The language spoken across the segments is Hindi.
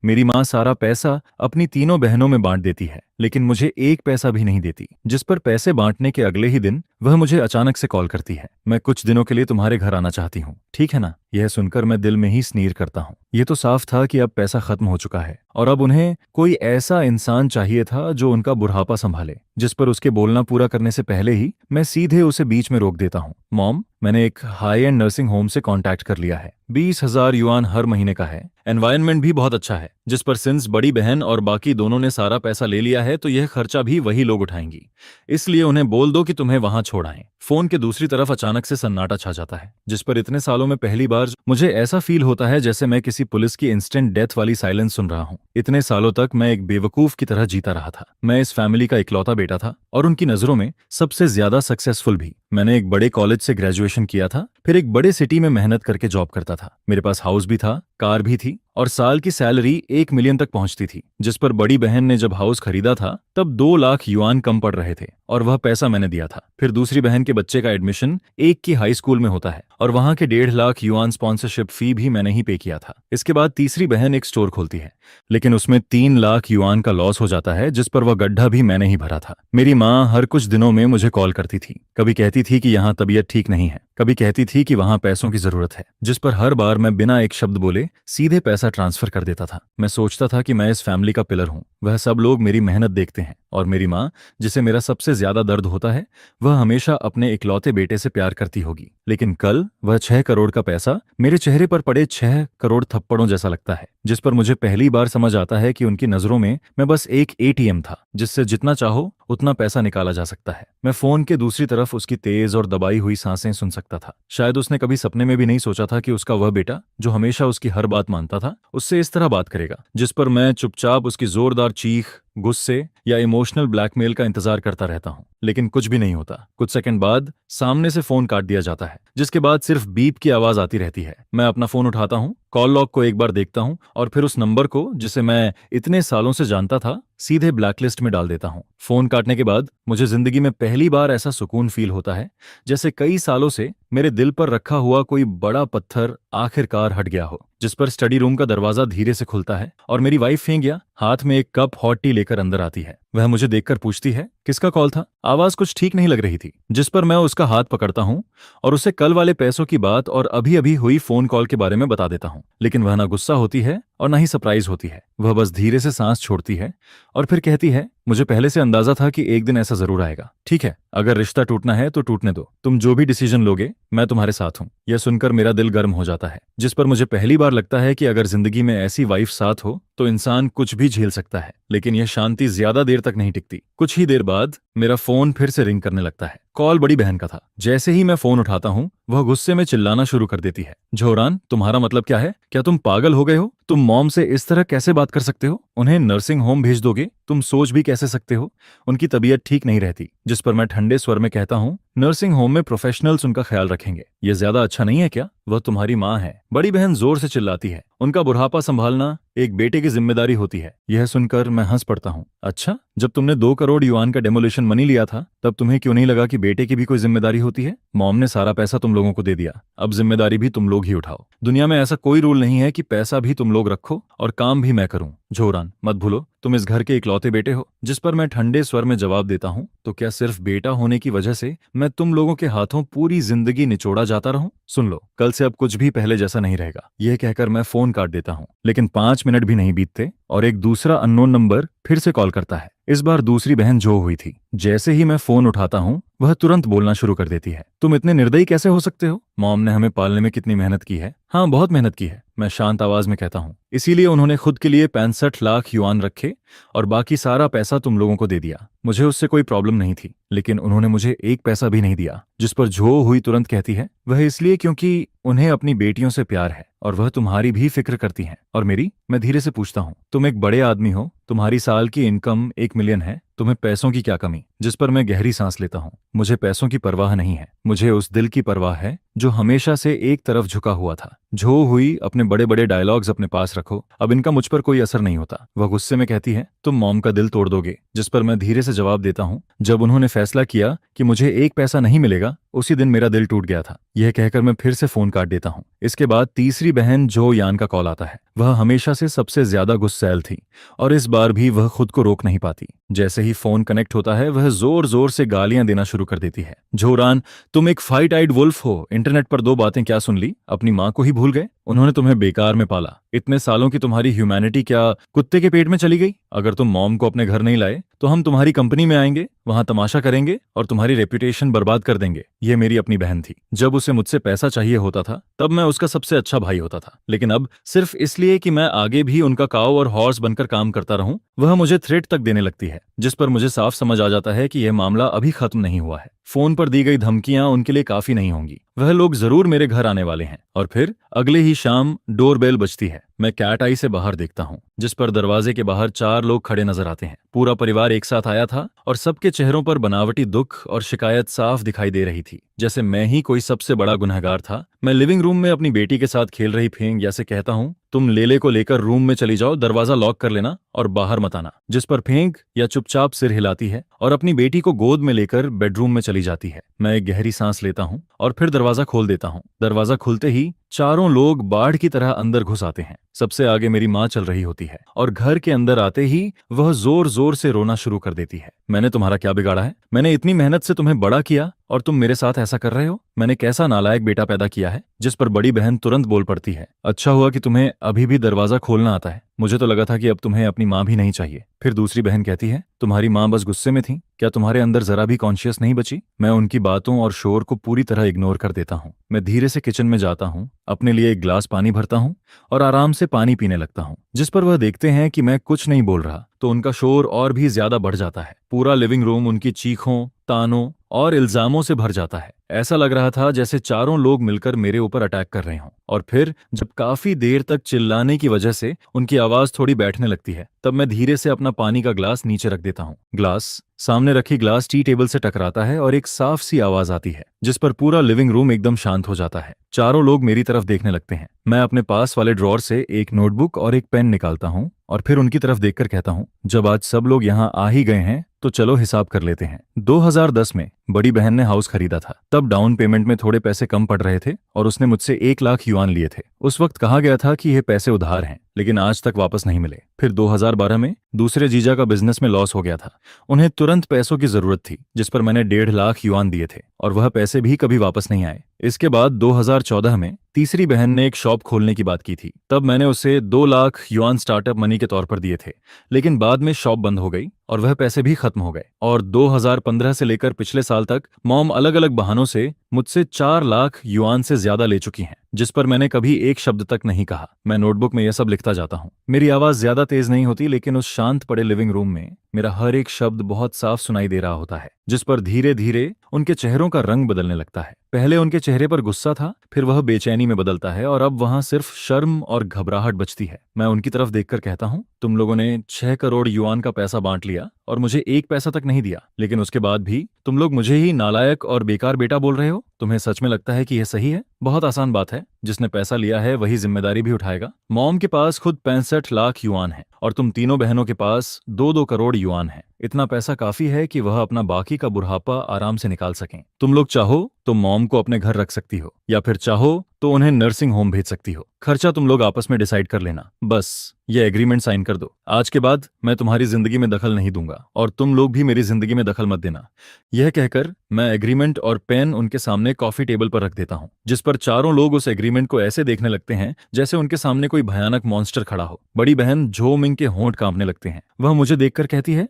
मेरी माँ सारा पैसा अपनी तीनों बहनों में बांट देती है, लेकिन मुझे एक पैसा भी नहीं देती। जिस पर पैसे बांटने के अगले ही दिन वह मुझे अचानक से कॉल करती है, मैं कुछ दिनों के लिए तुम्हारे घर आना चाहती हूँ, ठीक है ना। यह सुनकर मैं दिल में ही स्नीर करता हूँ। ये तो साफ था कि अब पैसा खत्म हो चुका है और अब उन्हें कोई ऐसा इंसान चाहिए था जो उनका बुढ़ापा संभाले। जिस पर उसके बोलना पूरा करने से पहले ही मैं सीधे उसे बीच में रोक देता हूँ। मॉम, मैंने एक हाई एंड नर्सिंग होम से कांटेक्ट कर लिया है। 20,000 युआन हर महीने का है। एनवायरनमेंट भी बहुत अच्छा है। जिस पर सिंस बड़ी बहन और बाकी दोनों ने सारा पैसा ले लिया है तो यह खर्चा भी वही लोग उठाएंगी, इसलिए उन्हें बोल दो कि तुम्हें वहां छोड़ आएं। फोन के दूसरी तरफ अचानक से सन्नाटा छा जाता है, जिस पर इतने सालों में पहली बार मुझे ऐसा फील होता है जैसे मैं किसी पुलिस की इंस्टेंट डेथ वाली साइलेंस सुन रहा हूँ। इतने सालों तक मैं एक बेवकूफ की तरह जीता रहा था। मैं इस फैमिली का इकलौता बेटा था और उनकी नजरों में सबसे ज्यादा सक्सेसफुल भी। मैंने एक बड़े कॉलेज से ग्रेजुएशन किया था, फिर एक बड़े सिटी में मेहनत करके जॉब करता था। मेरे पास हाउस भी था, कार भी थी और साल की सैलरी 1 मिलियन तक पहुंचती थी। जिस पर बड़ी बहन ने जब हाउस खरीदा था तब 2 लाख युआन कम पड़ रहे थे और वह पैसा मैंने दिया था। फिर दूसरी बहन के बच्चे का एडमिशन एक की हाई स्कूल में होता है और वहां के 1.5 लाख युआन स्पॉन्सरशिप फी भी मैंने ही पे किया था। इसके बाद तीसरी बहन एक स्टोर खोलती है, लेकिन उसमें 3 लाख युआन का लॉस हो जाता है, जिस पर वह गड्ढा भी मैंने ही भरा था। मेरी माँ हर कुछ दिनों में मुझे कॉल करती थी। कभी कहती थी कि यहाँ तबीयत ठीक नहीं है, कभी कहती थी कि वहां पैसों की जरूरत है, जिस पर हर बार मैं बिना एक शब्द बोले सीधे पैसा ट्रांसफर कर देता था। मैं सोचता था कि मैं इस फैमिली का पिलर हूं, वह सब लोग मेरी मेहनत देखते हैं और मेरी माँ, जिसे मेरा सबसे ज्यादा दर्द होता है, वह हमेशा अपने इकलौते बेटे से प्यार करती होगी। लेकिन कल वह 6 करोड़ का पैसा मेरे चेहरे पर पड़े 6 करोड़ थप्पड़ों जैसा लगता है, जिस पर मुझे पहली बार समझ आता है कि उनकी नजरों में मैं बस एक एटीएम था, जिससे जितना चाहो उतना पैसा निकाला जा सकता है। मैं फोन के दूसरी तरफ उसकी तेज और दबाई हुई सांसें सुन सकता था। शायद उसने कभी सपने में भी नहीं सोचा था कि उसका वह बेटा, जो हमेशा उसकी हर बात मानता था, उससे इस तरह बात करेगा। जिस पर मैं चुपचाप उसकी जोरदार चीख, गुस्से या इमोशनल ब्लैकमेल का इंतजार करता रहता हूँ, लेकिन कुछ भी नहीं होता। कुछ सेकंड बाद सामने से फोन काट दिया जाता है, जिसके बाद सिर्फ बीप की आवाज आती रहती है। मैं अपना फोन उठाता हूँ, कॉल लॉग को एक बार देखता हूँ और फिर उस नंबर को, जिसे मैं इतने सालों से जानता था, सीधे ब्लैकलिस्ट में डाल देता हूँ। फोन काटने के बाद मुझे जिंदगी में पहली बार ऐसा सुकून फील होता है जैसे कई सालों से मेरे दिल पर रखा हुआ कोई बड़ा पत्थर आखिरकार हट गया हो। जिस पर स्टडी रूम का दरवाजा धीरे से खुलता है और मेरी वाइफ फेंगिया हाथ में एक कप हॉट टी लेकर अंदर आती है। वह मुझे देखकर पूछती है, किसका कॉल था? आवाज कुछ ठीक नहीं लग रही थी। जिस पर मैं उसका हाथ पकड़ता हूँ और उसे कल वाले पैसों की बात और अभी अभी हुई फोन कॉल के बारे में बता देता हूँ। लेकिन वह ना गुस्सा होती है और ना ही सरप्राइज होती है। वह बस धीरे से सांस छोड़ती है और फिर कहती है, मुझे पहले से अंदाजा था कि एक दिन ऐसा जरूर आएगा। ठीक है, अगर रिश्ता टूटना है तो टूटने दो। तुम जो भी डिसीजन लोगे मैं तुम्हारे साथ हूँ। यह सुनकर मेरा दिल गर्म हो जाता है। जिस पर मुझे पहली बार लगता है कि अगर जिंदगी में ऐसी वाइफ साथ हो तो इंसान कुछ भी झेल सकता है। लेकिन यह शांति ज्यादा देर तक नहीं टिकती। कुछ ही देर बाद मेरा फोन फिर से रिंग करने लगता है। कॉल बड़ी बहन का था। जैसे ही मैं फोन उठाता हूँ वह गुस्से में चिल्लाना शुरू कर देती है, झोरान, तुम्हारा मतलब क्या है? क्या तुम पागल हो गए हो? तुम मॉम से इस तरह कैसे बात कर सकते हो? उन्हें नर्सिंग होम भेज दोगे? तुम सोच भी कैसे सकते हो? उनकी तबीयत ठीक नहीं रहती। जिस पर मैं ठंडे स्वर में कहता हूँ, नर्सिंग होम में प्रोफेशनल्स उनका ख्याल रखेंगे। ये ज्यादा अच्छा नहीं है क्या? वह तुम्हारी माँ है। बड़ी बहन जोर से चिल्लाती है, उनका बुढ़ापा संभालना एक बेटे की जिम्मेदारी होती है। यह सुनकर मैं हंस पड़ता हूँ। अच्छा, जब तुमने 2 करोड़ युआन का डेमोलिशन मनी लिया था तब तुम्हें क्यों नहीं लगा कि बेटे की भी कोई जिम्मेदारी होती है? मॉम ने सारा पैसा तुम लोगों को दे दिया, अब जिम्मेदारी भी तुम लोग ही उठाओ। दुनिया में ऐसा कोई रूल नहीं है कि पैसा भी तुम लोग रखो और काम भी मैं करूं। झोरान, मत भूलो तुम इस घर के इकलौते बेटे हो। जिस पर मैं ठंडे स्वर में जवाब देता हूँ, तो क्या सिर्फ बेटा होने की वजह से मैं तुम लोगों के हाथों पूरी जिंदगी निचोड़ा जाता रहूं? सुन लो, कल से अब कुछ भी पहले जैसा नहीं रहेगा। यह कहकर मैं फोन काट देता हूँ। लेकिन 5 मिनट भी नहीं बीतते और एक दूसरा अननोन नंबर फिर से कॉल करता है। इस बार दूसरी बहन जो हुई थी। जैसे ही मैं फोन उठाता हूँ वह तुरंत बोलना शुरू कर देती है, तुम इतने निर्दयी कैसे हो सकते हो? मॉम ने हमें पालने में कितनी मेहनत की है। हाँ, बहुत मेहनत की है, मैं शांत आवाज में कहता हूँ। इसीलिए उन्होंने खुद के लिए 65 लाख युआन रखे और बाकी सारा पैसा तुम लोगों को दे दिया। मुझे उससे कोई प्रॉब्लम नहीं थी, लेकिन उन्होंने मुझे एक पैसा भी नहीं दिया। जिस पर झो हुई तुरंत कहती है, वह इसलिए क्योंकि उन्हें अपनी बेटियों से प्यार है और वह तुम्हारी भी फिक्र करती हैं। और मेरी? मैं धीरे से पूछता हूँ, तुम एक बड़े आदमी हो, तुम्हारी साल की इनकम 1 मिलियन है, तुम्हें पैसों की क्या कमी? जिस पर मैं गहरी सांस लेता हूँ। मुझे पैसों की परवाह नहीं है, मुझे उस दिल की परवाह है जो हमेशा से एक तरफ झुका हुआ था। झो हुई, अपने बड़े बड़े डायलॉग्स अपने पास रखो, अब इनका मुझ पर कोई असर नहीं होता। वह गुस्से में कहती है, तुम मॉम का दिल तोड़ दोगे। जिस पर मैं धीरे से जवाब देता हूँ, जब उन्होंने फैसला किया कि मुझे एक पैसा नहीं मिलेगा, उसी दिन मेरा दिल टूट गया था। यह कहकर मैं फिर से फोन काट देता हूँ। इसके बाद तीसरी बहन जो यान का कॉल आता है। वह हमेशा से सबसे ज्यादा गुस्सैल थी और इस बार भी वह खुद को रोक नहीं पाती। जैसे ही फोन कनेक्ट होता है वह जोर जोर से गालियां देना शुरू कर देती है। झोरान, तुम एक फाइट आइड वुल्फ हो। इंटरनेट पर 2 बातें क्या सुन ली? अपनी माँ को ही भूल गए? उन्होंने तुम्हें बेकार में पाला। इतने सालों की तुम्हारी ह्यूमैनिटी क्या कुत्ते के पेट में चली गई? अगर तुम मॉम को अपने घर नहीं लाए तो हम तुम्हारी कंपनी में आएंगे, वहां तमाशा करेंगे और तुम्हारी रेपुटेशन बर्बाद कर देंगे। यह मेरी अपनी बहन थी। जब उसे मुझसे पैसा चाहिए होता था तब मैं उसका सबसे अच्छा भाई होता था, लेकिन अब सिर्फ इसलिए कि मैं आगे भी उनका काऊ और हॉर्स बनकर काम करता रहूं, वह मुझे थ्रेट तक देने लगती है, जिस पर मुझे साफ समझ आ जाता है कि यह मामला अभी खत्म नहीं हुआ है। फोन पर दी गई धमकियां उनके लिए काफी नहीं होंगी। वह लोग जरूर मेरे घर आने वाले हैं। और फिर अगले ही शाम डोरबेल बजती है। मैं कैट आई से बाहर देखता हूँ, जिस पर दरवाजे के बाहर 4 लोग खड़े नजर आते हैं। पूरा परिवार एक साथ आया था और सबके चेहरों पर बनावटी दुख और शिकायत साफ दिखाई दे रही थी, जैसे मैं ही कोई सबसे बड़ा गुनहगार था। मैं लिविंग रूम में अपनी बेटी के साथ खेल रही फेंग से कहता हूँ, तुम लेले को लेकर रूम में चली जाओ, दरवाजा लॉक कर लेना और बाहर मत आना। जिस पर फेंग या चुपचाप सिर हिलाती है और अपनी बेटी को गोद में लेकर बेडरूम में चली जाती है। मैं एक गहरी सांस लेता हूँ और फिर दरवाजा खोल देता हूँ। दरवाजा खुलते ही 4 लोग बाढ़ की तरह अंदर घुस आते हैं। सबसे आगे मेरी माँ चल रही होती है और घर के अंदर आते ही वह जोर जोर से रोना शुरू कर देती है। मैंने तुम्हारा क्या बिगाड़ा है? मैंने इतनी मेहनत से तुम्हें बड़ा किया और तुम मेरे साथ ऐसा कर रहे हो? मैंने कैसा नालायक बेटा पैदा किया है? जिस पर बड़ी बहन तुरंत बोल पड़ती है, अच्छा हुआ कि तुम्हें अभी भी दरवाजा खोलना आता है। मुझे तो लगा था कि अब तुम्हें अपनी माँ भी नहीं चाहिए। फिर दूसरी बहन कहती है, तुम्हारी माँ बस गुस्से में थी, क्या तुम्हारे अंदर जरा भी कॉन्शियस नहीं बची? मैं उनकी बातों और शोर को पूरी तरह इग्नोर कर देता हूँ। मैं धीरे से किचन में जाता हूँ, अपने लिए एक गिलास पानी भरता हूँ और आराम से पानी पीने लगता हूँ। जिस पर वह देखते हैं कि मैं कुछ नहीं बोल रहा तो उनका शोर और भी ज्यादा बढ़ जाता है। पूरा लिविंग रूम उनकी चीखों, तानों और इल्जामों से भर जाता है। ऐसा लग रहा था जैसे 4 लोग मिलकर मेरे ऊपर अटैक कर रहे हों। और फिर जब काफी देर तक चिल्लाने की वजह से उनकी आवाज थोड़ी बैठने लगती है, तब मैं धीरे से अपना पानी का ग्लास नीचे रख देता हूँ। ग्लास सामने रखी ग्लास टी टेबल से टकराता है और एक साफ सी आवाज आती है, जिस पर पूरा लिविंग रूम एकदम शांत हो जाता है। 4 लोग मेरी तरफ देखने लगते हैं। मैं अपने पास वाले ड्रॉर से एक नोटबुक और एक पेन निकालता हूँ और फिर उनकी तरफ देखकर कहता हूँ, जब आज सब लोग यहाँ आ ही गए हैं तो चलो हिसाब कर लेते हैं। 2010 में बड़ी बहन ने हाउस खरीदा था। तब डाउन पेमेंट में थोड़े पैसे कम पड़ रहे थे और उसने मुझसे 1 लाख युआन लिए थे। उस वक्त कहा गया था कि ये पैसे उधार हैं, लेकिन आज तक वापस नहीं मिले। फिर 2012 में दूसरे जीजा का बिजनेस में लॉस हो गया था। उन्हें तुरंत पैसों की जरूरत थी, जिस पर मैंने 1.5 लाख युआन दिए थे और वह पैसे भी कभी वापस नहीं आए। इसके बाद 2014 में तीसरी बहन ने एक शॉप खोलने की बात की थी। तब मैंने उसे 2 लाख युआन स्टार्टअप मनी के तौर पर दिए थे, लेकिन बाद में शॉप बंद हो गई और वह पैसे भी खत्म हो गए। और 2015 से लेकर पिछले साल तक मॉम अलग अलग बहानों से मुझसे 4 लाख युआन से ज्यादा ले चुकी हैं, जिस पर मैंने कभी एक शब्द तक नहीं कहा। मैं नोटबुक में यह सब लिखता जाता हूँ। मेरी आवाज ज्यादा तेज नहीं होती, लेकिन उस शांत पड़े लिविंग रूम में मेरा हर एक शब्द बहुत साफ सुनाई दे रहा होता है, जिस पर धीरे धीरे उनके चेहरों का रंग बदलने लगता है। पहले उनके चेहरे पर गुस्सा था, फिर वह बेचैनी में बदलता है और अब वहां सिर्फ शर्म और घबराहट बचती है। मैं उनकी तरफ देखकर कहता हूँ, तुम लोगों ने 6 करोड़ युआन का पैसा बांट लिया और मुझे 1 पैसा तक नहीं दिया, लेकिन उसके बाद भी तुम लोग मुझे ही नालायक और बेकार बेटा बोल रहे हो। तुम्हें सच में लगता है कि यह सही है? बहुत आसान बात है, जिसने पैसा लिया है वही जिम्मेदारी भी उठाएगा। मॉम के पास खुद 65 लाख युआन है और तुम तीनों बहनों के पास 2-2 करोड़ युआन है। इतना पैसा काफी है कि वह अपना बाकी का बुढ़ापा आराम से निकाल सकें। तुम लोग चाहो तो मॉम को अपने घर रख सकती हो या फिर चाहो तो उन्हें नर्सिंग होम भेज सकती हो। खर्चा तुम लोग आपस में डिसाइड कर लेना। बस ये एग्रीमेंट साइन कर दो। आज के बाद मैं तुम्हारी जिंदगी में दखल नहीं दूंगा और तुम लोग भी मेरी जिंदगी में दखल मत देना। यह कहकर मैं एग्रीमेंट और पेन उनके सामने कॉफी टेबल पर रख देता हूँ, जिस पर 4 लोग उस एग्रीमेंट को ऐसे देखने लगते हैं जैसे उनके सामने कोई भयानक मॉन्स्टर खड़ा हो। बड़ी बहन झो मिंग के होंठ कांपने लगते हैं। वह मुझे देखकर कहती है,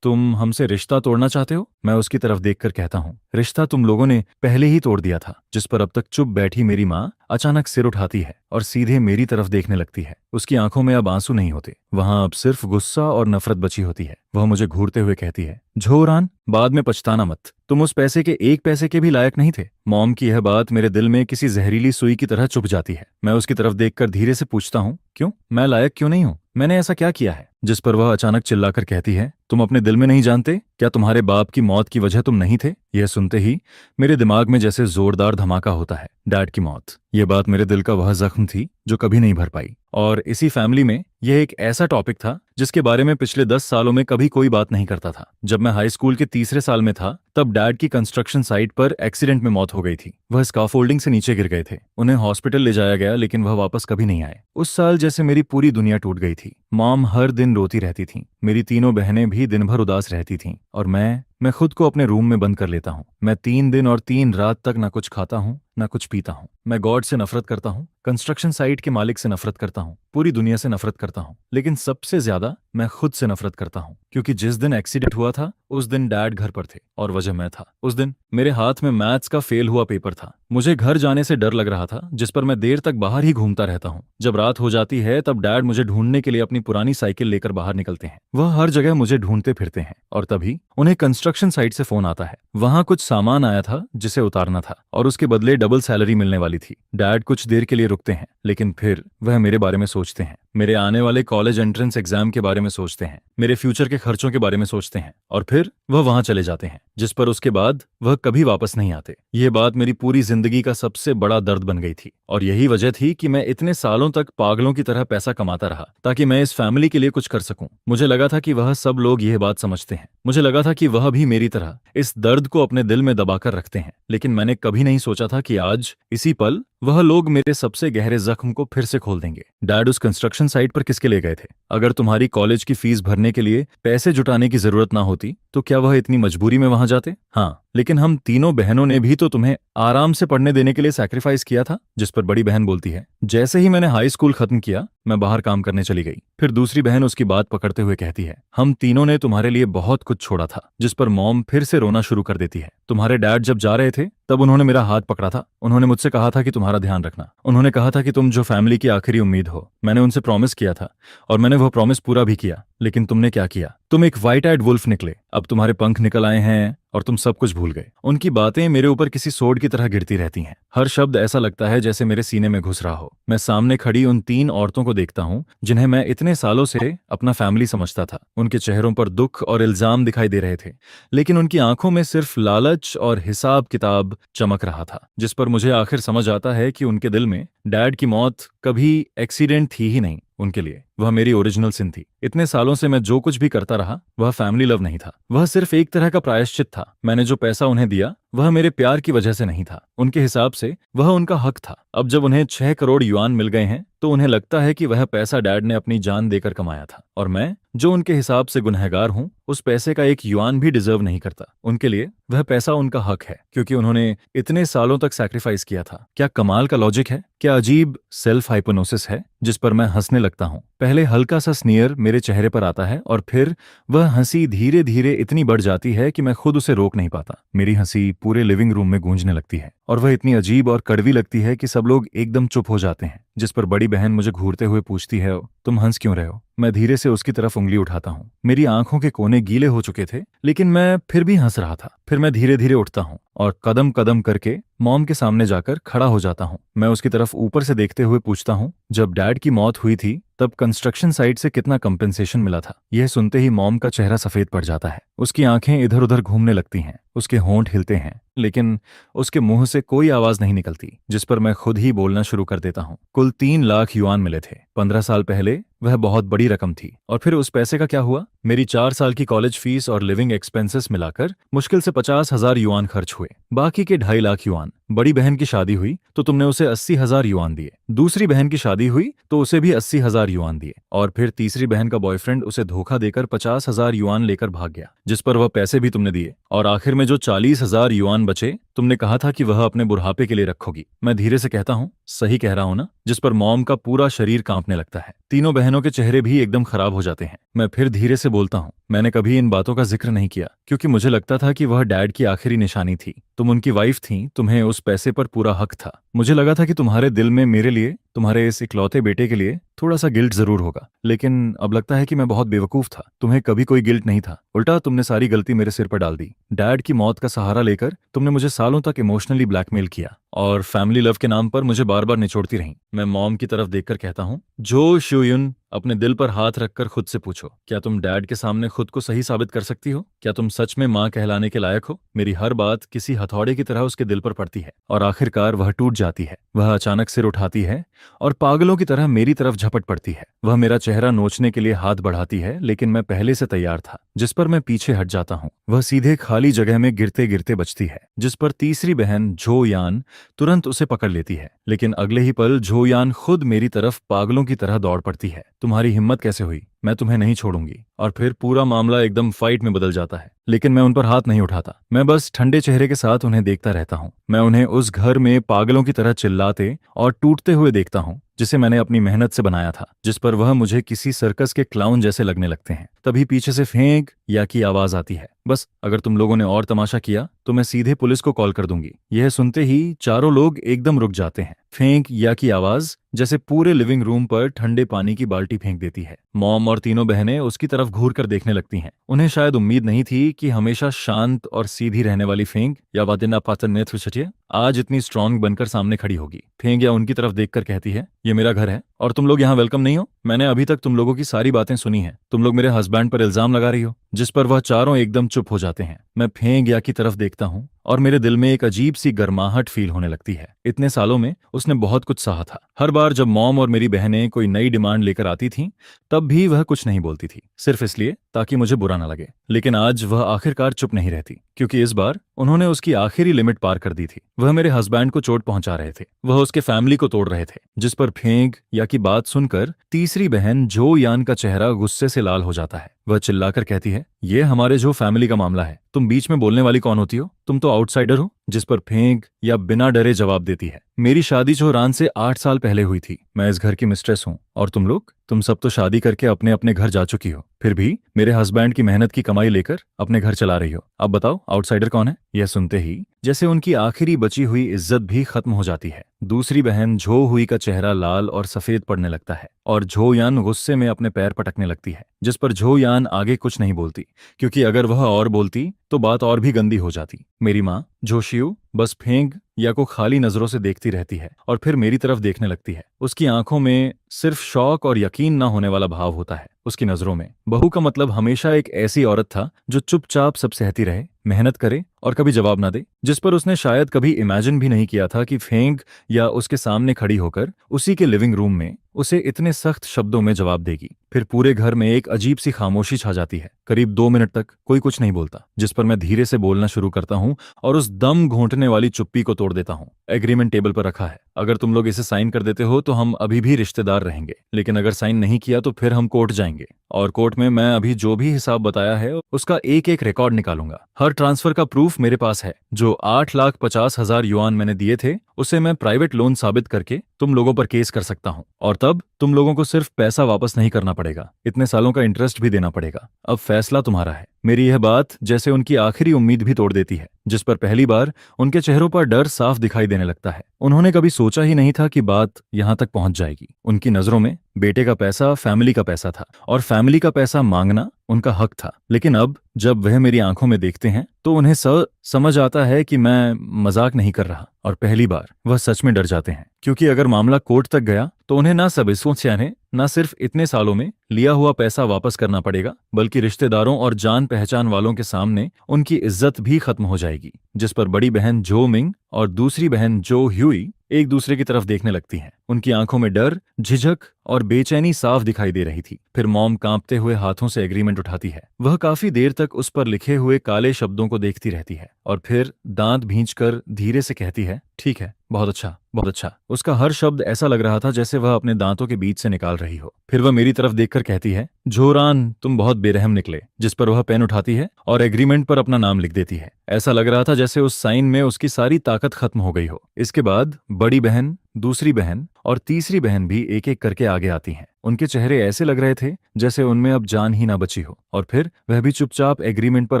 तुम हमसे रिश्ता तोड़ना चाहते हो? मैं उसकी तरफ देखकर कहता हूँ, रिश्ता तुम लोगों ने पहले ही तोड़ दिया था। जिस पर अब तक चुप बैठी मेरी माँ अचानक सिर उठाती है और सीधे मेरी तरफ देखने लगती है। उसकी आंखों में अब आंसू नहीं होते, वहां अब सिर्फ गुस्सा और नफरत बची होती है। वह मुझे घूरते हुए कहती है, झोरान, बाद में पछताना मत। तुम उस पैसे के 1 पैसे के भी लायक नहीं थे। मॉम की यह बात मेरे दिल में किसी जहरीली सुई की तरह चुभ जाती है। मैं उसकी तरफ देखकर धीरे से पूछता हूँ, क्यों? मैं लायक क्यों नहीं हूँ? मैंने ऐसा क्या किया है? जिस पर वह अचानक चिल्लाकर कहती है, तुम अपने दिल में नहीं जानते क्या तुम्हारे बाप की मौत की वजह तुम नहीं थे? यह सुनते ही मेरे दिमाग में जैसे जोरदार धमाका होता है। डैड की मौत, यह बात मेरे दिल का वह जख्म थी जो कभी नहीं भर पाई। और इसी फैमिली में यह एक ऐसा टॉपिक था जिसके बारे में पिछले 10 सालों में कभी कोई बात नहीं करता था। जब मैं हाई स्कूल के तीसरे साल में था तब डैड की कंस्ट्रक्शन साइट पर एक्सीडेंट में मौत हो गई थी। वह स्काफोल्डिंग से नीचे गिर गए थे। उन्हें हॉस्पिटल ले जाया गया लेकिन वह वापस कभी नहीं आए। उस साल जैसे मेरी पूरी दुनिया टूट गई थी। मॉम हर दिन रोती रहती थी। मेरी तीनों बहनें भी दिन भर उदास रहती थीं और मैं खुद को अपने रूम में बंद कर लेता हूँ। मैं 3 दिन और 3 रात तक ना कुछ खाता हूँ ना कुछ पीता हूँ। मैं गॉड से नफरत करता हूँ, कंस्ट्रक्शन साइट के मालिक से नफरत करता हूँ, पूरी दुनिया से नफरत करता हूँ, लेकिन सबसे ज्यादा मैं खुद से नफरत करता हूँ क्योंकि जिस दिन एक्सीडेंट हुआ था उस दिन डैड घर पर थे और वजह मैं था। उस दिन मेरे हाथ में मैथ्स का फेल हुआ पेपर था। मुझे घर जाने से डर लग रहा था जिस पर मैं देर तक बाहर ही घूमता रहता हूँ। जब रात हो जाती है तब डैड मुझे ढूंढने के लिए अपनी पुरानी साइकिल लेकर बाहर निकलते हैं। वह हर जगह मुझे ढूंढते फिरते हैं और तभी उन्हें कंस्ट्रक्शन साइट से फोन आता है। वहां कुछ सामान आया था जिसे उतारना था और उसके बदले डबल सैलरी मिलने वाली थी। डैड कुछ देर के लिए रुकते हैं लेकिन फिर वह मेरे बारे में सोचते हैं, मेरे आने वाले कॉलेज एंट्रेंस एग्जाम के बारे में सोचते हैं, मेरे फ्यूचर के खर्चों के बारे में सोचते हैं और फिर वह वहां चले जाते हैं जिस पर उसके बाद वह कभी वापस नहीं आते। यह बात मेरी पूरी जिंदगी का सबसे बड़ा दर्द बन गई थी और यही वजह थी कि मैं इतने सालों तक पागलों की तरह पैसा कमाता रहा ताकि मैं इस फैमिली के लिए कुछ कर सकूं। मुझे लगा था कि वह सब लोग यह बात समझते हैं। मुझे लगा था कि वह भी मेरी तरह इस दर्द को अपने दिल में दबाकर रखते हैं, लेकिन मैंने कभी नहीं सोचा था कि आज इसी पल वह लोग मेरे सबसे गहरे जख्म को फिर से खोल देंगे। डैड उस कंस्ट्रक्शन साइट पर किसके लिए गए थे? अगर तुम्हारी कॉलेज की फीस भरने के लिए पैसे जुटाने की जरूरत ना होती तो क्या वह इतनी मजबूरी में वहां जाते? हाँ, लेकिन हम तीनों बहनों ने भी तो तुम्हें आराम से पढ़ने देने के लिए सैक्रिफाइस किया था। जिस पर बड़ी बहन बोलती है, जैसे ही मैंने हाई स्कूल खत्म किया मैं बाहर काम करने चली गई। फिर दूसरी बहन उसकी बात पकड़ते हुए कहती है, हम तीनों ने तुम्हारे लिए बहुत कुछ छोड़ा था। जिस पर मॉम फिर से रोना शुरू कर देती है। तुम्हारे डैड जब जा रहे थे तब उन्होंने मेरा हाथ पकड़ा था। उन्होंने मुझसे कहा था कि तुम्हारा ध्यान रखना। उन्होंने कहा था कि तुम जो फैमिली की आखिरी उम्मीद हो। मैंने उनसे प्रॉमिस किया था और मैंने वह प्रॉमिस पूरा भी किया, लेकिन तुमने क्या किया? तुम एक व्हाइट आइड वुल्फ निकले। अब तुम्हारे पंख निकल आए हैं और तुम सब कुछ भूल गए। उनकी बातें मेरे ऊपर किसी सोड की तरह गिरती रहती हैं। हर शब्द ऐसा लगता है जैसे मेरे सीने में घुस रहा हो। मैं सामने खड़ी उन 3 औरतों को देखता हूँ जिन्हें मैं इतने सालों से अपना फैमिली समझता था। उनके चेहरों पर दुख और इल्जाम दिखाई दे रहे थे, लेकिन उनकी आंखों में सिर्फ लालच और हिसाब किताब चमक रहा था। जिस पर मुझे आखिर समझ आता है कि उनके दिल में डैड की मौत कभी एक्सीडेंट थी ही नहीं। उनके लिए वह मेरी ओरिजिनल सिन थी। इतने सालों से मैं जो कुछ भी करता रहा वह फैमिली लव नहीं था। वह सिर्फ एक तरह का प्रायश्चित था। मैंने जो पैसा उन्हें दिया वह मेरे प्यार की वजह से नहीं था। उनके हिसाब से वह उनका हक था। अब जब उन्हें 6 करोड़ युआन मिल गए हैं तो उन्हें लगता है कि वह पैसा डैड ने अपनी जान देकर कमाया था और मैं जो उनके हिसाब से गुनहगार हूं उस पैसे का एक युआन भी डिजर्व नहीं करता। उनके लिए वह पैसा उनका हक है क्योंकि उन्होंने इतने सालों तक सैक्रिफाइस किया था। क्या कमाल का लॉजिक है? क्या अजीब सेल्फ हाइपोनोसिस है? जिस पर मैं हंसने लगता हूं। पहले हल्का सा स्नीयर मेरे चेहरे पर आता है और फिर वह हंसी धीरे धीरे इतनी बढ़ जाती है कि मैं खुद उसे रोक नहीं पाता। मेरी हंसी पूरे लिविंग रूम में गूंजने लगती है और वह इतनी अजीब और कड़वी लगती है कि सब लोग एकदम चुप हो जाते हैं। जिस पर बड़ी बहन मुझे घूरते हुए पूछती है, तुम हंस क्यों रहे हो? मैं धीरे से उसकी तरफ उंगली उठाता हूँ। मेरी आंखों के कोने गीले हो चुके थे लेकिन मैं फिर भी हंस रहा था। फिर मैं धीरे धीरे उठता हूँ और कदम कदम करके मॉम के सामने जाकर खड़ा हो जाता हूँ। मैं उसकी तरफ ऊपर से देखते हुए पूछता हूँ, जब डैड की मौत हुई थी तब कंस्ट्रक्शन साइट से कितना कंपेंसेशन मिला था? यह सुनते ही मॉम का चेहरा सफेद पड़ जाता है। उसकी आंखें इधर उधर घूमने लगती हैं, उसके होंठ हिलते हैं, लेकिन उसके मुंह से कोई आवाज नहीं निकलती। जिस पर मैं खुद ही बोलना शुरू कर देता हूँ। कुल 3 लाख युआन मिले थे। 15 साल पहले वह बहुत बड़ी रकम थी। और फिर उस पैसे का क्या हुआ? मेरी 4 साल की कॉलेज फीस और लिविंग एक्सपेंसेस मिलाकर मुश्किल से 50,000 युआन खर्च हुए। बाकी के 2.5 लाख युआन। बड़ी बहन की शादी हुई तो तुमने उसे 80,000 युआन दिए। दूसरी बहन की शादी हुई तो उसे भी 80,000 युआन दिए और फिर तीसरी बहन का बॉयफ्रेंड उसे धोखा देकर 50,000 युआन लेकर भाग गया, जिस पर वह पैसे भी तुमने दिए। और आखिर में जो 40,000 युआन बचे तुमने कहा था कि वह अपने बुढ़ापे के लिए रखोगी। मैं धीरे से कहता हूँ, सही कह रहा हूं ना? जिस पर मॉम का पूरा शरीर कांपने लगता है। तीनों बहनों के चेहरे भी एकदम खराब हो जाते हैं। मैं फिर धीरे से बोलता हूँ, मैंने कभी इन बातों का जिक्र नहीं किया क्योंकि मुझे लगता था कि वह डैड की आखिरी निशानी थी। तुम उनकी वाइफ थी, तुम्हें उस पैसे पर पूरा हक था। मुझे लगा था कि तुम्हारे दिल में मेरे लिए, तुम्हारे इस इकलौते बेटे के लिए थोड़ा सा गिल्ट जरूर होगा, लेकिन अब लगता है कि मैं बहुत बेवकूफ था। तुम्हें कभी कोई गिल्ट नहीं था, उल्टा तुमने सारी गलती मेरे सिर पर डाल दी। डैड की मौत का सहारा लेकर तुमने मुझे सालों तक इमोशनली ब्लैकमेल किया और फैमिली लव के नाम पर मुझे बार बार निचोड़ती रहीं। मैं मॉम की तरफ देखकर कहता हूँ, जो शुयुन, अपने दिल पर हाथ रखकर खुद से पूछो, क्या तुम डैड के सामने खुद को सही साबित कर सकती हो? क्या तुम सच में माँ कहलाने के लायक हो? मेरी हर बात किसी हथौड़े की तरह उसके दिल पर पड़ती है और आखिरकार वह टूट जाती है। वह अचानक सिर उठाती है और पागलों की तरह मेरी तरफ झपट पड़ती है। वह मेरा चेहरा नोचने के लिए हाथ बढ़ाती है, लेकिन मैं पहले से तैयार था, जिस पर मैं पीछे हट जाता हूँ। वह सीधे खाली जगह में गिरते गिरते बचती है, जिस पर तीसरी बहन झो यान तुरंत उसे पकड़ लेती है। लेकिन अगले ही पल झो यान खुद मेरी तरफ पागलों की तरह दौड़ पड़ती है। तुम्हारी हिम्मत कैसे हुई? मैं तुम्हें नहीं छोड़ूंगी। और फिर पूरा मामला एकदम फाइट में बदल जाता है। लेकिन मैं उन पर हाथ नहीं उठाता। मैं बस ठंडे चेहरे के साथ उन्हें देखता रहता हूँ। मैं उन्हें उस घर में पागलों की तरह चिल्लाते और टूटते हुए देखता हूँ, जिसे मैंने अपनी मेहनत से बनाया था, जिस पर वह मुझे किसी सर्कस के क्लाउन जैसे लगने लगते हैं। तभी पीछे से फेंक या की आवाज आती है, बस अगर तुम लोगों ने और तमाशा किया तो मैं सीधे पुलिस को कॉल कर दूंगी। यह सुनते ही चारों लोग एकदम रुक जाते हैं। फेंक या की आवाज जैसे पूरे लिविंग रूम पर ठंडे पानी की बाल्टी फेंक देती है। मॉम और तीनों बहनें उसकी तरफ घूर कर देखने लगती हैं। उन्हें शायद उम्मीद नहीं थी कि हमेशा शांत और सीधी रहने वाली फेंक या वादिना पाचन नेत्र आज इतनी स्ट्रांग बनकर सामने खड़ी होगी। फेंक या उनकी तरफ देखकर कहती है, ये मेरा घर है और तुम लोग यहाँ वेलकम नहीं हो। मैंने अभी तक तुम लोगों की सारी बातें सुनी हैं। तुम लोग मेरे हस्बैंड पर इल्जाम लगा रही हो। जिस पर वह चारों एकदम चुप हो जाते हैं। मैं फेंक या की तरफ देखता हूँ और मेरे दिल में एक अजीब सी गर्माहट फील होने लगती है। इतने सालों में उसने बहुत कुछ सहा था। हर बार जब मॉम और मेरी बहनें कोई नई डिमांड लेकर आती थीं, तब भी वह कुछ नहीं बोलती थी, सिर्फ इसलिए ताकि मुझे बुरा ना लगे। लेकिन आज वह आखिरकार चुप नहीं रहती, क्योंकि इस बार उन्होंने उसकी आखिरी लिमिट पार कर दी थी। वह मेरे हस्बैंड को चोट पहुंचा रहे थे, वह उसके फैमिली को तोड़ रहे थे। जिस पर फेंक या की बात सुनकर तीसरी बहन जो यान का चेहरा गुस्से से लाल हो जाता है। वह चिल्लाकर कहती है, ये हमारे जो फैमिली का मामला है, तुम बीच में बोलने वाली कौन होती हो? तुम तो आउटसाइडर हो। जिस पर फेंक या बिना डरे जवाब देती है, मेरी शादी चौरान से 8 साल पहले हुई थी। मैं इस घर की मिस्ट्रेस हूँ और तुम लोग, तुम सब तो शादी करके अपने अपने घर जा चुकी हो, फिर भी मेरे हस्बैंड की मेहनत की कमाई लेकर अपने घर चला रही हो। अब बताओ आउटसाइडर कौन है? यह सुनते ही जैसे उनकी आखिरी बची हुई इज्जत भी खत्म हो जाती है। दूसरी बहन झो हुई का चेहरा लाल और सफेद पड़ने लगता है और झो यान गुस्से में अपने पैर पटकने लगती है। जिस पर झो यान आगे कुछ नहीं बोलती, क्योंकि अगर वह और बोलती तो बात और भी गंदी हो जाती। मेरी माँ जोशियू बस फेंक या को खाली नजरों से देखती रहती है और फिर मेरी तरफ देखने लगती है। उसकी आंखों में सिर्फ शौक और यकीन न होने वाला भाव होता है। उसकी नजरों में बहू का मतलब हमेशा एक ऐसी औरत था जो चुपचाप सब सहती रहे, मेहनत करे और कभी जवाब ना दे। जिस पर उसने शायद कभी इमेजिन भी नहीं किया था कि फेंक या उसके सामने खड़ी होकर उसी के लिविंग रूम में उसे इतने सख्त शब्दों में जवाब देगी। फिर पूरे घर में एक अजीब सी खामोशी छा जाती है। करीब 2 मिनट तक कोई कुछ नहीं बोलता, जिस पर मैं धीरे से बोलना शुरू करता हूँ और उस दम घोंटने वाली चुप्पी को तोड़ देता हूँ। एग्रीमेंट टेबल पर रखा है, अगर तुम लोग इसे साइन कर देते हो तो हम अभी भी रिश्तेदार रहेंगे, लेकिन अगर साइन नहीं किया तो फिर हम कोर्ट जाएंगे और कोर्ट में मैं अभी जो भी हिसाब बताया है उसका एक एक रिकॉर्ड निकालूंगा। हर ट्रांसफर का प्रूफ मेरे पास है। जो 8,50,000 युआन मैंने दिए थे, उसे मैं प्राइवेट लोन साबित करके तुम लोगों पर केस कर सकता हूँ और तब तुम लोगों को सिर्फ पैसा वापस नहीं करना पड़ेगा, इतने सालों का इंटरेस्ट भी देना पड़ेगा। अब फैसला तुम्हारा है। मेरी यह बात जैसे उनकी आखिरी उम्मीद भी तोड़ देती है, जिस पर पहली बार उनके चेहरों पर डर साफ दिखाई देने लगता है। उन्होंने कभी सोचा ही नहीं था कि बात यहाँ तक पहुंच जाएगी। उनकी नजरों में बेटे का पैसा फैमिली का पैसा था और फैमिली का पैसा मांगना उनका हक था। लेकिन अब जब वह मेरी आंखों में देखते हैं तो उन्हें समझ आता है कि मैं मजाक नहीं कर रहा और पहली बार वह सच में डर जाते हैं, क्योंकि अगर मामला कोर्ट तक गया तो उन्हें ना सबूतों से न सिर्फ इतने सालों में लिया हुआ पैसा वापस करना पड़ेगा, बल्कि रिश्तेदारों और जान पहचान वालों के सामने उनकी इज्जत भी खत्म हो जाएगी। जिस पर बड़ी बहन जो मिंग और दूसरी बहन जो ह्यूई एक दूसरे की तरफ देखने लगती हैं। उनकी आंखों में डर, झिझक और बेचैनी साफ दिखाई दे रही थी। फिर मॉम कांपते हुए हाथों से एग्रीमेंट उठाती है। वह काफी देर तक उस पर लिखे हुए काले शब्दों को देखती रहती है और फिर दांत भींचकर धीरे से कहती है, ठीक है, बहुत अच्छा, बहुत अच्छा। उसका हर शब्द ऐसा लग रहा था जैसे वह अपने दांतों के बीच से निकाल रही हो। फिर वह मेरी तरफ देखकर कहती है, जोरान तुम बहुत बेरहम निकले। जिस पर वह पेन उठाती है और एग्रीमेंट पर अपना नाम लिख देती है। ऐसा लग रहा था जैसे उस साइन में उसकी सारी ताकत खत्म हो गई हो। इसके बाद बड़ी बहन, दूसरी बहन और तीसरी बहन भी एक एक करके आगे आती हैं। उनके चेहरे ऐसे लग रहे थे जैसे उनमें अब जान ही ना बची हो, और फिर वह भी चुपचाप एग्रीमेंट पर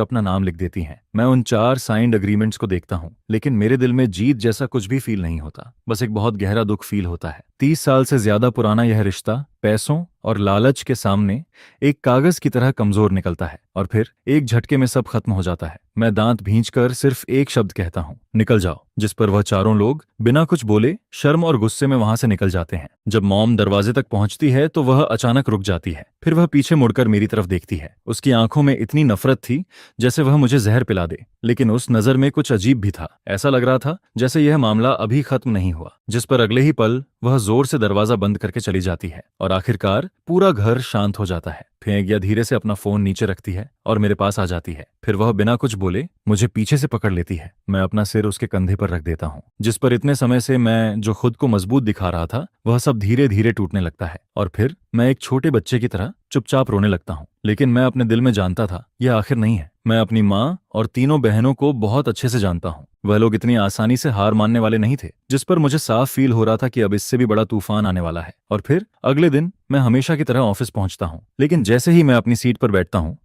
अपना नाम लिख देती हैं। मैं उन 4 साइंड एग्रीमेंट्स को देखता हूँ, लेकिन मेरे दिल में जीत जैसा कुछ भी फील नहीं होता, बस एक बहुत गहरा दुख फील होता है। 30 साल से ज्यादा पुराना यह रिश्ता पैसों और लालच के सामने एक कागज की तरह कमजोर निकलता है, और फिर एक झटके में सब खत्म हो जाता है। मैं दांत भींचकर सिर्फ एक शब्द कहता हूँ, निकल जाओ, जिस पर वह चारों लोग बिना कुछ बोले शर्म और गुस्से में वहां से निकल जाते हैं। जब मॉम दरवाजे तक पहुंचती है तो वह अचानक रुक जाती है, फिर वह पीछे मुड़कर मेरी तरफ देखती है। उसकी आंखों में इतनी नफरत थी जैसे वह मुझे जहर पिला दे, लेकिन उस नजर में कुछ अजीब भी था। ऐसा लग रहा था जैसे यह मामला अभी खत्म नहीं हुआ, जिस पर अगले ही पल वह जोर से दरवाजा बंद करके चली जाती है और आखिरकार पूरा घर शांत हो जाता है। फेंगिया धीरे से अपना फोन नीचे रखती है और मेरे पास आ जाती है। फिर वह बिना कुछ बोले मुझे पीछे से पकड़ लेती है। मैं अपना सिर उसके कंधे पर रख देता हूँ, जिस पर इतने समय से मैं जो खुद को मजबूत दिखा रहा था वह सब धीरे धीरे टूटने लगता है, और फिर मैं एक छोटे बच्चे की तरह चुपचाप रोने लगता हूँ। लेकिन मैं अपने दिल में जानता था यह आखिर नहीं है। मैं अपनी माँ और तीनों बहनों को बहुत अच्छे से जानता हूँ। वह लोग इतनी आसानी से हार मानने वाले नहीं थे, जिस पर मुझे साफ फील हो रहा था कि अब इससे भी बड़ा तूफान आने वाला है। और फिर अगले दिन मैं हमेशा की तरह ऑफिस पहुंचता हूँ, लेकिन जैसे ही मैं अपनी सीट पर बैठता हूँ,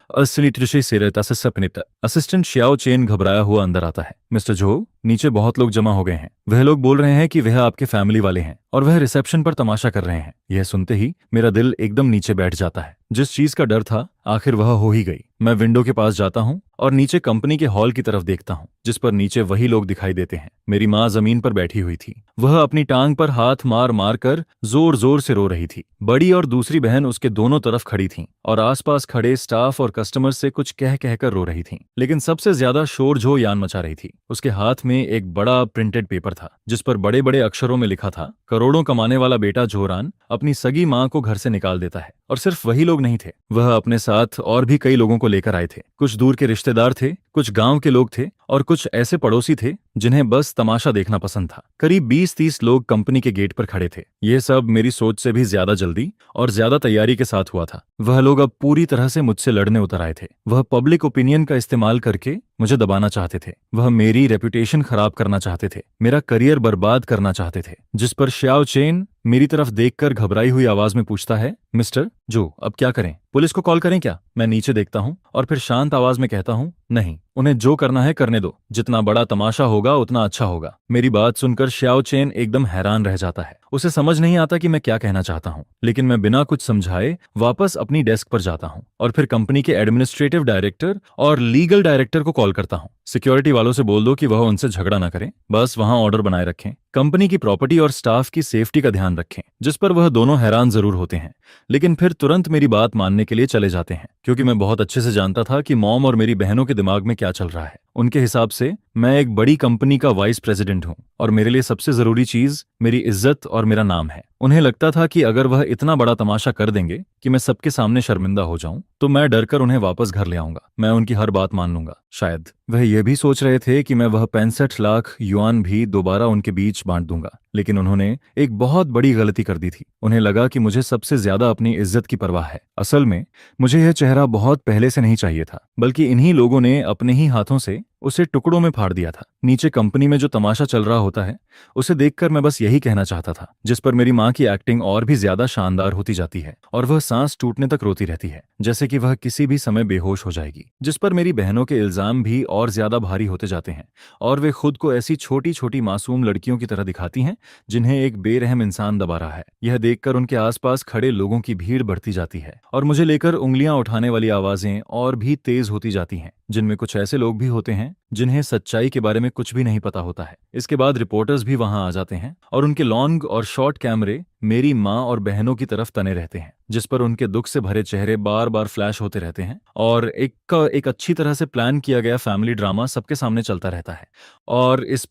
असिस्टेंट श्याओ चेन घबराया हुआ अंदर आता है। मिस्टर जो, नीचे बहुत लोग जमा हो गए हैं। वह लोग बोल रहे हैं कि वह आपके फैमिली वाले हैं और वह रिसेप्शन पर तमाशा कर रहे हैं। यह सुनते ही मेरा दिल एकदम नीचे बैठ जाता है। जिस चीज का डर था आखिर वह हो ही गई। मैं विंडो के पास जाता हूँ और नीचे कंपनी के हॉल की तरफ देखता हूँ, जिस पर नीचे वही लोग दिखाई देते हैं। मेरी माँ जमीन पर बैठी हुई थी। वह अपनी टांग पर हाथ मार मार कर जोर जोर से रो रही थी। बड़ी और दूसरी बहन उसके दोनों तरफ खड़ी थीं और आसपास खड़े स्टाफ और कस्टमर से कुछ कह कहकर रो रही थीं। लेकिन सबसे ज्यादा शोर जो यान मचा रही थी। उसके हाथ में एक बड़ा प्रिंटेड पेपर था, जिस पर बड़े बड़े अक्षरों में लिखा था, करोड़ों कमाने वाला बेटा जोरान अपनी सगी माँ को घर से निकाल देता है। और सिर्फ वही लोग नहीं थे, वह अपने साथ और भी कई लोगों को लेकर आए थे। कुछ दूर के रिश्तेदार थे, कुछ गांव के लोग थे और कुछ ऐसे पड़ोसी थे जिन्हें बस तमाशा देखना पसंद था। करीब 20-30 लोग कंपनी के गेट पर खड़े थे। यह सब मेरी सोच से भी ज्यादा जल्दी और ज्यादा तैयारी के साथ हुआ था। वह लोग अब पूरी तरह से मुझसे लड़ने उतर आए थे। वह पब्लिक ओपिनियन का इस्तेमाल करके मुझे दबाना चाहते थे। वह मेरी रेपुटेशन खराब करना चाहते थे, मेरा करियर बर्बाद करना चाहते थे। जिस पर श्याओ चेन मेरी तरफ देखकर घबराई हुई आवाज में पूछता है, मिस्टर जो, अब क्या करें? पुलिस को कॉल करें क्या? मैं नीचे देखता हूँ और फिर शांत आवाज में कहता हूँ, नहीं, उन्हें जो करना है करने दो। जितना बड़ा तमाशा होगा उतना अच्छा होगा। मेरी बात सुनकर श्याओ चेन एकदम हैरान रह जाता है। उसे समझ नहीं आता कि मैं क्या कहना चाहता हूँ, लेकिन मैं बिना कुछ समझाए वापस अपनी डेस्क पर जाता हूँ और फिर कंपनी के एडमिनिस्ट्रेटिव डायरेक्टर और लीगल डायरेक्टर को कॉल करता हूँ। सिक्योरिटी वालों से बोल दो कि वह उनसे झगड़ा ना करें, बस वहां ऑर्डर बनाए रखें, कंपनी की प्रॉपर्टी और स्टाफ की सेफ्टी का ध्यान रखें। जिस पर वह दोनों हैरान जरूर होते हैं, लेकिन फिर तुरंत मेरी बात मानने के लिए चले जाते हैं, क्योंकि मैं बहुत अच्छे से जानता था कि मॉम और मेरी बहनों के दिमाग में क्या चल रहा है। उनके हिसाब से मैं एक बड़ी कंपनी का वाइस प्रेसिडेंट हूँ और मेरे लिए सबसे जरूरी चीज मेरी इज्जत और मेरा नाम है। उन्हें लगता था कि अगर वह इतना बड़ा तमाशा कर देंगे कि मैं सबके सामने शर्मिंदा हो जाऊं, तो मैं डरकर उन्हें वापस घर ले आऊंगा। मैं उनकी हर बात मान लूंगा। शायद वह यह भी सोच रहे थे कि मैं वह 65 लाख युआन भी दोबारा उनके बीच बांट दूंगा, लेकिन उन्होंने एक बहुत बड़ी गलती कर दी थी। उन्हें लगा कि मुझे सबसे ज्यादा अपनी इज्जत की परवाह है। असल में मुझे यह चेहरा बहुत पहले से नहीं चाहिए था, बल्कि इन्हीं लोगों ने अपने ही हाथों से उसे टुकड़ों में फाड़ दिया था। नीचे कंपनी में जो तमाशा चल रहा होता है उसे देखकर मैं बस यही कहना चाहता था, जिस पर मेरी माँ की एक्टिंग और भी ज्यादा शानदार होती जाती है और वह सांस टूटने तक रोती रहती है, जैसे कि वह किसी भी समय बेहोश हो जाएगी। जिस पर मेरी बहनों के इल्जाम भी और ज्यादा भारी होते जाते हैं और वे खुद को ऐसी छोटी छोटी मासूम लड़कियों की तरह दिखाती हैं जिन्हें एक बेरहम इंसान दबा रहा है। यह देखकर उनके आसपास खड़े लोगों की भीड़ बढ़ती जाती है और मुझे लेकर उंगलियां उठाने वाली आवाजें और भी तेज होती जाती हैं, जिनमें कुछ ऐसे लोग भी होते हैं जिन्हें सच्चाई के बारे में कुछ भी नहीं पता होता है। इसके बाद रिपोर्टर्स भी वहां आ जाते हैं और उनके लॉन्ग और शॉर्ट कैमरे मेरी माँ और बहनों की तरफ तने रहते हैं, जिस पर उनके दुख से भरे चेहरे बार बार फ्लैश होते रहते हैं और एक अच्छी तरह से प्लान किया गया फैमिली ड्रामा सबके सामने चलता रहता है। और इस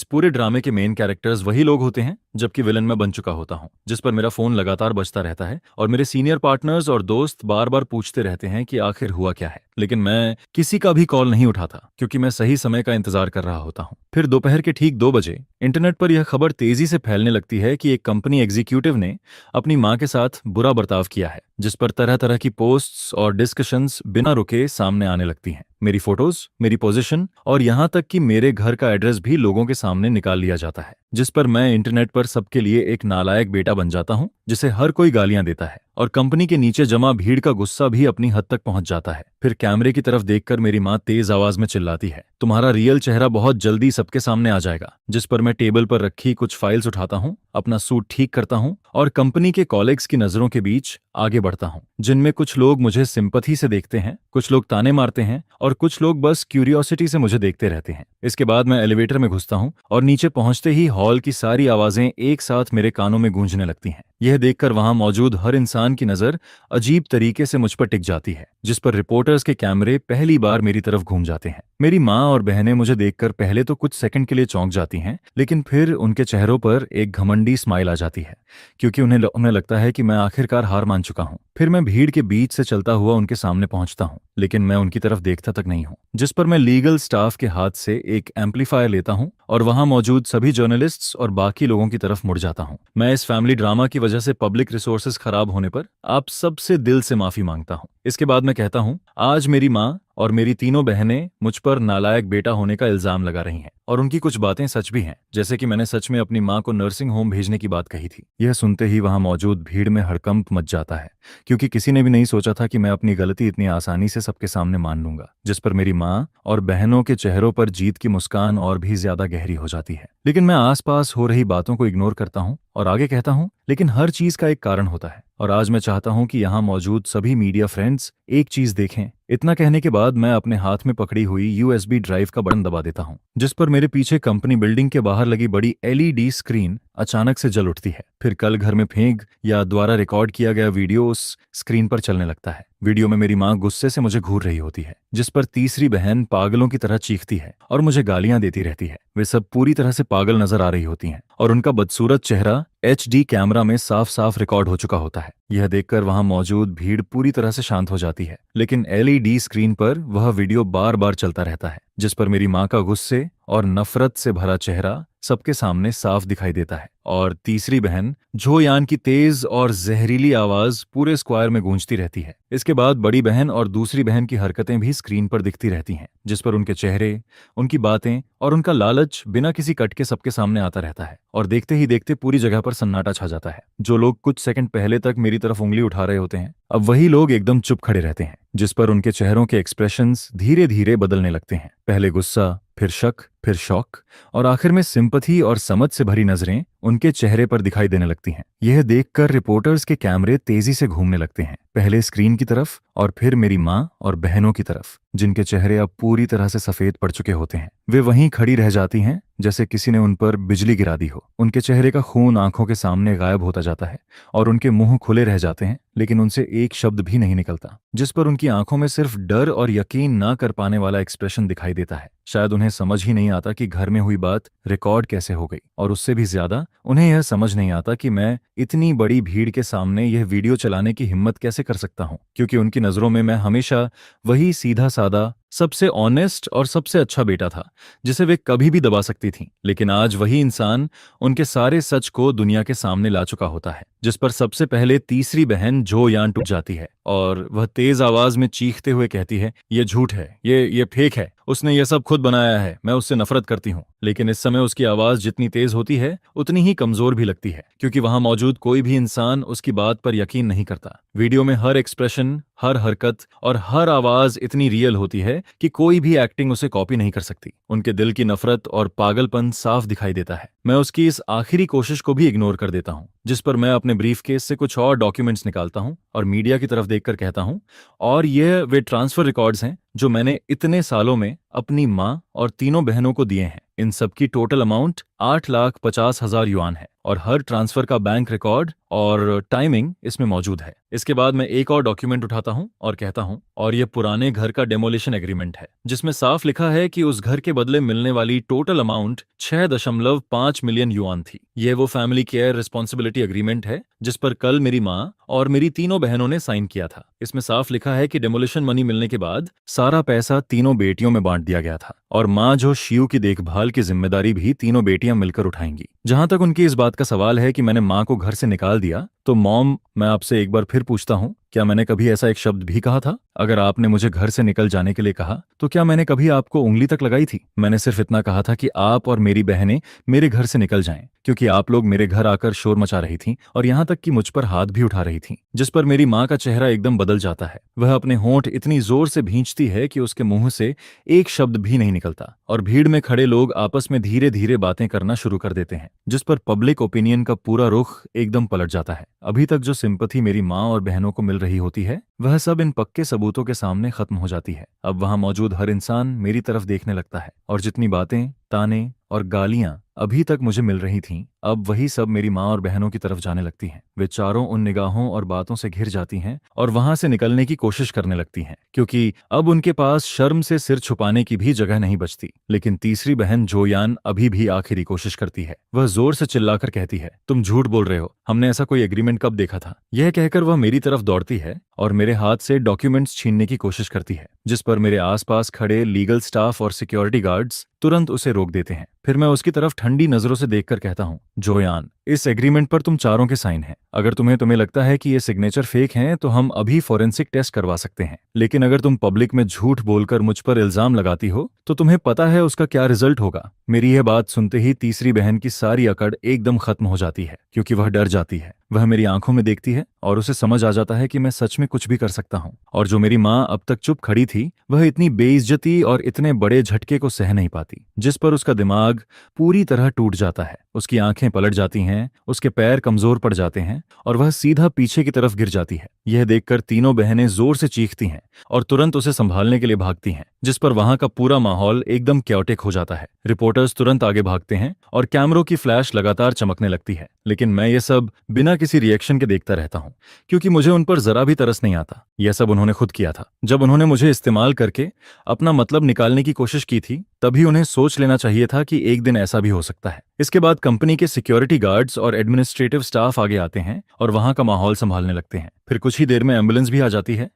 पूरे ड्रामे के मेन कैरेक्टर्स वही लोग होते हैं, जबकि विलन मैं बन चुका होता हूँ। जिस पर मेरा फोन लगातार बजता रहता है और मेरे सीनियर पार्टनर्स और दोस्त बार बार पूछते रहते हैं कि आखिर हुआ क्या है, लेकिन मैं किसी का भी कॉल नहीं उठाता, क्योंकि मैं सही समय का इंतजार कर रहा होता हूँ। फिर दोपहर के ठीक 2 बजे इंटरनेट पर यह खबर तेजी से फैलने लगती है कि एक कंपनी एग्जीक्यूटिव ने अपनी माँ के साथ बुरा बर्ताव किया है। जिस पर तरह तरह की पोस्ट्स और डिस्कशंस बिना रुके सामने आने लगती हैं। मेरी फोटोज, मेरी पोजीशन और यहाँ तक कि मेरे घर का एड्रेस भी लोगों के सामने निकाल लिया जाता है, जिस पर मैं इंटरनेट पर सबके लिए एक नालायक बेटा बन जाता हूँ जिसे हर कोई गालियां देता है। और कंपनी के नीचे जमा भीड़ का गुस्सा भी अपनी हद तक पहुंच जाता है। फिर कैमरे की तरफ देखकर मेरी माँ तेज आवाज में चिल्लाती है, तुम्हारा रियल चेहरा बहुत जल्दी सबके सामने आ जाएगा। जिस पर मैं टेबल पर रखी कुछ फाइल्स उठाता हूँ, अपना सूट ठीक करता हूँ और कंपनी के कॉलीग्स की नजरों के बीच आगे बढ़ता हूँ, जिनमें कुछ लोग मुझे सिंपैथी से देखते हैं, कुछ लोग ताने मारते हैं और कुछ लोग बस क्यूरियोसिटी से मुझे देखते रहते हैं। इसके बाद मैं एलिवेटर में घुसता हूँ और नीचे पहुंचते ही हॉल की सारी आवाजें एक साथ मेरे कानों में गूंजने लगती हैं। यह देखकर वहां मौजूद हर इंसान की नजर अजीब तरीके से मुझ पर टिक जाती है, जिस पर रिपोर्टर्स के कैमरे पहली बार मेरी तरफ घूम जाते हैं। मेरी माँ और बहनें मुझे देखकर पहले तो कुछ सेकंड के लिए चौंक जाती हैं, लेकिन फिर उनके चेहरों पर एक घमंडी स्माइल आ जाती है, क्योंकि उन्हें लगता है कि मैं आखिरकार हार मान चुका हूँ। फिर मैं भीड़ के बीच से चलता हुआ उनके सामने पहुंचता हूँ, लेकिन मैं उनकी तरफ देखता तक नहीं हूँ। जिस पर मैं लीगल स्टाफ के हाथ से एक एम्पलीफायर लेता हूँ और वहां मौजूद सभी जर्नलिस्ट्स और बाकी लोगों की तरफ मुड़ जाता हूँ। मैं इस फैमिली ड्रामा की वजह से पब्लिक रिसोर्सेज खराब होने पर आप सबसे दिल से माफी मांगता हूँ। इसके बाद मैं कहता हूँ, आज मेरी माँ और मेरी तीनों बहनें मुझ पर नालायक बेटा होने का इल्जाम लगा रही हैं, और उनकी कुछ बातें सच भी हैं, जैसे कि मैंने सच में अपनी माँ को नर्सिंग होम भेजने की बात कही थी। यह सुनते ही वहां मौजूद भीड़ में हड़कंप मच जाता है, क्योंकि किसी ने भी नहीं सोचा था कि मैं अपनी गलती इतनी आसानी से सबके सामने मान लूंगा। जिस पर मेरी माँ और बहनों के चेहरों पर जीत की मुस्कान और भी ज्यादा गहरी हो जाती है। लेकिन मैं आसपास हो रही बातों को इग्नोर करता हूँ और आगे कहता हूँ, लेकिन हर चीज का एक कारण होता है, और आज मैं चाहता हूं कि यहाँ मौजूद सभी मीडिया फ्रेंड्स एक चीज देखें। इतना कहने के बाद मैं अपने हाथ में पकड़ी हुई यूएसबी ड्राइव का बटन दबा देता हूं, जिस पर मेरे पीछे कंपनी बिल्डिंग के बाहर लगी बड़ी एलईडी स्क्रीन अचानक से जल उठती है। फिर कल घर में फेंक या द्वारा रिकॉर्ड किया गया वीडियो उस स्क्रीन पर चलने लगता है। वीडियो में मेरी माँ गुस्से से मुझे घूर रही होती है, जिस पर तीसरी बहन पागलों की तरह चीखती है और मुझे गालियां देती रहती है। वे सब पूरी तरह से पागल नजर आ रही होती हैं और उनका बदसूरत चेहरा HD कैमरा में साफ साफ रिकॉर्ड हो चुका होता है। यह देखकर वहां मौजूद भीड़ पूरी तरह से शांत हो जाती है, लेकिन LED स्क्रीन पर वह वीडियो बार बार चलता रहता है, जिस पर मेरी माँ का गुस्से और नफरत से भरा चेहरा सबके सामने साफ दिखाई देता है। और तीसरी बहन झो यान की तेज और जहरीली आवाज पूरे स्क्वायर में गूंजती रहती है। इसके बाद बड़ी बहन और दूसरी बहन की हरकतें भी स्क्रीन पर दिखती रहती हैं, जिस पर उनके चेहरे, उनकी बातें और उनका लालच बिना किसी कट के सबके सामने आता रहता है। और देखते ही देखते पूरी जगह पर सन्नाटा छा जाता है। जो लोग कुछ सेकंड पहले तक मेरी तरफ उंगली उठा रहे होते हैं, अब वही लोग एकदम चुप खड़े रहते हैं, जिस पर उनके चेहरों के एक्सप्रेशंस धीरे धीरे बदलने लगते हैं। पहले गुस्सा, फिर शक, फिर शौक और आखिर में सिंपैथी और समझ से भरी नजरें उनके चेहरे पर दिखाई देने लगती हैं। यह देखकर रिपोर्टर्स के कैमरे तेजी से घूमने लगते हैं, पहले स्क्रीन की तरफ और फिर मेरी माँ और बहनों की तरफ, जिनके चेहरे अब पूरी तरह से सफेद पड़ चुके होते हैं। वे वहीं खड़ी रह जाती हैं जैसे किसी ने उन पर बिजली गिरा दी हो। उनके चेहरे का खून आंखों के सामने गायब होता जाता है और उनके मुंह खुले रह जाते हैं, लेकिन उनसे एक शब्द भी नहीं निकलता, जिस पर उनकी आंखों में सिर्फ डर और यकीन ना कर पाने वाला एक्सप्रेशन दिखाई देता है। शायद उन्हें समझ ही नहीं आता कि घर में हुई बात रिकॉर्ड कैसे हो गई, और उससे भी ज्यादा उन्हें यह समझ नहीं आता कि मैं इतनी बड़ी भीड़ के सामने यह वीडियो चलाने की हिम्मत कैसे कर सकता हूं, क्योंकि उनकी नजरों में मैं हमेशा वही सीधा सादा, सबसे ऑनेस्ट और सबसे अच्छा बेटा था जिसे वे कभी भी दबा सकती थीं। लेकिन आज वही इंसान उनके सारे सच को दुनिया के सामने ला चुका होता है, जिस पर सबसे पहले तीसरी बहन झो यान टूट जाती है और वह तेज आवाज में चीखते हुए कहती है, ये झूठ है, ये फेक है, उसने ये सब खुद बनाया है, मैं उससे नफरत करती हूँ। लेकिन इस समय उसकी आवाज जितनी तेज होती है उतनी ही कमजोर भी लगती है, क्योंकि वहां मौजूद कोई भी इंसान उसकी बात पर यकीन नहीं करता। वीडियो में हर एक्सप्रेशन, हर हरकत और हर आवाज इतनी रियल होती है कि कोई भी एक्टिंग उसे कॉपी नहीं कर सकती। उनके दिल की नफरत और पागलपन साफ दिखाई देता है। मैं उसकी इस आखिरी कोशिश को भी इग्नोर कर देता हूँ, जिस पर मैं अपने ब्रीफकेस से कुछ और डॉक्यूमेंट्स निकालता हूँ और मीडिया की तरफ देखकर कहता हूँ, और ये वे ट्रांसफर रिकॉर्ड्स हैं जो मैंने इतने सालों में अपनी माँ और तीनों बहनों को दिए हैं। इन सब की टोटल अमाउंट 8,50,000 युआन है और हर ट्रांसफर का बैंक रिकॉर्ड और टाइमिंग इसमें मौजूद है। इसके बाद मैं एक और डॉक्यूमेंट उठाता हूं और कहता हूं, और ये पुराने घर का डेमोलिशन एग्रीमेंट है, जिसमें साफ लिखा है कि उस घर के बदले मिलने वाली टोटल अमाउंट 6.5 मिलियन युआन थी। यह वो फैमिली केयर रिस्पॉन्सिबिलिटी एग्रीमेंट है जिस पर कल मेरी माँ और मेरी तीनों बहनों ने साइन किया था। इसमें साफ लिखा है कि डेमोलिशन मनी मिलने के बाद सारा पैसा तीनों बेटियों में बांट दिया गया था, और माँ जो शियू की देखभाल की जिम्मेदारी भी तीनों बेटियां मिलकर उठाएंगी। जहां तक उनकी इस बात का सवाल है कि मैंने माँ को घर से निकाल दिया, तो मॉम, मैं आपसे एक बार फिर पूछता हूँ, क्या मैंने कभी ऐसा एक शब्द भी कहा था? अगर आपने मुझे घर से निकल जाने के लिए कहा तो क्या मैंने कभी आपको उंगली तक लगाई थी? मैंने सिर्फ इतना कहा था कि आप और मेरी बहनें मेरे घर से निकल जाएं, क्योंकि आप लोग मेरे घर आकर शोर मचा रही थीं और यहाँ तक कि मुझ पर हाथ भी उठा रही थीं, जिस पर मेरी माँ का चेहरा एकदम बदल जाता है। वह अपने होंठ इतनी जोर से भींचती है कि उसके मुंह से एक शब्द भी नहीं निकलता, और भीड़ में खड़े लोग आपस में धीरे धीरे बातें करना शुरू कर देते हैं, जिस पर पब्लिक ओपिनियन का पूरा रुख एकदम पलट जाता है। अभी तक जो सिंपथी मेरी माँ और बहनों को मिल रही होती है, वह सब इन पक्के सबूतों के सामने खत्म हो जाती है। अब वहां मौजूद हर इंसान मेरी तरफ देखने लगता है, और जितनी बातें, ताने और गालियां अभी तक मुझे मिल रही थीं, अब वही सब मेरी माँ और बहनों की तरफ जाने लगती हैं। वे चारों उन निगाहों और बातों से घिर जाती हैं और वहां से निकलने की कोशिश करने लगती हैं, क्योंकि अब उनके पास शर्म से सिर छुपाने की भी जगह नहीं बचती। लेकिन तीसरी बहन जोयान अभी भी आखिरी कोशिश करती है। वह जोर से चिल्लाकर कहती है, तुम झूठ बोल रहे हो, हमने ऐसा कोई एग्रीमेंट कब देखा था? यह कहकर वह मेरी तरफ दौड़ती है और मेरे हाथ से डॉक्यूमेंट्स छीनने की कोशिश करती है, जिस पर मेरे आसपास खड़े लीगल स्टाफ और सिक्योरिटी गार्ड्स तुरंत उसे रोक देते हैं। फिर मैं उसकी तरफ ठंडी नजरों से देखकर कहता हूँ, जोयान, इस एग्रीमेंट पर तुम चारों के साइन हैं। अगर तुम्हें लगता है कि ये सिग्नेचर फेक हैं तो हम अभी फॉरेंसिक टेस्ट करवा सकते हैं, लेकिन अगर तुम पब्लिक में झूठ बोलकर मुझ पर इल्जाम लगाती हो तो तुम्हें पता है उसका क्या रिजल्ट होगा। मेरी यह बात सुनते ही तीसरी बहन की सारी अकड़ एकदम खत्म हो जाती है, क्योंकि वह डर जाती है। वह मेरी आंखों में देखती है और उसे समझ आ जाता है कि मैं सच में कुछ भी कर सकता हूँ, और जो मेरी माँ अब तक चुप खड़ी थी, वह इतनी बेइज्जती और इतने बड़े झटके को सह नहीं पाती, जिस पर उसका दिमाग पूरी तरह टूट जाता है। उसकी आंखें पलट जाती हैं, उसके पैर कमजोर पड़ जाते हैं और वह सीधा पीछे की तरफ गिर जाती है। यह देखकर तीनों बहनें जोर से चीखती हैं और तुरंत उसे संभालने के लिए भागती हैं, जिस पर वहां का पूरा माहौल एकदम क्योटिक हो जाता है। रिपोर्टर्स तुरंत आगे भागते हैं और कैमरों की फ्लैश लगातार चमकने लगती है, लेकिन मैं ये सब बिना किसी रिएक्शन के देखता रहता हूँ, क्योंकि मुझे उन पर जरा भी तरस नहीं आता। यह सब उन्होंने खुद किया था। जब उन्होंने मुझे इस्तेमाल करके अपना मतलब निकालने की कोशिश की थी, तभी उन्हें सोच लेना चाहिए था कि एक दिन ऐसा भी हो सकता है। इसके बाद कंपनी के सिक्योरिटी गार्ड्स और एडमिनिस्ट्रेटिव स्टाफ आगे आते हैं और वहां का माहौल संभालने लगते हैं। फिर कुछ ही देर में एम्बुलेंस भी आ जाती है,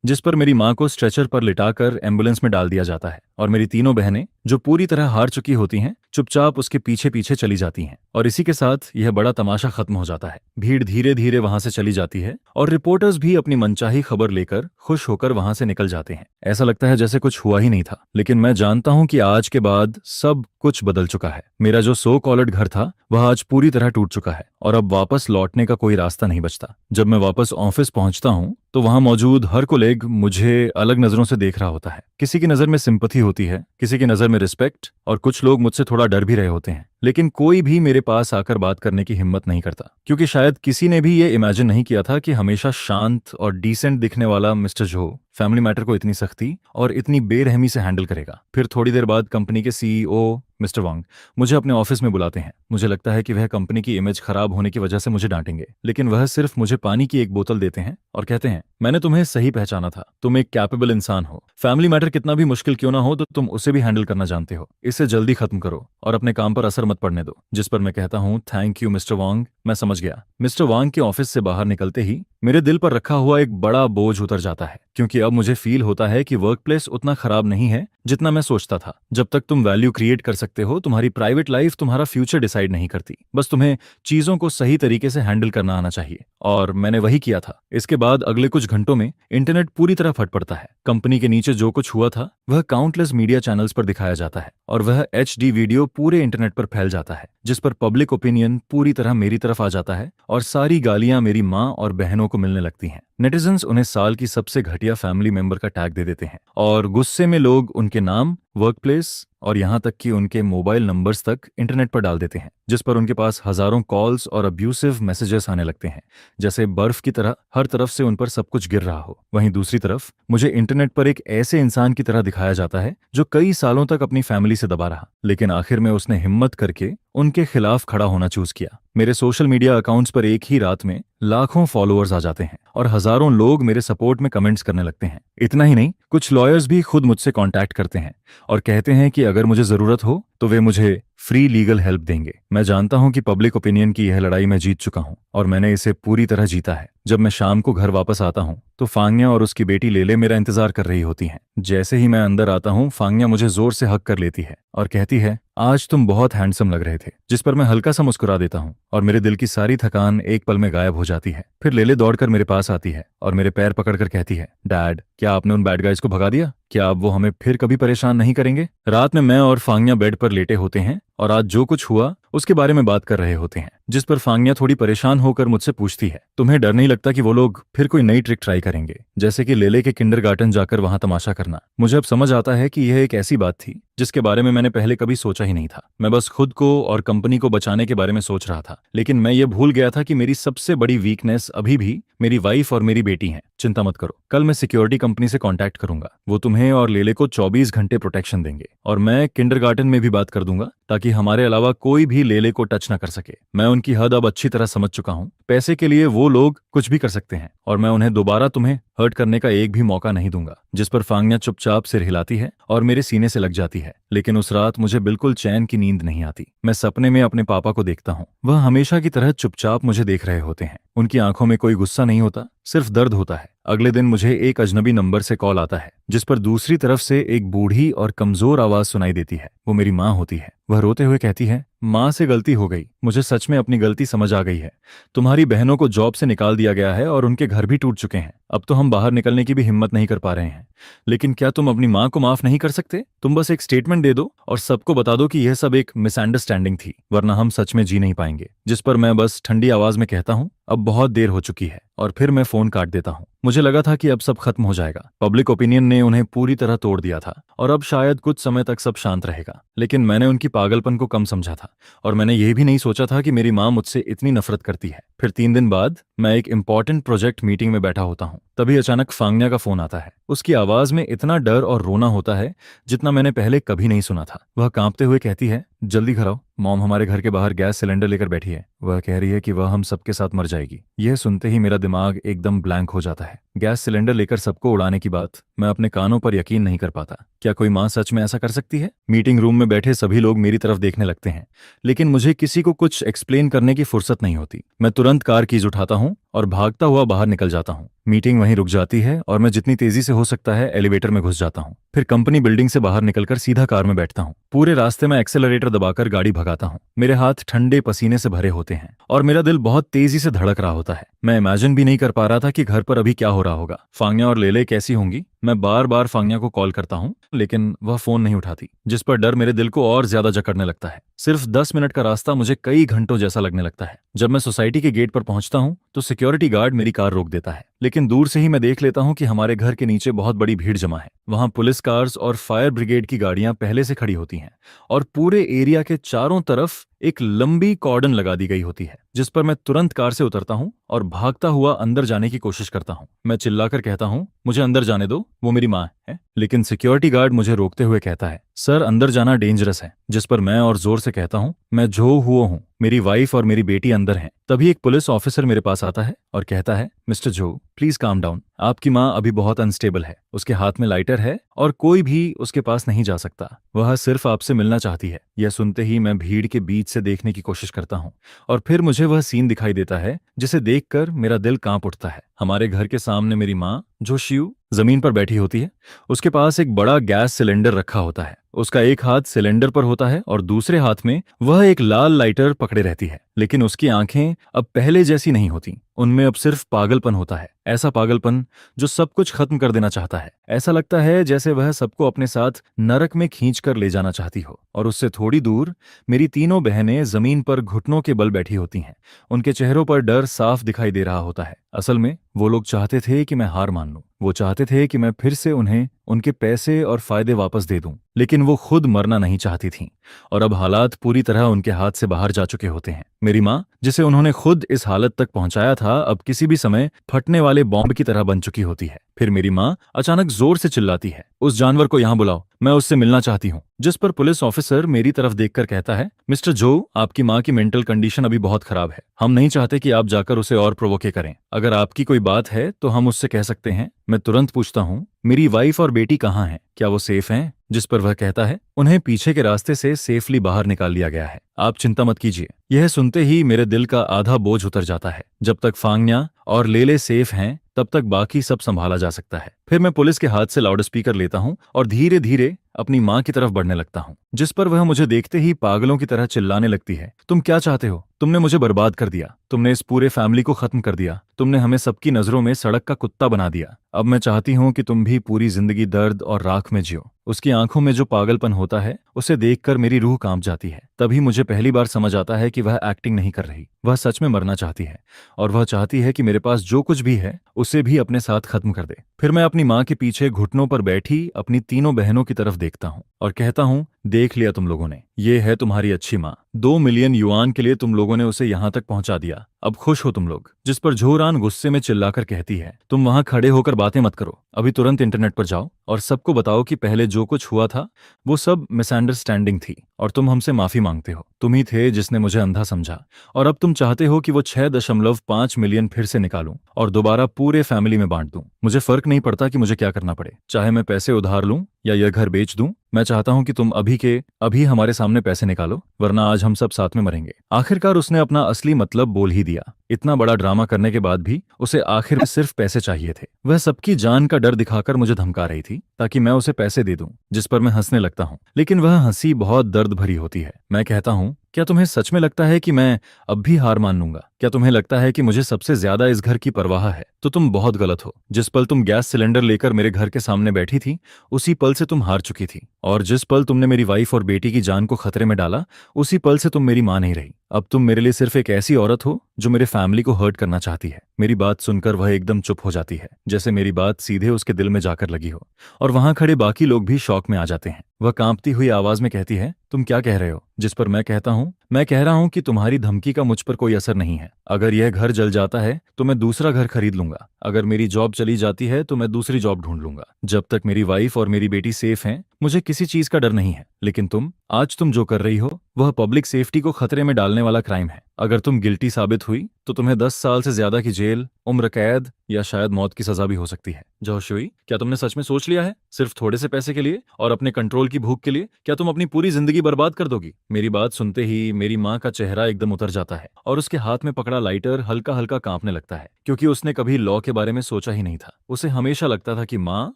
जिस पर मेरी माँ को स्ट्रेचर पर लिटाकर एम्बुलेंस में डाल दिया जाता है, और मेरी तीनों बहनें, जो पूरी तरह हार चुकी होती हैं, चुपचाप उसके पीछे पीछे चली जाती हैं। और इसी के साथ यह बड़ा तमाशा खत्म हो जाता है। भीड़ धीरे धीरे वहां से चली जाती है और रिपोर्टर्स भी अपनी मनचाही खबर लेकर खुश होकर वहां से निकल जाते हैं। ऐसा लगता है जैसे कुछ हुआ ही नहीं था। लेकिन मैं जानता हूं कि आज के बाद सब कुछ बदल चुका है। मेरा जो सो कॉल्ड घर था, वह आज पूरी तरह टूट चुका है और अब वापस लौटने का कोई रास्ता नहीं बचता। जब मैं वापस ऑफिस पहुंचता हूं तो वहां मौजूद हर कोलेग मुझे अलग नजरों से देख रहा होता है। किसी की नजर में सिंपथी होती है, किसी की नजर में रिस्पेक्ट, और कुछ लोग मुझसे थोड़ा डर भी रहे होते हैं। लेकिन कोई भी मेरे पास आकर बात करने की हिम्मत नहीं करता, क्योंकि शायद किसी ने भी ये इमेजिन नहीं किया था कि हमेशा शांत और डिसेंट दिखने वाला मिस्टर जो फैमिली मैटर को इतनी सख्ती और इतनी बेरहमी से हैंडल करेगा। फिर थोड़ी देर बाद कंपनी के सीईओ मिस्टर वांग मुझे अपने ऑफिस में बुलाते हैं। मुझे लगता है कि वह कंपनी की इमेज खराब होने की वजह से मुझे डांटेंगे, लेकिन वह सिर्फ मुझे पानी की एक बोतल देते हैं और कहते हैं, मैंने तुम्हें सही पहचाना था, तुम एक कैपेबल इंसान हो। फैमिली मैटर कितना भी मुश्किल क्यों ना हो तो तुम उसे भी हैंडल करना जानते हो। इसे जल्दी खत्म करो और अपने काम पर असर मत पड़ने दो। जिस पर मैं कहता हूँ, थैंक यू मिस्टर वांग, मैं समझ गया। मिस्टर वांग के ऑफिस से बाहर निकलते ही मेरे दिल पर रखा हुआ एक बड़ा बोझ उतर जाता है, क्योंकि अब मुझे फील होता है कि वर्क प्लेस उतना खराब नहीं है जितना मैं सोचता था। जब तक तुम वैल्यू क्रिएट कर सकते हो, तुम्हारी प्राइवेट लाइफ तुम्हारा फ्यूचर डिसाइड नहीं करती। बस तुम्हें चीजों को सही तरीके से हैंडल करना आना चाहिए, और मैंने वही किया था। इसके बाद अगले कुछ घंटों में इंटरनेट पूरी तरह फट पड़ता है। कंपनी के नीचे जो कुछ हुआ था वह काउंटलेस मीडिया चैनल्स पर दिखाया जाता है, और वह HD वीडियो पूरे इंटरनेट पर फैल जाता है, जिस पर पब्लिक ओपिनियन पूरी तरह मेरी तरफ आ जाता है और सारी गालियां मेरी माँ और बहनों को मिलने लगती हैं। नेटिजन्स उन्हें साल की सबसे घटिया फैमिली मेंबर का टैग दे देते हैं, और गुस्से में लोग उनके नाम, वर्क प्लेस और यहाँ तक कि उनके मोबाइल नंबर्स तक इंटरनेट पर डाल देते हैं, जिस पर उनके पास हजारों कॉल्स और अब्यूसिव मैसेजेस आने लगते हैं, जैसे बर्फ की तरह हर तरफ से उन पर सब कुछ गिर रहा हो। वहीं दूसरी तरफ मुझे इंटरनेट पर एक ऐसे इंसान की तरह दिखाया जाता है जो कई सालों तक अपनी फैमिली से दबा रहा, लेकिन आखिर में उसने हिम्मत करके उनके खिलाफ खड़ा होना चूज किया। मेरे सोशल मीडिया अकाउंट्स पर एक ही रात में लाखों फॉलोअर्स आ जाते हैं और हजारों लोग मेरे सपोर्ट में कमेंट्स करने लगते हैं। इतना ही नहीं, कुछ लॉयर्स भी खुद मुझसे कांटेक्ट करते हैं और कहते हैं कि अगर मुझे जरूरत हो तो वे मुझे फ्री लीगल हेल्प देंगे। मैं जानता हूं कि पब्लिक ओपिनियन की यह लड़ाई मैं जीत चुका हूं और मैंने इसे पूरी तरह जीता है। जब मैं शाम को घर वापस आता हूं तो फांग्या और उसकी बेटी लेले मेरा इंतजार कर रही होती हैं। जैसे ही मैं अंदर आता हूं, फांग्या मुझे जोर से हग कर लेती है और कहती है, आज तुम बहुत हैंडसम लग रहे थे, जिस पर मैं हल्का सा मुस्कुरा देता हूं और मेरे दिल की सारी थकान एक पल में गायब हो जाती है। फिर लेले दौड़कर मेरे पास आती है और मेरे पैर पकड़कर कहती है, डैड, क्या आपने उन बैड गाइज को भगा दिया? क्या अब वो हमें फिर कभी परेशान नहीं करेंगे? रात में मैं और फांग्या बेड पर लेटे होते हैं और आज जो कुछ हुआ उसके बारे में बात कर रहे होते हैं, जिस पर फांग्या थोड़ी परेशान होकर मुझसे पूछती है, तुम्हें डर नहीं लगता कि वो लोग फिर कोई नई ट्रिक ट्राई करेंगे, जैसे कि लेले के किंडरगार्टन जाकर वहां तमाशा करना? मुझे अब समझ आता है कि यह एक ऐसी बात थी जिसके बारे में मैंने पहले कभी सोचा ही नहीं था। मैं बस खुद को और कंपनी को बचाने के बारे में सोच रहा था, लेकिन मैं ये भूल गया था कि मेरी सबसे बड़ी वीकनेस अभी भी मेरी वाइफ और मेरी बेटी हैं। चिंता मत करो, कल मैं सिक्योरिटी कंपनी से कांटेक्ट करूंगा। वो तुम्हें और लेले को 24 घंटे प्रोटेक्शन देंगे और मैं किंडरगार्टन में भी बात कर दूंगा ताकि हमारे अलावा कोई भी लेले को टच न कर सके। मैं उनकी हद अब अच्छी तरह समझ चुका हूं। पैसे के लिए वो लोग कुछ भी कर सकते हैं और मैं उन्हें दोबारा तुम्हें हर्ट करने का एक भी मौका नहीं दूंगा। जिस पर फांग्या चुपचाप सिर हिलाती है और मेरे सीने से लग जाती है। लेकिन उस रात मुझे बिल्कुल चैन की नींद नहीं आती। मैं सपने में अपने पापा को देखता हूँ। वह हमेशा की तरह चुपचाप मुझे देख रहे होते हैं। उनकी आंखों में कोई गुस्सा नहीं होता, सिर्फ दर्द होता है। अगले दिन मुझे एक अजनबी नंबर से कॉल आता है, जिस पर दूसरी तरफ से एक बूढ़ी और कमजोर आवाज सुनाई देती है। वो मेरी माँ होती है। वह रोते हुए कहती है, माँ से गलती हो गई, मुझे सच में अपनी गलती समझ आ गई है। तुम्हारी बहनों को जॉब से निकाल दिया गया है और उनके घर भी टूट चुके हैं। अब तो हम बाहर निकलने की भी हिम्मत नहीं कर पा रहे हैं। लेकिन क्या तुम अपनी माँ को माफ नहीं कर सकते? तुम बस एक स्टेटमेंट दे दो और सबको बता दो कि यह सब एक मिसअंडरस्टैंडिंग थी, वरना हम सच में जी नहीं पाएंगे। जिस पर मैं बस ठंडी आवाज में कहता हूँ, अब बहुत देर हो चुकी है, और फिर मैं फोन काट देता हूँ। मुझे लगा था कि अब सब खत्म हो जाएगा। पब्लिक ओपिनियन ने उन्हें पूरी तरह तोड़ दिया था और अब शायद कुछ समय तक सब शांत रहेगा। लेकिन मैंने उनकी पागलपन को कम समझा था और मैंने यह भी नहीं सोचा था कि मेरी माँ मुझसे इतनी नफरत करती है। फिर 3 दिन बाद मैं एक इंपॉर्टेंट प्रोजेक्ट मीटिंग में बैठा होता हूँ। तभी अचानक फांग्या का फोन आता है। उसकी आवाज में इतना डर और रोना होता है जितना मैंने पहले कभी नहीं सुना था। वह कांपते हुए कहती है, जल्दी घर आओ, मॉम हमारे घर के बाहर गैस सिलेंडर लेकर बैठी है। वह कह रही है कि वह हम सबके साथ मर जाएगी। यह सुनते ही मेरा दिमाग एकदम ब्लैंक हो जाता है। गैस सिलेंडर लेकर सबको उड़ाने की बात, मैं अपने कानों पर यकीन नहीं कर पाता। क्या कोई माँ सच में ऐसा कर सकती है? मीटिंग रूम में बैठे सभी लोग मेरी तरफ देखने लगते हैं, लेकिन मुझे किसी को कुछ एक्सप्लेन करने की फुर्सत नहीं होती। मैं तुरंत कार कीज उठाता हूँ और भागता हुआ बाहर निकल जाता हूँ। मीटिंग वहीं रुक जाती है और मैं जितनी तेजी से हो सकता है एलिवेटर में घुस जाता हूँ। फिर कंपनी बिल्डिंग से बाहर निकलकर सीधा कार में बैठता हूँ। पूरे रास्ते में एक्सेलरेटर दबाकर गाड़ी भगाता हूँ। मेरे हाथ ठंडे पसीने से भरे होते हैं और मेरा दिल बहुत तेजी से धड़क रहा होता है। मैं इमेजिन भी नहीं कर पा रहा था कि घर पर अभी क्या हो रहा होगा। फांग्या और लेले कैसी होंगी? मैं बार बार फांग्या को कॉल करता हूँ, लेकिन वह फोन नहीं उठाती, जिस पर डर मेरे दिल को और ज्यादा जकड़ने लगता है। सिर्फ 10 मिनट का रास्ता मुझे कई घंटों जैसा लगने लगता है। जब मैं सोसाइटी के गेट पर पहुंचता हूं तो सिक्योरिटी गार्ड मेरी कार रोक देता है, लेकिन दूर से ही मैं देख लेता हूं कि हमारे घर के नीचे बहुत बड़ी भीड़ जमा है। वहां पुलिस कार्स और फायर ब्रिगेड की गाड़ियां पहले से खड़ी होती हैं और पूरे एरिया के चारों तरफ एक लंबी कॉर्डन लगा दी गई होती है, जिस पर मैं तुरंत कार से उतरता हूं और भागता हुआ अंदर जाने की कोशिश करता हूं। मैं चिल्लाकर कहता हूं, मुझे अंदर जाने दो, वो मेरी माँ है। लेकिन सिक्योरिटी गार्ड मुझे रोकते हुए कहता है, सर अंदर जाना डेंजरस है। जिस पर मैं और जोर से कहता हूं, मैं जो हुआ हूं, मेरी वाइफ और मेरी बेटी अंदर हैं। तभी एक पुलिस ऑफिसर मेरे पास आता है और कहता है, मिस्टर जो, प्लीज काम डाउन, आपकी माँ अभी बहुत अनस्टेबल है। उसके हाथ में लाइटर है और कोई भी उसके पास नहीं जा सकता। वह सिर्फ आपसे मिलना चाहती है। यह सुनते ही मैं भीड़ के बीच से देखने की कोशिश करता हूँ और फिर मुझे वह सीन दिखाई देता है जिसे देखकर मेरा दिल कांप उठता है। हमारे घर के सामने मेरी माँ, जो शिव, जमीन पर बैठी होती है। उसके पास एक बड़ा गैस सिलेंडर रखा होता है। उसका एक हाथ सिलेंडर पर होता है और दूसरे हाथ में वह एक लाल लाइटर पकड़े रहती है। लेकिन उसकी आंखें अब पहले जैसी नहीं होती, उनमें अब सिर्फ पागलपन होता है। ऐसा पागलपन जो सब कुछ खत्म कर देना चाहता है। ऐसा लगता है जैसे वह सबको अपने साथ नरक में खींचकर ले जाना चाहती हो। और उससे थोड़ी दूर मेरी तीनों बहनें जमीन पर घुटनों के बल बैठी होती हैं। उनके चेहरों पर डर साफ दिखाई दे रहा होता है। असल में वो लोग चाहते थे कि मैं हार मान लूं। वो चाहते थे कि मैं फिर से उन्हें उनके पैसे और फायदे वापस दे दूं, लेकिन वो खुद मरना नहीं चाहती थीं और अब हालात पूरी तरह उनके हाथ से बाहर जा चुके होते हैं। मेरी माँ, जिसे उन्होंने खुद इस हालत तक पहुंचाया था, अब किसी भी समय फटने वाले बॉम्ब की तरह बन चुकी होती है। फिर मेरी माँ अचानक जोर से चिल्लाती है, उस जानवर को यहाँ बुलाओ, मैं उससे मिलना चाहती हूँ। जिस पर पुलिस ऑफिसर मेरी तरफ देखकर कहता है, मिस्टर जो, आपकी माँ की मेंटल कंडीशन अभी बहुत खराब है। हम नहीं चाहते कि आप जाकर उसे और प्रोवोके करें। अगर आपकी कोई बात है तो हम उससे कह सकते हैं। मैं तुरंत पूछता हूँ, मेरी वाइफ और बेटी कहाँ हैं? क्या वो सेफ हैं? जिस पर वह कहता है, उन्हें पीछे के रास्ते से सेफली बाहर निकाल लिया गया है। आप चिंता मत कीजिए। यह सुनते ही मेरे दिल का आधा बोझ उतर जाता है। जब तक फांगन्या और लेले सेफ हैं तब तक बाकी सब संभाला जा सकता है। फिर मैं पुलिस के हाथ से लाउडस्पीकर लेता हूँ और धीरे धीरे अपनी माँ की तरफ बढ़ने लगता हूँ, जिस पर वह मुझे देखते ही पागलों की तरह चिल्लाने लगती है, तुम क्या चाहते हो? तुमने मुझे बर्बाद कर दिया। तुमने इस पूरे फैमिली को खत्म कर दिया। तुमने हमें सबकी नजरों में सड़क का कुत्ता बना दिया। अब मैं चाहती हूँ कि तुम भी पूरी जिंदगी दर्द और राख में जियो। उसकी आंखों में जो पागलपन होता है उसे देखकर मेरी रूह कांप जाती है। तभी मुझे पहली बार समझ आता है कि वह एक्टिंग नहीं कर रही, वह सच में मरना चाहती है और वह चाहती है कि मेरे पास जो कुछ भी है उसे भी अपने साथ खत्म कर दे। फिर मैं अपनी माँ के पीछे घुटनों पर बैठी अपनी तीनों बहनों की तरफ देखता हूँ और कहता हूँ, देख लिया तुम लोगों ने, ये है तुम्हारी अच्छी माँ। 2 मिलियन युआन के लिए तुम लोगों ने उसे यहाँ तक पहुंचा दिया। अब खुश हो तुम लोग? जिस पर झोरान गुस्से में चिल्लाकर कहती है, तुम वहां खड़े होकर बातें मत करो, अभी तुरंत इंटरनेट पर जाओ और सबको बताओ कि पहले जो कुछ हुआ था वो सब मिसअंडरस्टैंडिंग थी और तुम हमसे माफी मांगते हो। तुम ही थे जिसने मुझे अंधा समझा और अब तुम चाहते हो कि वो 6.5 मिलियन फिर से निकालूं और दोबारा पूरे फैमिली में बांट दूं। मुझे फर्क नहीं पड़ता कि मुझे क्या करना पड़े, चाहे मैं पैसे उधार लूं या यह घर बेच दूं। मैं चाहता हूं कि तुम अभी के अभी हमारे सामने पैसे निकालो, वरना आज हम सब साथ में मरेंगे। आखिरकार उसने अपना असली मतलब बोल ही दिया। इतना बड़ा ड्रामा करने के बाद भी उसे आखिर में सिर्फ पैसे चाहिए थे। वह सबकी जान का डर दिखाकर मुझे धमका रही थी ताकि मैं उसे पैसे दे दूं, जिस पर मैं हंसने लगता हूं, लेकिन वह हंसी बहुत दर्द भरी होती है। मैं कहता हूं, क्या तुम्हें सच में लगता है कि मैं अब भी हार मान लूंगा? क्या तुम्हें लगता है कि मुझे सबसे ज्यादा इस घर की परवाह है? तो तुम बहुत गलत हो। जिस पल तुम गैस सिलेंडर लेकर मेरे घर के सामने बैठी थी उसी पल से तुम हार चुकी थी, और जिस पल तुमने मेरी वाइफ और बेटी की जान को खतरे में डाला उसी पल से तुम मेरी मां नहीं रही। अब तुम मेरे लिए सिर्फ एक ऐसी औरत हो जो मेरे फैमिली को हर्ट करना चाहती है। मेरी बात सुनकर वह एकदम चुप हो जाती है, जैसे मेरी बात सीधे उसके दिल में जाकर लगी हो, और वहां खड़े बाकी लोग भी शॉक में आ जाते हैं। वह कांपती हुई आवाज में कहती है, तुम क्या कह रहे हो? जिस पर मैं कहता हूं, मैं कह रहा हूं कि तुम्हारी धमकी का मुझ पर कोई असर नहीं है। अगर यह घर जल जाता है तो मैं दूसरा घर खरीद लूंगा। अगर मेरी जॉब चली जाती है तो मैं दूसरी जॉब ढूंढ लूंगा। जब तक मेरी वाइफ और मेरी बेटी सेफ हैं मुझे किसी चीज का डर नहीं है। लेकिन आज तुम जो कर रही हो वह पब्लिक सेफ्टी को खतरे में डालने वाला क्राइम है। अगर तुम गिल्टी साबित हुई तो तुम्हें 10 साल से ज्यादा की जेल, उम्र कैद या शायद मौत की सजा भी हो सकती है। जोशुई, क्या तुमने सच में सोच लिया है? सिर्फ थोड़े से पैसे के लिए और अपने कंट्रोल की भूख के लिए क्या तुम अपनी पूरी जिंदगी बर्बाद कर दोगी? मेरी बात सुनते ही मेरी माँ का चेहरा एकदम उतर जाता है और उसके हाथ में पकड़ा लाइटर हल्का हल्का कांपने लगता है, क्योंकि उसने कभी लॉ के बारे में सोचा ही नहीं था। उसे हमेशा लगता था कि माँ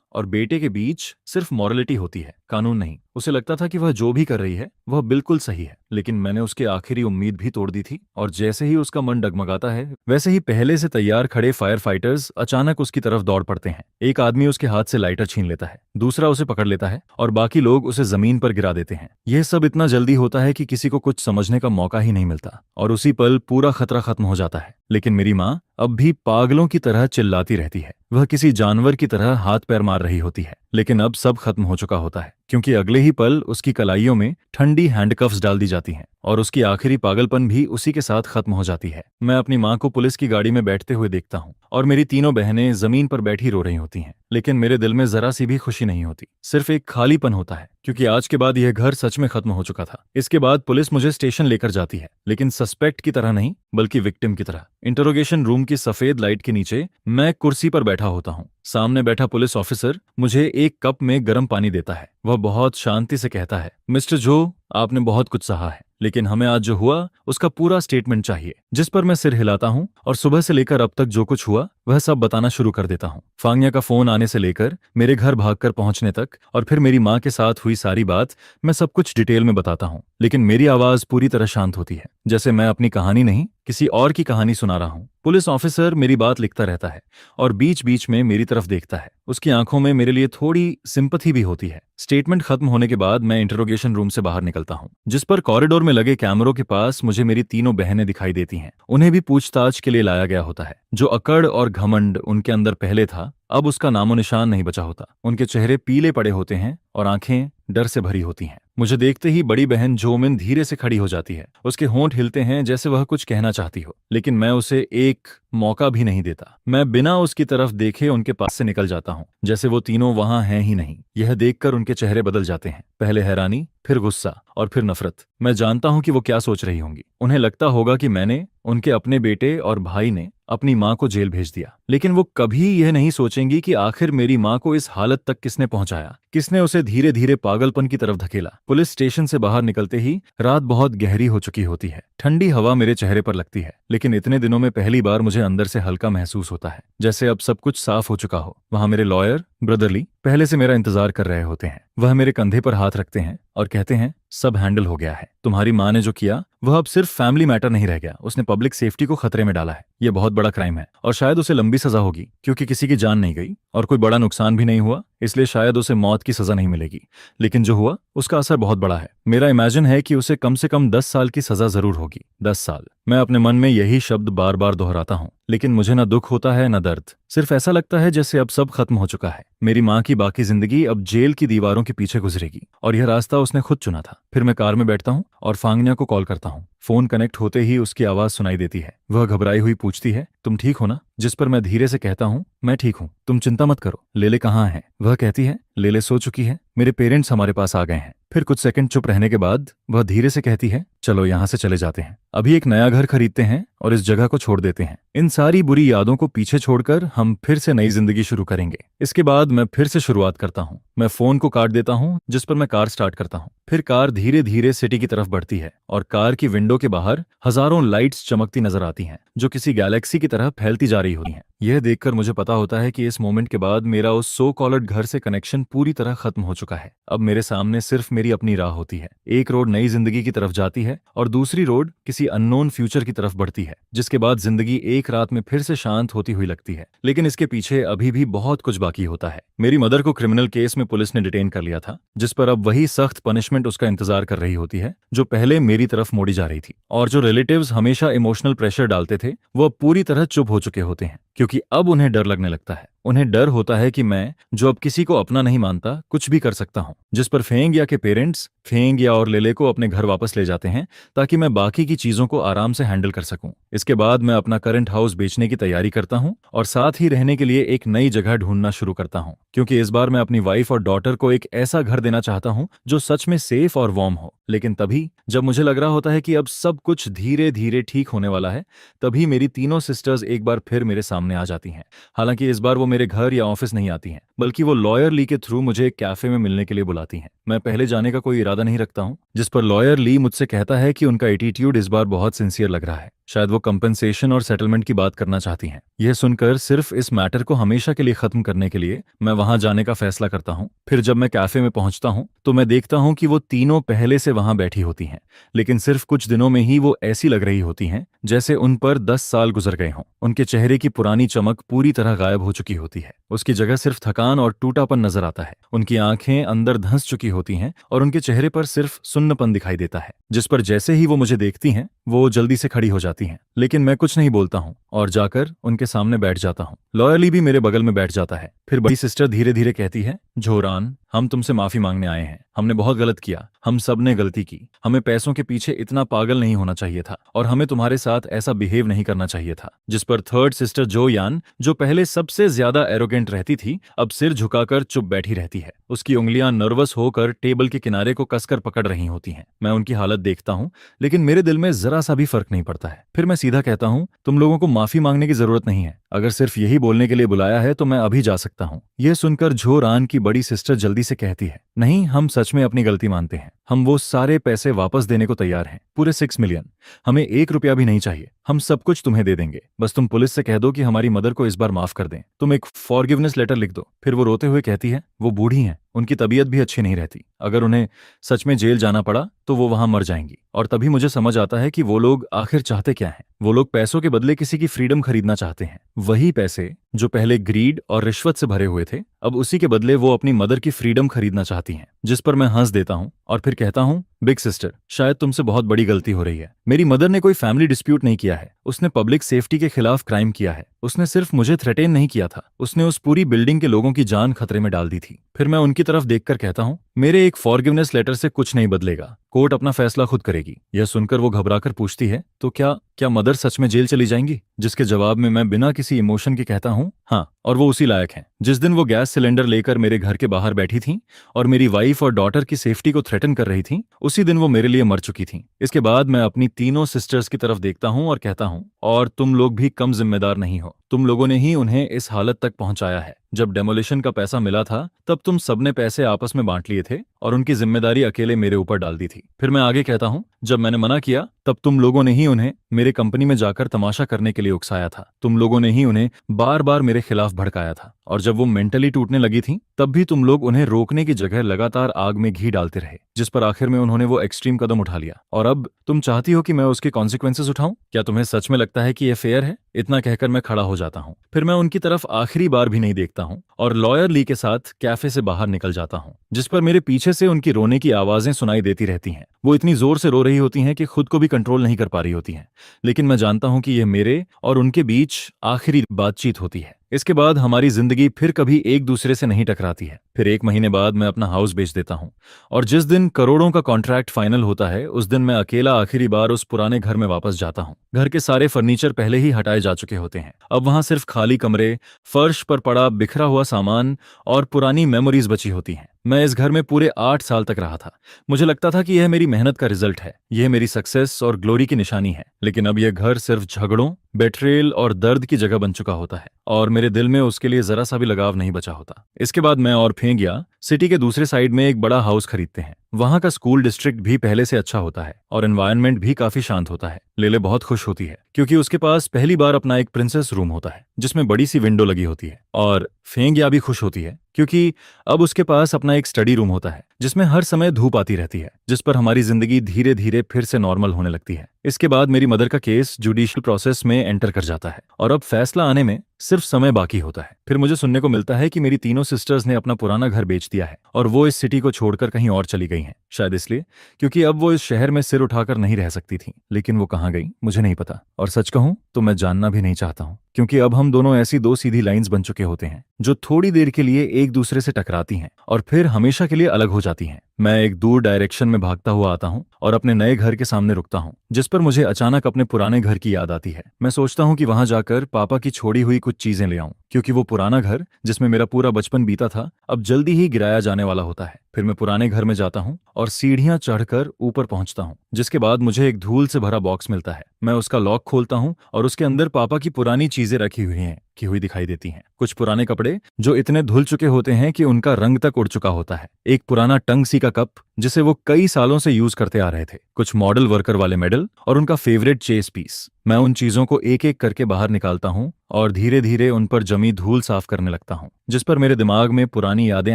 और बेटे के बीच सिर्फ मॉरलिटी होती है, कानून नहीं। उसे लगता था कि वह जो भी कर रही है वह बिल्कुल सही है। लेकिन मैंने उसकी आखिरी उम्मीद भी तोड़ दी थी, और जैसे ही उसका मन डगमगाता है वैसे ही पहले से तैयार खड़े फायर फाइटर्स अचानक उसकी तरफ दौड़ पड़ते हैं। एक आदमी उसके हाथ से लाइटर छीन लेता है, दूसरा उसे पकड़ लेता है और बाकी लोग उसे जमीन पर गिरा देते हैं। यह सब इतना जल्दी होता है कि किसी को कुछ समझने का मौका ही नहीं मिलता और उसी पल पूरा खतरा खत्म हो जाता है। लेकिन मेरी माँ अब भी पागलों की तरह चिल्लाती रहती है। वह किसी जानवर की तरह हाथ पैर मार रही होती है। लेकिन अब सब खत्म हो चुका होता है, क्योंकि अगले ही पल उसकी कलाइयों में ठंडी हैंडकफ्स डाल दी जाती हैं और उसकी आखिरी पागलपन भी उसी के साथ खत्म हो जाती है। मैं अपनी माँ को पुलिस की गाड़ी में बैठते हुए देखता हूँ और मेरी तीनों बहनें जमीन पर बैठी रो रही होती हैं। लेकिन मेरे दिल में जरा सी भी खुशी नहीं होती, सिर्फ एक खालीपन होता है, क्योंकि आज के बाद यह घर सच में खत्म हो चुका था। इसके बाद पुलिस मुझे स्टेशन लेकर जाती है, लेकिन सस्पेक्ट की तरह नहीं बल्कि विक्टिम की तरह। इंटरोगेशन रूम की सफेद लाइट के नीचे मैं कुर्सी पर बैठा होता हूँ। सामने बैठा पुलिस ऑफिसर मुझे एक कप में गर्म पानी देता है। वह बहुत शांति से कहता है, मिस्टर जो, आपने बहुत कुछ सहा है, लेकिन हमें आज जो हुआ उसका पूरा स्टेटमेंट चाहिए। जिस पर मैं सिर हिलाता हूँ और सुबह से लेकर अब तक जो कुछ हुआ वह सब बताना शुरू कर देता हूँ। फांगन्या का फोन आने से लेकर मेरे घर भागकर पहुंचने तक और फिर मेरी माँ के साथ हुई सारी बात मैं सब कुछ डिटेल में बताता हूँ। लेकिन मेरी आवाज पूरी तरह शांत होती है, जैसे मैं अपनी कहानी नहीं किसी और की कहानी सुना रहा हूँ। पुलिस ऑफिसर मेरी बात लिखता रहता है और बीच बीच में मेरी तरफ देखता है। उसकी आंखों में मेरे लिए थोड़ी सिंपैथी भी होती है। स्टेटमेंट खत्म होने के बाद मैं इंटरोगेशन रूम से बाहर निकलता हूँ, जिस पर कॉरिडोर में लगे कैमरों के पास मुझे मेरी तीनों बहनें दिखाई देती हैं। उन्हें भी पूछताछ के लिए लाया गया होता है। जो अकड़ और घमंड उनके अंदर पहले था अब उसका नामो निशान नहीं बचा होता। उनके चेहरे पीले पड़े होते हैं और आंखें डर से भरी होती हैं। मुझे देखते ही बड़ी बहन जोमिन धीरे से खड़ी हो जाती है। उसके होंठ हिलते हैं जैसे वह कुछ कहना चाहती हो, लेकिन मैं उसे एक मौका भी नहीं देता। मैं बिना उसकी तरफ देखे उनके पास से निकल जाता हूँ, जैसे वो तीनों वहां हैं ही नहीं। यह देखकर उनके चेहरे बदल जाते हैं, पहले हैरानी, फिर गुस्सा और फिर नफरत। मैं जानता हूं कि वो क्या सोच रही होंगी। उन्हें लगता होगा कि मैंने, उनके अपने बेटे और भाई ने अपनी मां को जेल भेज दिया, लेकिन वो कभी यह नहीं सोचेंगी कि आखिर मेरी मां को इस हालत तक किसने पहुंचाया, किसने उसे धीरे धीरे पागलपन की तरफ धकेला। पुलिस स्टेशन से बाहर निकलते ही रात बहुत गहरी हो चुकी होती है। ठंडी हवा मेरे चेहरे पर लगती है, लेकिन इतने दिनों में पहली बार मुझे अंदर से हल्का महसूस होता है, जैसे अब सब कुछ साफ हो चुका हो। वहां मेरे लॉयर ब्रदरली पहले से मेरा इंतजार कर रहे होते हैं। वह मेरे कंधे पर हाथ रखते हैं और कहते हैं, सब हैंडल हो गया है। तुम्हारी मां ने जो किया वह अब सिर्फ फैमिली मैटर नहीं रह गया, उसने पब्लिक सेफ्टी को खतरे में डाला है। यह बहुत बड़ा क्राइम है और शायद उसे लंबी सजा होगी, क्योंकि किसी की जान नहीं गई और कोई बड़ा नुकसान भी नहीं हुआ, इसलिए शायद उसे मौत की सजा नहीं मिलेगी। लेकिन जो हुआ उसका असर बहुत बड़ा है। मेरा इमेजिन है कि उसे कम से कम 10 साल की सजा जरूर होगी। 10 साल। मैं अपने मन में यही शब्द बार बार दोहराता हूँ, लेकिन मुझे न दुख होता है न दर्द। सिर्फ ऐसा लगता है जैसे अब सब खत्म हो चुका है। मेरी माँ की बाकी जिंदगी अब जेल की दीवारों के पीछे गुजरेगी और यह रास्ता उसने खुद चुना था। फिर मैं कार में बैठता हूँ और फांगन्या को कॉल करता हूँ। फोन कनेक्ट होते ही उसकी आवाज सुनाई देती है। वह घबराई हुई पूछती है, तुम ठीक हो ना? जिस पर मैं धीरे से कहता हूँ, मैं ठीक हूँ, तुम चिंता मत करो। लेले कहाँ है? वह कहती है, लेले सो चुकी है, मेरे पेरेंट्स हमारे पास आ गए हैं। फिर कुछ सेकंड चुप रहने के बाद वह धीरे से कहती है, चलो यहाँ से चले जाते हैं। अभी एक नया घर खरीदते हैं और इस जगह को छोड़ देते हैं। इन सारी बुरी यादों को पीछे छोड़कर हम फिर से नई जिंदगी शुरू करेंगे। इसके बाद मैं फिर से शुरुआत करता हूँ। मैं फोन को काट देता हूँ, जिस पर मैं कार स्टार्ट करता हूँ। फिर कार धीरे धीरे सिटी की तरफ बढ़ती है और कार की विंडो के बाहर हजारों लाइट्स चमकती नजर आती हैं, जो किसी गैलेक्सी की तरह फैलती जा रही होती हैं। यह देखकर मुझे पता होता है कि इस मोमेंट के बाद मेरा उस सो कॉल्ड घर से कनेक्शन पूरी तरह खत्म हो चुका है। अब मेरे सामने सिर्फ मेरी अपनी राह होती है। एक रोड नई जिंदगी की तरफ जाती है और दूसरी रोड किसी अननोन फ्यूचर की तरफ बढ़ती है, जिसके बाद जिंदगी एक रात में फिर से शांत होती हुई लगती है। लेकिन इसके पीछे अभी भी बहुत कुछ बाकी होता है। मेरी मदर को क्रिमिनल केस में पुलिस ने डिटेन कर लिया था, जिस पर अब वही सख्त पनिशमेंट उसका इंतजार कर रही होती है जो पहले मेरी तरफ मोड़ी जा रही थी। और जो रिलेटिव्स हमेशा इमोशनल प्रेशर डालते थे, वो पूरी तरह चुप हो चुके होते हैं, क्योंकि अब उन्हें डर लगने लगता है। उन्हें डर होता है कि मैं, जो अब किसी को अपना नहीं मानता, कुछ भी कर सकता हूं। जिस पर फेंग या के पेरेंट्स फेंग या और लेले को अपने घर वापस ले जाते हैं ताकि मैं बाकी की चीजों को आराम से हैंडल कर सकूं। इसके बाद मैं अपना करंट हाउस बेचने की तैयारी करता हूं और साथ ही रहने के लिए एक नई जगह ढूंढना शुरू करता हूं, क्योंकि इस बार मैं अपनी वाइफ और डॉटर को एक ऐसा घर देना चाहता हूं जो सच में सेफ और वार्म हो। लेकिन तभी जब मुझे लग रहा होता है कि अब सब कुछ धीरे धीरे ठीक होने वाला है, तभी मेरी तीनों सिस्टर्स एक बार फिर मेरे सामने आ जाती हैं। हालांकि इस बार वो मेरे घर या ऑफिस नहीं आती हैं, बल्कि वो लॉयर ली के थ्रू मुझे एक कैफे में मिलने के लिए बुलाती हैं। मैं पहले जाने का कोई इरादा नहीं रखता हूँ, जिस पर लॉयर ली मुझसे कहता है कि उनका एटीट्यूड इस बार बहुत सिंसियर लग रहा है। शायद वो कंपनसेशन और सेटलमेंट की बात करना चाहती हैं। यह सुनकर सिर्फ इस मैटर को हमेशा के लिए खत्म करने के लिए मैं वहां जाने का फैसला करता हूं। फिर जब मैं कैफे में पहुंचता हूं तो मैं देखता हूं कि वो तीनों पहले से वहां बैठी होती हैं, लेकिन सिर्फ कुछ दिनों में ही वो ऐसी लग रही होती हैं जैसे उन पर 10 साल गुजर गए हों। उनके चेहरे की पुरानी चमक पूरी तरह गायब हो चुकी होती है। उसकी जगह सिर्फ थकान और टूटापन नजर आता है। उनकी आंखें अंदर धंस चुकी होती हैं और उनके चेहरे पर सिर्फ सुन्नपन दिखाई देता है, जिस पर जैसे ही वो मुझे देखती हैं वो जल्दी से खड़ी हो जाती हैं। लेकिन मैं कुछ नहीं बोलता हूँ और जाकर उनके सामने बैठ जाता हूँ। लॉयरली भी मेरे बगल में बैठ जाता है। फिर बड़ी सिस्टर धीरे धीरे कहती है, झोरान, हम तुमसे माफी मांगने आए हैं। हमने बहुत गलत किया, हम सब ने गलती की। हमें पैसों के पीछे इतना पागल नहीं होना चाहिए था और हमें तुम्हारे साथ ऐसा बिहेव नहीं करना चाहिए था। जिस पर थर्ड सिस्टर जो यान, जो पहले सबसे ज्यादा एरोगेंट रहती थी, अब सिर झुकाकर चुप बैठी रहती है। उसकी उंगलियां नर्वस होकर टेबल के किनारे को कसकर पकड़ रही होती हैं। मैं उनकी हालत देखता हूँ, लेकिन मेरे दिल में जरा सा भी फर्क नहीं पड़ता है। फिर मैं सीधा कहता हूँ, तुम लोगों को माफी मांगने की जरूरत नहीं है। अगर सिर्फ यही बोलने के लिए बुलाया है तो मैं अभी जा सकता हूँ। यह सुनकर झोरान की बड़ी सिस्टर जल्दी से कहती है, नहीं, हम सच में अपनी गलती मानते हैं। हम वो सारे पैसे वापस देने को तैयार हैं, पूरे 6 मिलियन। हमें 1 रुपया भी नहीं चाहिए। हम सब कुछ तुम्हें दे देंगे, बस तुम पुलिस से कह दो कि हमारी मदर को इस बार माफ कर दें। तुम एक फॉरगिवनेस लेटर लिख दो। फिर वो रोते हुए कहती है, वो बूढ़ी हैं, उनकी तबीयत भी अच्छी नहीं रहती। अगर उन्हें सच में जेल जाना पड़ा तो वो वहां मर जाएंगी। और तभी मुझे समझ आता है कि वो लोग आखिर चाहते क्या हैं। वो लोग पैसों के बदले किसी की फ्रीडम खरीदना चाहते हैं। वही पैसे जो पहले ग्रीड और रिश्वत से भरे हुए थे, अब उसी के बदले वो अपनी मदर की फ्रीडम खरीदना चाहती हैं। जिस पर मैं हंस देता हूं और फिर कहता हूं, बिग सिस्टर, शायद तुमसे बहुत बड़ी गलती हो रही है। मेरी मदर ने कोई फैमिली डिस्प्यूट नहीं किया है, उसने पब्लिक सेफ्टी के खिलाफ क्राइम किया है। उसने सिर्फ मुझे थ्रेटेन नहीं किया था, उसने उस पूरी बिल्डिंग के लोगों की जान खतरे में डाल दी थी। फिर मैं उनकी तरफ देखकर कहता हूँ, मेरे एक फॉरगिवनेस लेटर से कुछ नहीं बदलेगा, कोर्ट अपना फैसला खुद करेगी। यह सुनकर वो घबराकर पूछती है, तो क्या क्या मदर सच में जेल चली जाएंगी? जिसके जवाब में मैं बिना किसी इमोशन के कहता हूँ, हाँ, और वो उसी लायक हैं। जिस दिन वो गैस सिलेंडर लेकर मेरे घर के बाहर बैठी थी और मेरी वाइफ और डॉटर की सेफ्टी को थ्रेटन कर रही थी, उसी दिन वो मेरे लिए मर चुकी थी। इसके बाद मैं अपनी तीनों सिस्टर्स की तरफ देखता हूँ और कहता हूँ, और तुम लोग भी कम जिम्मेदार नहीं हो, तुम लोगों ने ही उन्हें इस हालत तक पहुंचाया है। जब डेमोलिशन का पैसा मिला था तब तुम सबने पैसे आपस में बांट लिए थे और उनकी जिम्मेदारी अकेले मेरे ऊपर डाल दी थी। फिर मैं आगे कहता हूँ, जब मैंने मना किया तब तुम लोगों ने ही उन्हें मेरे कंपनी में जाकर तमाशा करने के लिए उकसाया था। तुम लोगों ने ही उन्हें बार बार मेरे खिलाफ भड़काया था, और जब वो मेंटली टूटने लगी थी तब भी तुम लोग उन्हें रोकने की जगह लगातार आग में घी डालते रहे, जिस पर आखिर में उन्होंने वो एक्सट्रीम कदम उठा लिया। और अब तुम चाहती हो कि मैं उसके कॉन्सिक्वेंसेस उठाऊं? क्या तुम्हें सच में लगता है कि यह फेयर है? इतना कहकर मैं खड़ा हो जाता हूँ। फिर मैं उनकी तरफ आखिरी बार भी नहीं देखता हूँ और लॉयर ली के साथ कैफे से बाहर निकल जाता हूँ, जिस पर मेरे पीछे से उनकी रोने की आवाजें सुनाई देती रहती हैं। वो इतनी जोर से रो रही होती हैं कि खुद को भी कंट्रोल नहीं कर पा रही होती हैं, लेकिन मैं जानता हूं कि यह मेरे और उनके बीच आखिरी बातचीत होती है। इसके बाद हमारी जिंदगी फिर कभी एक दूसरे से नहीं टकराती है। फिर 1 महीने बाद मैं अपना हाउस बेच देता हूं, और जिस दिन करोड़ों का कॉन्ट्रैक्ट फाइनल होता है उस दिन मैं अकेला आखिरी बार उस पुराने घर में वापस जाता हूं। घर के सारे फर्नीचर पहले ही हटाए जा चुके होते हैं। अब वहां सिर्फ खाली कमरे, फर्श पर पड़ा बिखरा हुआ सामान और पुरानी मेमोरीज बची होती हैं। मैं इस घर में पूरे 8 साल तक रहा था। मुझे लगता था कि यह मेरी मेहनत का रिजल्ट है, यह मेरी सक्सेस और ग्लोरी की निशानी है। लेकिन अब यह घर सिर्फ झगड़ों, बेट्रेल और दर्द की जगह बन चुका होता है, और मेरे दिल में उसके लिए जरा सा भी लगाव नहीं बचा होता। इसके बाद मैं और फेंगिया सिटी के दूसरे साइड में एक बड़ा हाउस खरीदते हैं। वहां का स्कूल डिस्ट्रिक्ट भी पहले से अच्छा होता है और एनवायरनमेंट भी काफी शांत होता है। लेले बहुत खुश होती है क्योंकि उसके पास पहली बार अपना एक प्रिंसेस रूम होता है जिसमें बड़ी सी विंडो लगी होती है, और फेंगिया भी खुश होती है क्योंकि अब उसके पास अपना एक स्टडी रूम होता है जिसमें हर समय धूप आती रहती है, जिस पर हमारी जिंदगी धीरे धीरे फिर से नॉर्मल होने लगती है। इसके बाद मेरी मदर का केस जुडिशियल प्रोसेस में एंटर कर जाता है और अब फैसला आने में सिर्फ समय बाकी होता है। फिर मुझे सुनने को मिलता है कि मेरी तीनों सिस्टर्स ने अपना पुराना घर बेच दिया है और वो इस सिटी को छोड़कर कहीं और चली गई हैं, शायद इसलिए क्योंकि अब वो इस शहर में सिर उठाकर नहीं रह सकती थी। लेकिन वो कहाँ गई मुझे नहीं पता, और सच कहूं तो मैं जानना भी नहीं चाहता हूं, क्योंकि अब हम दोनों ऐसी दो सीधी लाइंस बन चुके होते हैं जो थोड़ी देर के लिए एक दूसरे से टकराती हैं और फिर हमेशा के लिए अलग हो जाती हैं। मैं एक दूर डायरेक्शन में भागता हुआ आता हूँ और अपने नए घर के सामने रुकता हूँ, जिस पर मुझे अचानक अपने पुराने घर की याद आती है। मैं सोचता हूँ कि वहां जाकर पापा की छोड़ी हुई कुछ चीजें ले आऊं, क्योंकि वो पुराना घर जिसमें मेरा पूरा बचपन बीता था अब जल्दी ही गिराया जाने वाला होता है। फिर मैं पुराने घर में जाता हूँ और सीढ़ियां चढ़कर ऊपर पहुंचता हूँ, जिसके बाद मुझे एक धूल से भरा बॉक्स मिलता है। मैं उसका लॉक खोलता हूँ और उसके अंदर पापा की पुरानी चीजें रखी हुई हैं की हुई दिखाई देती हैं। कुछ पुराने कपड़े जो इतने धुल चुके होते हैं कि उनका रंग तक उड़ चुका होता है, एक पुराना टंग सी का कप जिसे वो कई सालों से यूज करते आ रहे थे, कुछ मॉडल वर्कर वाले मेडल और उनका फेवरेट चेस पीस। मैं उन चीजों को एक एक करके बाहर निकालता हूँ और धीरे धीरे उन पर जमी धूल साफ करने लगता हूँ, जिस पर मेरे दिमाग में पुरानी यादें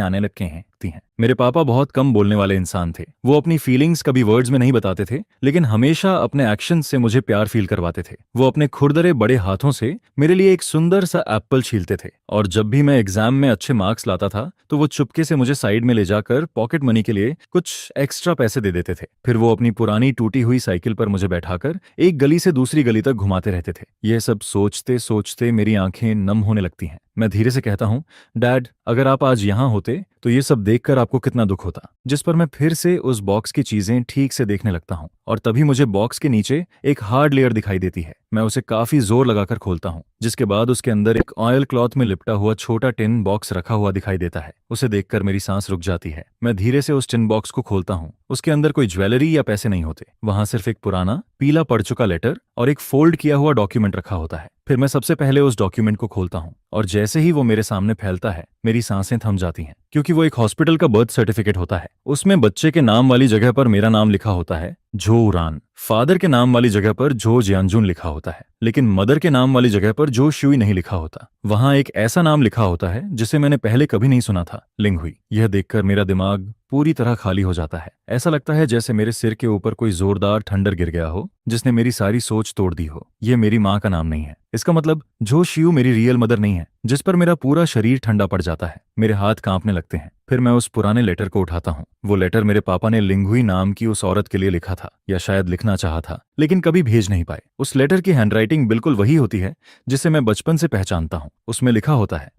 आने लगती हैं। मेरे पापा बहुत कम बोलने वाले इंसान थे। वो अपनी फीलिंग्स कभी वर्ड्स में नहीं बताते थे, लेकिन हमेशा अपने एक्शन से मुझे प्यार फील करवाते थे। वो अपने खुरदरे बड़े हाथों से मेरे लिए एक सुंदर सा एप्पल छीलते थे, और जब भी मैं एग्जाम में अच्छे मार्क्स लाता था तो वो चुपके से मुझे साइड में ले जाकर पॉकेट मनी के लिए कुछ एक्स्ट्रा पैसे दे देते थे। फिर वो अपनी पुरानी टूटी हुई साइकिल पर मुझे बैठाकर एक गली से दूसरी गली तक घुमाते रहते थे। यह सब सोचते सोचते मेरी आंखें नम होने लगती हैं। मैं धीरे से कहता हूँ, डैड, अगर आप आज यहाँ होते तो ये सब देखकर आपको कितना दुख होता। जिस पर मैं फिर से उस बॉक्स की चीजें ठीक से देखने लगता हूँ, और तभी मुझे बॉक्स के नीचे एक हार्ड लेयर दिखाई देती है। मैं उसे काफी जोर लगाकर खोलता हूँ, जिसके बाद उसके अंदर एक ऑयल क्लॉथ में लिपटा हुआ छोटा टिन बॉक्स रखा हुआ दिखाई देता है। उसे देखकर मेरी सांस रुक जाती है। मैं धीरे से उस टिन बॉक्स को खोलता हूँ। उसके अंदर कोई ज्वेलरी या पैसे नहीं होते, वहां सिर्फ एक पुराना पीला पड़ चुका लेटर और एक फोल्ड किया हुआ डॉक्यूमेंट रखा होता है। फिर मैं सबसे पहले उस डॉक्यूमेंट को खोलता हूँ, और जैसे ही वो मेरे सामने फैलता है मेरी सांसें थम जाती हैं, क्योंकि वो एक हॉस्पिटल का बर्थ सर्टिफिकेट होता है। उसमें बच्चे के नाम वाली जगह पर मेरा नाम लिखा होता है, जो उरान। फादर के नाम वाली जगह पर जो जियांजुन लिखा होता है, लेकिन मदर के नाम वाली जगह पर जो शुई नहीं लिखा होता। वहां एक ऐसा नाम लिखा होता है जिसे मैंने पहले कभी नहीं सुना था, लिंगहुई। यह देखकर मेरा दिमाग पूरी तरह खाली हो जाता है। ऐसा लगता है जैसे मेरे सिर के ऊपर कोई जोरदार ठंडर गिर गया हो, जिसने मेरी सारी सोच तोड़ दी हो। यह मेरी माँ का नाम नहीं है। इसका मतलब जो शियू मेरी रियल मदर नहीं है, जिस पर मेरा पूरा शरीर ठंडा पड़ जाता है। मेरे हाथ कांपने लगते हैं। फिर मैं उस पुराने लेटर को उठाता हूँ। वो लेटर मेरे पापा ने लिंगुई नाम की उस औरत के लिए लिखा था, या शायद लिखना चाहा था, लेकिन कभी भेज नहीं पाए। उस लेटर की हैंडराइटिंग बिल्कुल वही होती है जिसे मैं बचपन से पहचानता हूँ। उसमें लिखा होता है,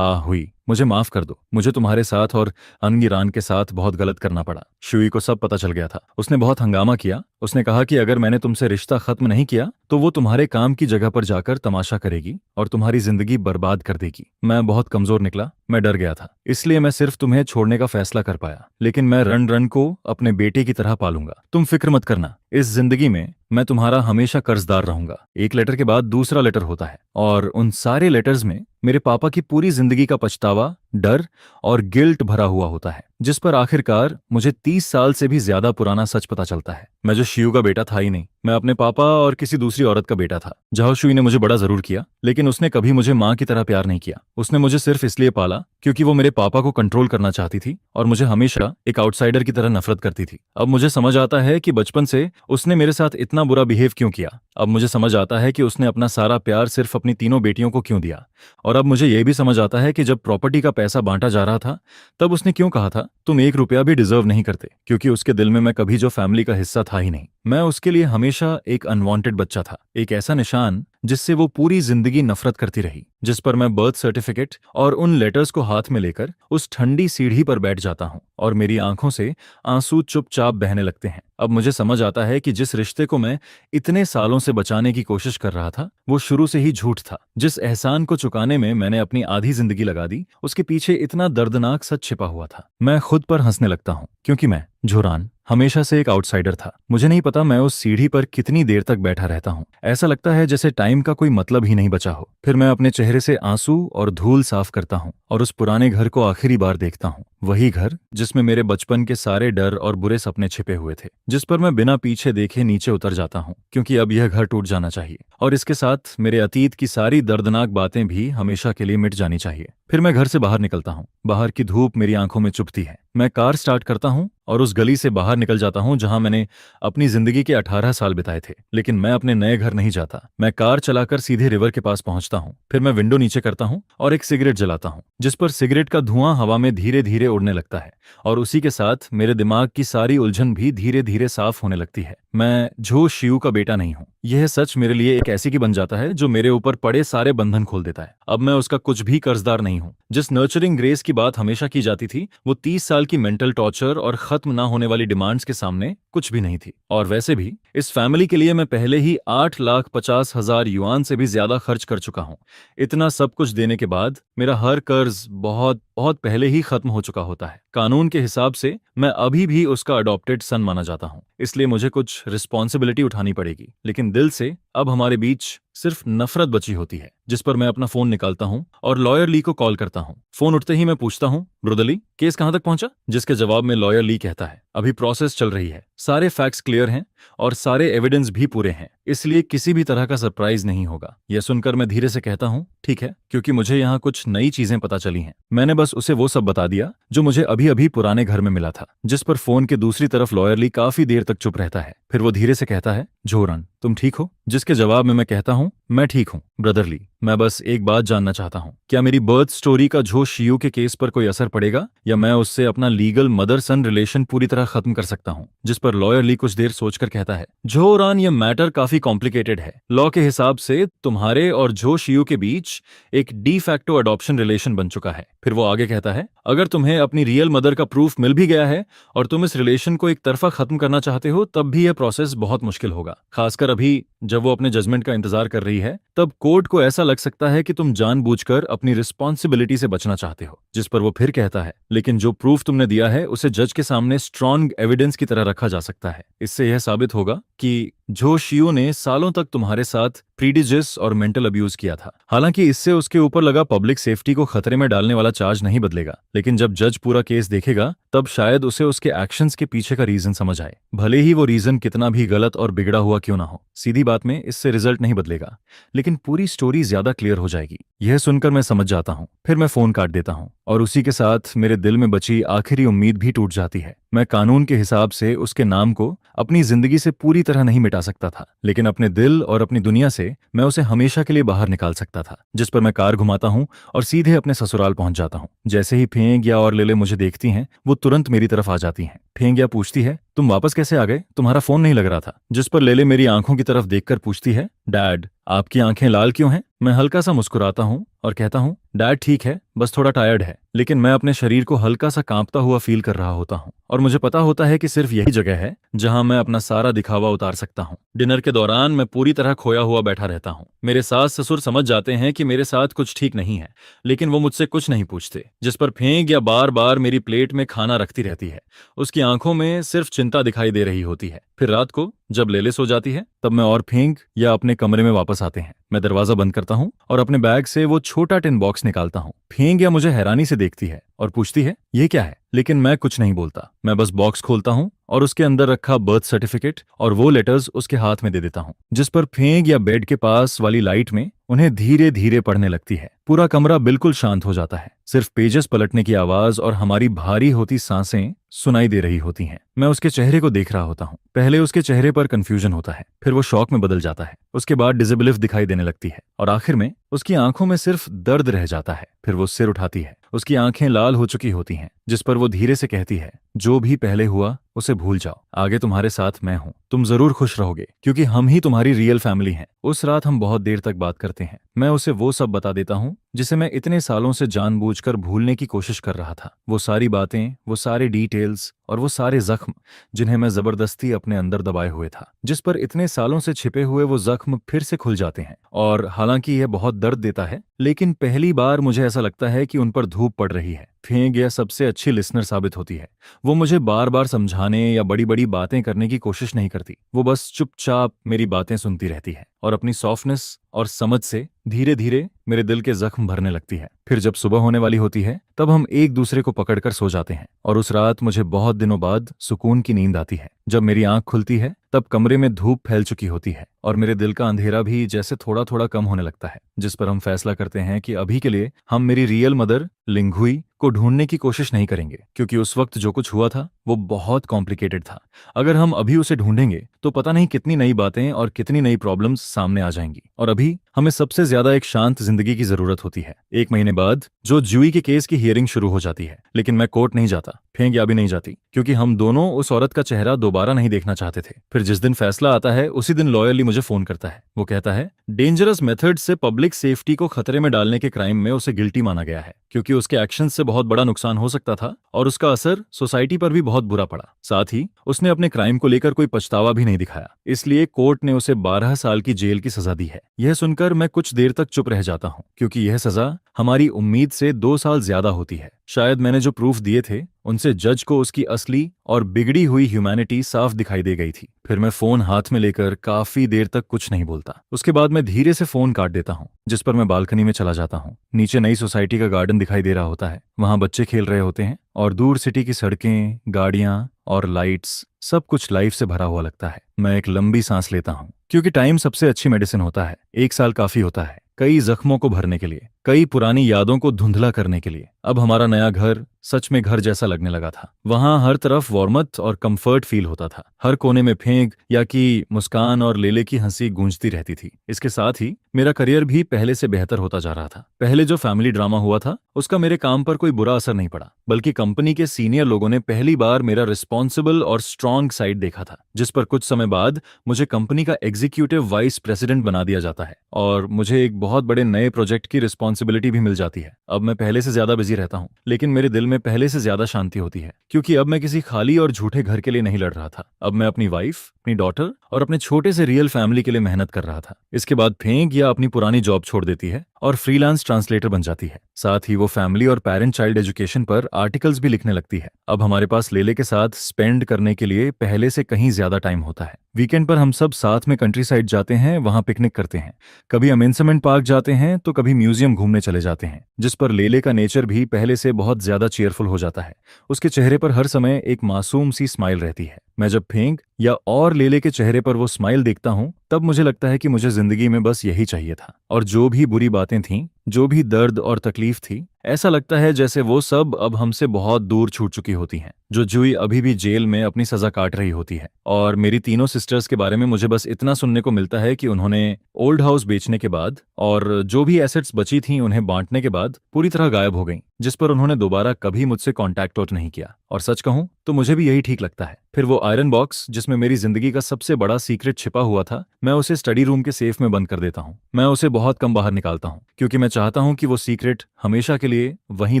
हुई, मुझे माफ कर दो, मुझे तुम्हारे साथ और अनगिरान के साथ बहुत गलत करना पड़ा। शुई को सब पता चल गया था। उसने बहुत हंगामा किया। उसने कहा कि अगर मैंने तुमसे रिश्ता खत्म नहीं किया तो वो तुम्हारे काम की जगह पर जाकर तमाशा करेगी और तुम्हारी जिंदगी बर्बाद कर देगी। मैं बहुत कमजोर निकला, मैं डर गया था, इसलिए मैं सिर्फ तुम्हें छोड़ने का फैसला कर पाया। लेकिन मैं रन रन को अपने बेटे की तरह पालूंगा, तुम फिक्र मत करना। इस जिंदगी में मैं तुम्हारा हमेशा कर्जदार रहूंगा। एक लेटर के बाद दूसरा लेटर होता है और उन सारे लेटर्स में मेरे पापा की पूरी जिंदगी का पछतावा, डर और गिल्ट भरा हुआ होता है, जिस पर आखिरकार मुझे 30 साल से भी ज्यादा पुराना सच पता चलता है। मैं जो शियू का बेटा था ही नहीं, मैं अपने पापा और किसी दूसरी औरत का बेटा था। झाओ शुई ने मुझे बड़ा जरूर किया, लेकिन उसने कभी मुझे माँ की तरह प्यार नहीं किया। उसने मुझे सिर्फ इसलिए पाला क्योंकि वो मेरे पापा को कंट्रोल करना चाहती थी और मुझे हमेशा एक आउटसाइडर की तरह नफरत करती थी। अब मुझे समझ आता है कि बचपन से उसने मेरे साथ इतना बुरा बिहेव क्यों किया। अब मुझे समझ आता है कि उसने अपना सारा प्यार सिर्फ अपनी तीनों बेटियों को क्यों दिया। और अब मुझे यह भी समझ आता है कि जब प्रॉपर्टी का पैसा बांटा जा रहा था तब उसने क्यों कहा था तुम 1 रुपया भी डिजर्व नहीं करते, क्योंकि उसके दिल में मैं कभी जो फैमिली का हिस्सा था ही नहीं। मैं उसके लिए हमेशा एक अनवांटेड बच्चा था, एक ऐसा निशान जिससे वो पूरी जिंदगी नफरत करती रही। जिस पर मैं बर्थ सर्टिफिकेट और उन लेटर्स को हाथ में लेकर उस ठंडी सीढ़ी पर बैठ जाता हूँ और मेरी आंखों से आंसू चुपचाप बहने लगते हैं। अब मुझे समझ आता है कि जिस रिश्ते को मैं इतने सालों से बचाने की कोशिश कर रहा था वो शुरू से ही झूठ था। जिस एहसान को चुकाने में मैंने अपनी आधी जिंदगी लगा दी उसके पीछे इतना दर्दनाक सच छिपा हुआ था। मैं खुद पर हंसने लगता हूँ क्योंकि मैं, झुरान, हमेशा से एक आउटसाइडर था। मुझे नहीं पता मैं उस सीढ़ी पर कितनी देर तक बैठा रहता हूँ। ऐसा लगता है जैसे टाइम का कोई मतलब ही नहीं बचा हो। फिर मैं अपने चेहरे से आंसू और धूल साफ करता हूँ और उस पुराने घर को आखिरी बार देखता हूँ। वही घर जिसमें मेरे बचपन के सारे डर और बुरे सपने छिपे हुए थे, जिस पर मैं बिना पीछे देखे नीचे उतर जाता हूँ क्योंकि अब यह घर टूट जाना चाहिए और इसके साथ मेरे अतीत की सारी दर्दनाक बातें भी हमेशा के लिए मिट जानी चाहिए। फिर मैं घर से बाहर निकलता हूँ। बाहर की धूप मेरी आंखों में चुभती है। मैं कार स्टार्ट करता हूँ और उस गली से बाहर निकल जाता हूँ जहां मैंने अपनी जिंदगी के 18 साल बिताए थे। लेकिन मैं अपने नए घर नहीं जाता। मैं कार चलाकर सीधे रिवर के पास पहुंचता हूँ। फिर मैं विंडो नीचे करता हूँ और एक सिगरेट जलाता हूँ, जिस पर सिगरेट का धुआं हवा में धीरे धीरे उड़ने लगता है और उसी के साथ मेरे दिमाग की सारी उलझन भी धीरे धीरे साफ होने लगती है। मैं झो शियू का बेटा नहीं हूँ। यह सच मेरे लिए एक ऐसी की बन जाता है जो मेरे ऊपर पड़े सारे बंधन खोल देता है। अब मैं उसका कुछ भी कर्जदार नहीं हूँ। जिस नर्चरिंग ग्रेस की बात हमेशा की जाती थी वो 30 साल की मेंटल टॉर्चर और खत्म ना होने वाली डिमांड्स के सामने कुछ भी नहीं थी। और वैसे भी इस फैमिली के लिए मैं पहले ही 8,50,000 युआन से भी ज्यादा खर्च कर चुका हूँ। इतना सब कुछ देने के बाद मेरा हर कर्ज बहुत बहुत पहले ही खत्म हो चुका होता है। कानून के हिसाब से मैं अभी भी उसका अडॉप्टेड सन माना जाता हूँ, इसलिए मुझे कुछ रिस्पॉन्सिबिलिटी उठानी पड़ेगी। लेकिन दिल से अब हमारे बीच सिर्फ नफरत बची होती है। जिस पर मैं अपना फोन निकालता हूँ और लॉयर ली को कॉल करता हूँ। फोन उठते ही मैं पूछता हूँ, ब्रदर ली, केस कहां तक पहुंचा? जिसके जवाब में लॉयर ली कहता है, अभी प्रोसेस चल रही है, सारे फैक्ट्स क्लियर हैं और सारे एविडेंस भी पूरे हैं, इसलिए किसी भी तरह का सरप्राइज नहीं होगा। यह सुनकर मैं धीरे से कहता हूँ, ठीक है, क्योंकि मुझे यहाँ कुछ नई चीजें पता चली हैं। मैंने बस उसे वो सब बता दिया जो मुझे अभी अभी पुराने घर में मिला था। जिस पर फोन के दूसरी तरफ लॉयर ली काफी देर तक चुप रहता है। फिर वो धीरे से कहता है, झोरन, तुम ठीक हो? जिसके जवाब में मैं कहता हूँ, मैं ठीक हूँ ब्रदर ली, मैं बस एक बात जानना चाहता हूँ, क्या मेरी बर्थ स्टोरी का झो शियू के केस पर कोई असर पड़ेगा या मैं उससे अपना लीगल मदर सन रिलेशन पूरी तरह खत्म कर सकता हूँ? जिस पर लॉयर ली कुछ देर सोचकर कहता है, झोरान, ये मैटर काफी कॉम्प्लिकेटेड है। लॉ के हिसाब से तुम्हारे और झो शियू के बीच एक डी फैक्टो अडॉप्शन रिलेशन बन चुका है। फिर वो आगे कहता है, अगर तुम्हें अपनी रियल मदर का प्रूफ मिल भी गया है और तुम इस रिलेशन को एक तरफा खत्म करना चाहते हो तब भी यह प्रोसेस बहुत मुश्किल होगा। खासकर अभी जब वो अपने जजमेंट का इंतजार कर रही है, तब कोर्ट को ऐसा लग सकता है कि तुम जानबूझकर अपनी रिस्पॉन्सिबिलिटी से बचना चाहते हो। जिस पर वो फिर कहता है, लेकिन जो प्रूफ तुमने दिया है उसे जज के सामने स्ट्रॉन्ग एविडेंस की तरह रखा जा सकता है। इससे यह साबित होगा कि झो शियू ने सालों तक तुम्हारे साथ प्रीडिजिस और मेंटल अब्यूज किया था। हालांकि इससे उसके ऊपर लगा पब्लिक सेफ्टी को खतरे में डालने वाला चार्ज नहीं बदलेगा, लेकिन जब जज पूरा केस देखेगा तब शायद उसे उसके एक्शंस के पीछे का रीजन समझ आए, भले ही वो रीजन कितना भी गलत और बिगड़ा हुआ क्यों ना हो। सीधी बात में इससे रिजल्ट नहीं बदलेगा, लेकिन पूरी स्टोरी ज्यादा क्लियर हो जाएगी। यह सुनकर मैं समझ जाता हूँ। फिर मैं फोन काट देता हूँ और उसी के साथ मेरे दिल में बची आखिरी उम्मीद भी टूट जाती है। मैं कानून के हिसाब से उसके नाम को अपनी जिंदगी से पूरी तरह नहीं मिटा सकता था, लेकिन अपने दिल और अपनी दुनिया से मैं उसे हमेशा के लिए बाहर निकाल सकता था। जिस पर मैं कार घुमाता हूँ और सीधे अपने ससुराल पहुंच जाता हूँ। जैसे ही फेंगिया और लेले मुझे देखती हैं, वो तुरंत मेरी तरफ आ जाती हैं। फेंगिया पूछती है, तुम वापस कैसे आ गए? तुम्हारा फोन नहीं लग रहा था। जिस पर लेले मेरी आंखों की तरफ देखकर पूछती है, डैड, आपकी आंखें लाल क्यों हैं? मैं हल्का सा मुस्कुराता हूँ और कहता हूँ, डैड ठीक है, बस थोड़ा टायर्ड है। लेकिन मैं अपने शरीर को हल्का सा कांपता हुआ फील कर रहा होता हूँ और मुझे पता होता है कि सिर्फ यही जगह है जहां मैं अपना सारा दिखावा उतार सकता हूँ। डिनर के दौरान मैं पूरी तरह खोया हुआ बैठा रहता हूँ। मेरे सास ससुर समझ जाते हैं कि मेरे साथ कुछ ठीक नहीं है, लेकिन वो मुझसे कुछ नहीं पूछते। जिस पर फेंक या बार बार मेरी प्लेट में खाना रखती रहती है। उसकी आंखों में सिर्फ चिंता दिखाई दे रही होती है। फिर रात को जब लेले सो जाती है, तब मैं और फेंक या अपने कमरे में वापस आते हैं। मैं दरवाजा बंद करता हूँ और अपने बैग से वो छोटा टिन बॉक्स निकालता हूँ। फेंक या मुझे हैरानी से देखती है और पूछती है, ये क्या है? लेकिन मैं कुछ नहीं बोलता। मैं बस बॉक्स खोलता हूँ और उसके अंदर रखा बर्थ सर्टिफिकेट और वो लेटर्स उसके हाथ में दे देता हूँ। जिस पर फेंक या बेड के पास वाली लाइट में उन्हें धीरे धीरे पढ़ने लगती है। पूरा कमरा बिल्कुल शांत हो जाता है। सिर्फ पेजेस पलटने की आवाज और हमारी भारी होती सांसें सुनाई दे रही होती हैं। मैं उसके चेहरे को देख रहा होता हूँ। पहले उसके चेहरे पर कंफ्यूजन होता है, फिर वो शॉक में बदल जाता है। उसके बाद डिसेबिलिफ दिखाई देने लगती है और आखिर में उसकी आंखों में सिर्फ दर्द रह जाता है। फिर वो सिर उठाती है। उसकी आंखें लाल हो चुकी होती हैं। जिस पर वो धीरे से कहती है, जो भी पहले हुआ उसे भूल जाओ। आगे तुम्हारे साथ मैं हूँ। तुम जरूर खुश रहोगे क्योंकि हम ही तुम्हारी रियल फैमिली हैं। उस रात हम बहुत देर तक बात करते हैं। मैं उसे वो सब बता देता हूँ जिसे मैं इतने सालों से जानबूझकर भूलने की कोशिश कर रहा था। वो सारी बातें, वो सारे डिटेल्स और वो सारे जख्म जिन्हें मैं जबरदस्ती अपने अंदर दबाए हुए था। जिस पर इतने सालों से छिपे हुए वो जख्म फिर से खुल जाते हैं। और हालांकि यह बहुत दर्द देता है, लेकिन पहली बार मुझे ऐसा लगता है कि उन पर धूप पड़ रही है। फेंक यह सबसे अच्छी लिसनर साबित होती है। वो मुझे बार बार समझाने या बड़ी बड़ी बातें करने की कोशिश नहीं करती। वो बस चुपचाप मेरी बातें सुनती रहती है और अपनी सॉफ्टनेस और समझ से धीरे धीरे मेरे दिल के जख्म भरने लगती है। फिर जब सुबह होने वाली होती है, तब हम एक दूसरे को पकड़कर सो जाते हैं और उस रात मुझे बहुत दिनों बाद सुकून की नींद आती है। जब मेरी आंख खुलती है, तब कमरे में धूप फैल चुकी होती है और मेरे दिल का अंधेरा भी जैसे थोड़ा थोड़ा कम होने लगता है। जिस पर हम फैसला करते हैं कि अभी के लिए हम मेरी रियल मदर लिंगुई को ढूंढने की कोशिश नहीं करेंगे, क्योंकि उस वक्त जो कुछ हुआ था वो बहुत कॉम्प्लिकेटेड था। अगर हम अभी उसे ढूंढेंगे तो पता नहीं कितनी नई बातें और कितनी नई प्रॉब्लम्स सामने आ जाएंगी। और अभी हमें सबसे ज्यादा एक शांत जिंदगी की जरूरत होती है। 1 महीने बाद जो ज्यूई के केस की हियरिंग शुरू हो जाती है, लेकिन मैं कोर्ट नहीं जाता, फेंक या भी नहीं जाती, क्योंकि हम दोनों उस औरत का चेहरा दोबारा नहीं देखना चाहते थे। फिर जिस दिन फैसला आता है, उसी दिन लॉयरली मुझे फोन करता है। वो कहता है, डेंजरस मेथड से पब्लिक सेफ्टी को खतरे में डालने के क्राइम में उसे गिल्टी माना गया है, क्योंकि उसके एक्शन से बहुत बड़ा नुकसान हो सकता था और उसका असर सोसाइटी पर भी बहुत बुरा पड़ा। साथ ही उसने अपने क्राइम को लेकर कोई पछतावा भी नहीं दिखाया, इसलिए कोर्ट ने उसे 12 साल की जेल की सजा दी है। यह सुनकर मैं कुछ देर तक चुप रह जाता हूँ, क्योंकि यह सजा हमारी उम्मीद से 2 साल ज्यादा होती है। शायद मैंने जो प्रूफ दिए थे, उनसे जज को उसकी असली और बिगड़ी हुई ह्यूमैनिटी साफ दिखाई दे गई थी। फिर मैं फोन हाथ में लेकर काफी देर तक कुछ नहीं बोलता। उसके बाद मैं धीरे से फोन काट देता हूँ, जिस पर मैं बालकनी में चला जाता हूँ। नीचे नई सोसाइटी का गार्डन दिखाई दे रहा होता है। वहां बच्चे खेल रहे होते हैं और दूर सिटी की सड़कें, गाड़ियां और लाइट्स, सब कुछ लाइफ से भरा हुआ लगता है। मैं एक लंबी सांस लेता हूँ, क्योंकि टाइम सबसे अच्छी मेडिसिन होता है। 1 साल काफी होता है कई जख्मों को भरने के लिए, कई पुरानी यादों को धुंधला करने के लिए। अब हमारा नया घर सच में घर जैसा लगने लगा था। वहां हर तरफ वार्मथ और कंफर्ट फील होता था। हर कोने में फेंक या की मुस्कान और लेले की हंसी गूंजती रहती थी। इसके साथ ही मेरा करियर भी पहले से बेहतर होता जा रहा था। पहले जो फैमिली ड्रामा हुआ था, उसका मेरे काम पर कोई बुरा असर नहीं पड़ा, बल्कि कंपनी के सीनियर लोगों ने पहली बार मेरा रिस्पॉन्सिबल और स्ट्रांग साइड देखा था। जिस पर कुछ समय बाद मुझे कंपनी का एग्जीक्यूटिव वाइस प्रेसिडेंट बना दिया जाता है और मुझे एक बहुत बड़े नए प्रोजेक्ट की रिस्पॉन्सिबिलिटी भी मिल जाती है। अब मैं पहले से ज्यादा बिजी रहता हूँ, लेकिन मेरे दिल में पहले से ज्यादा शांति होती है, क्योंकि अब मैं किसी खाली और झूठे घर के लिए नहीं लड़ रहा था। अब मैं अपनी वाइफ, अपनी डॉटर और अपने छोटे से रियल फैमिली के लिए मेहनत कर रहा था। इसके बाद फेंक या अपनी पुरानी जॉब छोड़ देती है और फ्रीलांस ट्रांसलेटर बन जाती है। साथ ही वो फैमिली और पेरेंट चाइल्ड एजुकेशन पर आर्टिकल्स भी लिखने लगती है। अब हमारे पास लेले के साथ स्पेंड करने के लिए पहले से कहीं ज्यादा टाइम होता है। वीकेंड पर हम सब साथ में कंट्री साइड जाते हैं, वहां पिकनिक करते हैं। कभी अमेंसमेंट पार्क जाते हैं तो कभी म्यूजियम घूमने चले जाते हैं। जिस पर लेले का नेचर भी पहले से बहुत ज्यादा चेयरफुल हो जाता है। उसके चेहरे पर हर समय एक मासूम सी स्माइल रहती है। मैं जब फेंक या और लेले के चेहरे पर वो स्माइल देखता हूँ, तब मुझे लगता है कि मुझे जिंदगी में बस यही चाहिए था। और जो भी बुरी बातें थीं, जो भी दर्द और तकलीफ थी, ऐसा लगता है जैसे वो सब अब हमसे बहुत दूर छूट चुकी होती हैं। जो जुई अभी भी जेल में अपनी सजा काट रही होती है, और मेरी तीनों सिस्टर्स के बारे में मुझे बस इतना सुनने को मिलता है कि उन्होंने ओल्ड हाउस बेचने के बाद और जो भी एसेट्स बची थी उन्हें बांटने के बाद पूरी तरह गायब हो गईं, जिस पर उन्होंने दोबारा कभी मुझसे कांटेक्ट आउट नहीं किया। और सच कहूं तो मुझे भी यही ठीक लगता है। फिर वो आयरन बॉक्स जिसमें मेरी जिंदगी का सबसे बड़ा सीक्रेट छिपा हुआ था, मैं उसे स्टडी रूम के सेफ में बंद कर देता हूँ। मैं उसे बहुत कम बाहर निकालता हूँ क्योंकि मैं चाहता हूँ कि वो सीक्रेट हमेशा के लिए वहीं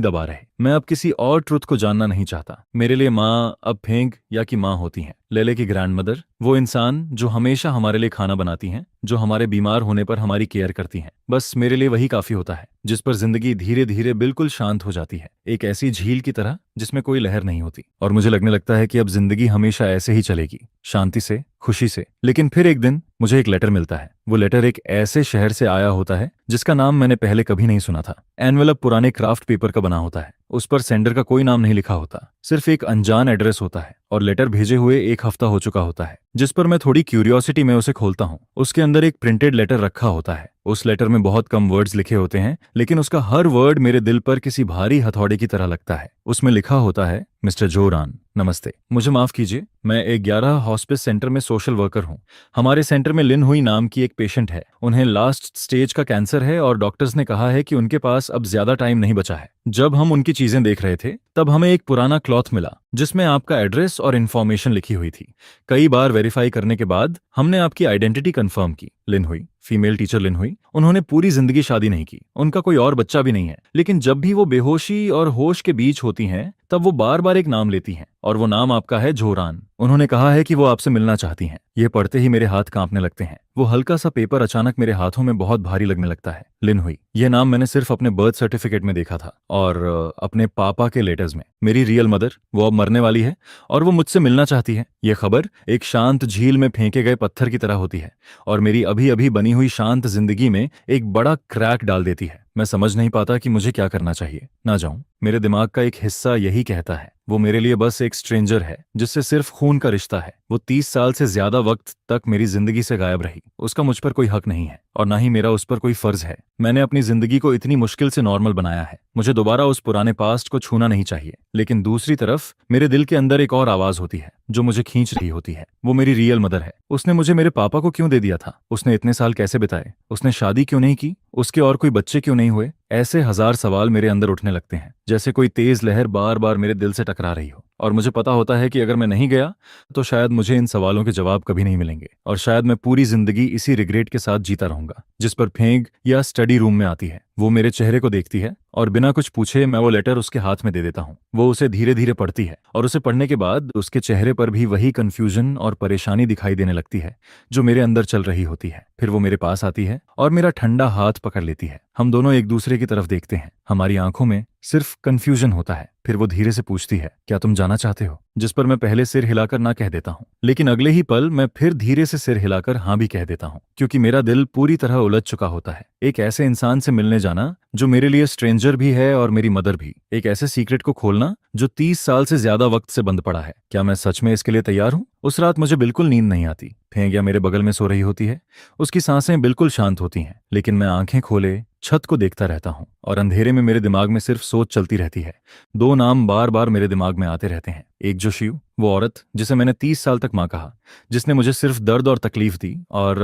दबा रहे। मैं अब किसी और ट्रुथ को जानना नहीं चाहता। मेरे लिए माँ अब फेंग या की माँ होती हैं, लेले की ग्रैंड मदर, वो इंसान जो हमेशा हमारे लिए खाना बनाती हैं, जो हमारे बीमार होने पर हमारी केयर करती हैं। बस मेरे लिए वही काफी होता है, जिस पर जिंदगी धीरे धीरे बिल्कुल शांत हो जाती है, एक ऐसी झील की तरह जिसमें कोई लहर नहीं होती। और मुझे लगने लगता है कि अब जिंदगी हमेशा ऐसे ही चलेगी, शांति से, खुशी से। लेकिन फिर एक दिन मुझे एक लेटर मिलता है। वो लेटर एक ऐसे शहर से आया होता है जिसका नाम मैंने पहले कभी नहीं सुना था। एनवेलप पुराने क्राफ्ट पेपर का बना होता है, उस पर सेंडर का कोई नाम नहीं लिखा होता, सिर्फ एक अनजान एड्रेस होता है, और लेटर भेजे हुए एक हफ्ता हो चुका होता है। जिस पर मैं थोड़ी क्यूरियोसिटी में उसे खोलता हूँ। उसके अंदर एक प्रिंटेड लेटर रखा होता है। उस लेटर में बहुत कम वर्ड्स लिखे होते हैं, लेकिन उसका हर वर्ड मेरे दिल पर किसी भारी हथौड़े की तरह लगता है। उसमें लिखा होता है, मिस्टर जोरान, नमस्ते। मुझे माफ कीजिए, मैं एक 11 हॉस्पिस सेंटर में सोशल वर्कर हूँ। हमारे सेंटर में लिन हुई नाम की एक पेशेंट है। उन्हें लास्ट स्टेज का कैंसर है और डॉक्टर्स ने कहा है कि उनके पास अब ज्यादा टाइम नहीं बचा है। जब हम उनकी चीजें देख रहे थे तब हमें एक पुराना क्लॉथ मिला जिसमें आपका एड्रेस और इन्फॉर्मेशन लिखी हुई थी। कई बार वेरीफाई करने के बाद हमने आपकी आइडेंटिटी कंफर्म की। लिन हुई, फीमेल टीचर लिन हुई। उन्होंने पूरी जिंदगी शादी नहीं की, उनका कोई और बच्चा भी नहीं है, लेकिन जब भी वो बेहोशी और होश के बीच होती हैं तब वो बार बार एक नाम लेती हैं, और वो नाम आपका है जोरान। उन्होंने कहा है कि वो आपसे मिलना चाहती हैं। ये पढ़ते ही मेरे हाथ कांपने लगते हैं। वो हल्का सा पेपर अचानक मेरे हाथों में बहुत भारी लगने लगता है। लिन हुई, यह नाम मैंने सिर्फ अपने बर्थ सर्टिफिकेट में देखा था और अपने पापा के लेटर्स में। मेरी रियल मदर, वो अब मरने वाली है और वो मुझसे मिलना चाहती है। ये खबर एक शांत झील में फेंके गए पत्थर की तरह होती है और मेरी अभी अभी बनी हुई शांत जिंदगी में एक बड़ा क्रैक डाल देती है। मैं समझ नहीं पाता कि मुझे क्या करना चाहिए। ना जाऊं। मेरे दिमाग का एक हिस्सा यही कहता है वो मेरे लिए बस एक स्ट्रेंजर है जिससे सिर्फ खून का रिश्ता है। वो 30 साल से ज्यादा वक्त तक मेरी जिंदगी से गायब रही। उसका मुझ पर कोई हक नहीं है और ना ही मेरा उस पर कोई फर्ज है। मैंने अपनी जिंदगी को इतनी मुश्किल से नॉर्मल बनाया है। मुझे दोबारा उस पुराने पास्ट को छूना नहीं चाहिए। लेकिन दूसरी तरफ मेरे दिल के अंदर एक और आवाज होती है जो मुझे खींच रही होती है। वो मेरी रियल मदर है। उसने मुझे मेरे पापा को क्यों दे दिया था? उसने इतने साल कैसे बिताए? उसने शादी क्यों नहीं की? उसके और कोई बच्चे क्यों नहीं हुए? ऐसे हजार सवाल मेरे अंदर उठने लगते हैं, जैसे कोई तेज लहर बार बार मेरे दिल से टकरा रही हो। और मुझे पता होता है कि अगर मैं नहीं गया तो शायद मुझे इन सवालों के जवाब कभी नहीं मिलेंगे और शायद मैं पूरी जिंदगी इसी रिग्रेट के साथ जीता रहूंगा। जिस पर फेंग या स्टडी रूम में आती है, वो मेरे चेहरे को देखती है और बिना कुछ पूछे मैं वो लेटर उसके हाथ में दे देता हूँ। वो उसे धीरे धीरे पढ़ती है और उसे पढ़ने के बाद उसके चेहरे पर भी वही कंफ्यूजन और परेशानी दिखाई देने लगती है जो मेरे अंदर चल रही होती है। फिर वो मेरे पास आती है और मेरा ठंडा हाथ पकड़ लेती है। हम दोनों एक दूसरे की तरफ देखते हैं। हमारी आंखों में सिर्फ कंफ्यूजन होता है। फिर वो धीरे से पूछती है, क्या तुम जाना चाहते हो? जिस पर मैं पहले सिर हिलाकर ना कह देता हूँ, लेकिन अगले ही पल मैं फिर धीरे से सिर हिलाकर हाँ भी कह देता हूँ, क्योंकि मेरा दिल पूरी तरह उलझ चुका होता है। एक ऐसे इंसान से मिलने जाना जो मेरे लिए स्ट्रेंजर भी है और मेरी मदर भी। एक ऐसे सीक्रेट को खोलना जो 30 साल से ज्यादा वक्त से बंद पड़ा है। क्या मैं सच में इसके लिए तैयार हूँ? उस रात मुझे बिल्कुल नींद नहीं आती। फेंगिया मेरे बगल में सो रही होती है। उसकी सांसें बिल्कुल शांत होती हैं, लेकिन मैं आंखें खोले छत को देखता रहता हूँ और अंधेरे में मेरे दिमाग में सिर्फ सोच चलती रहती है। दो नाम बार बार मेरे दिमाग में आते रहते हैं। एक जो शिव, वो औरत जिसे मैंने 30 साल तक माँ कहा, जिसने मुझे सिर्फ दर्द और तकलीफ दी और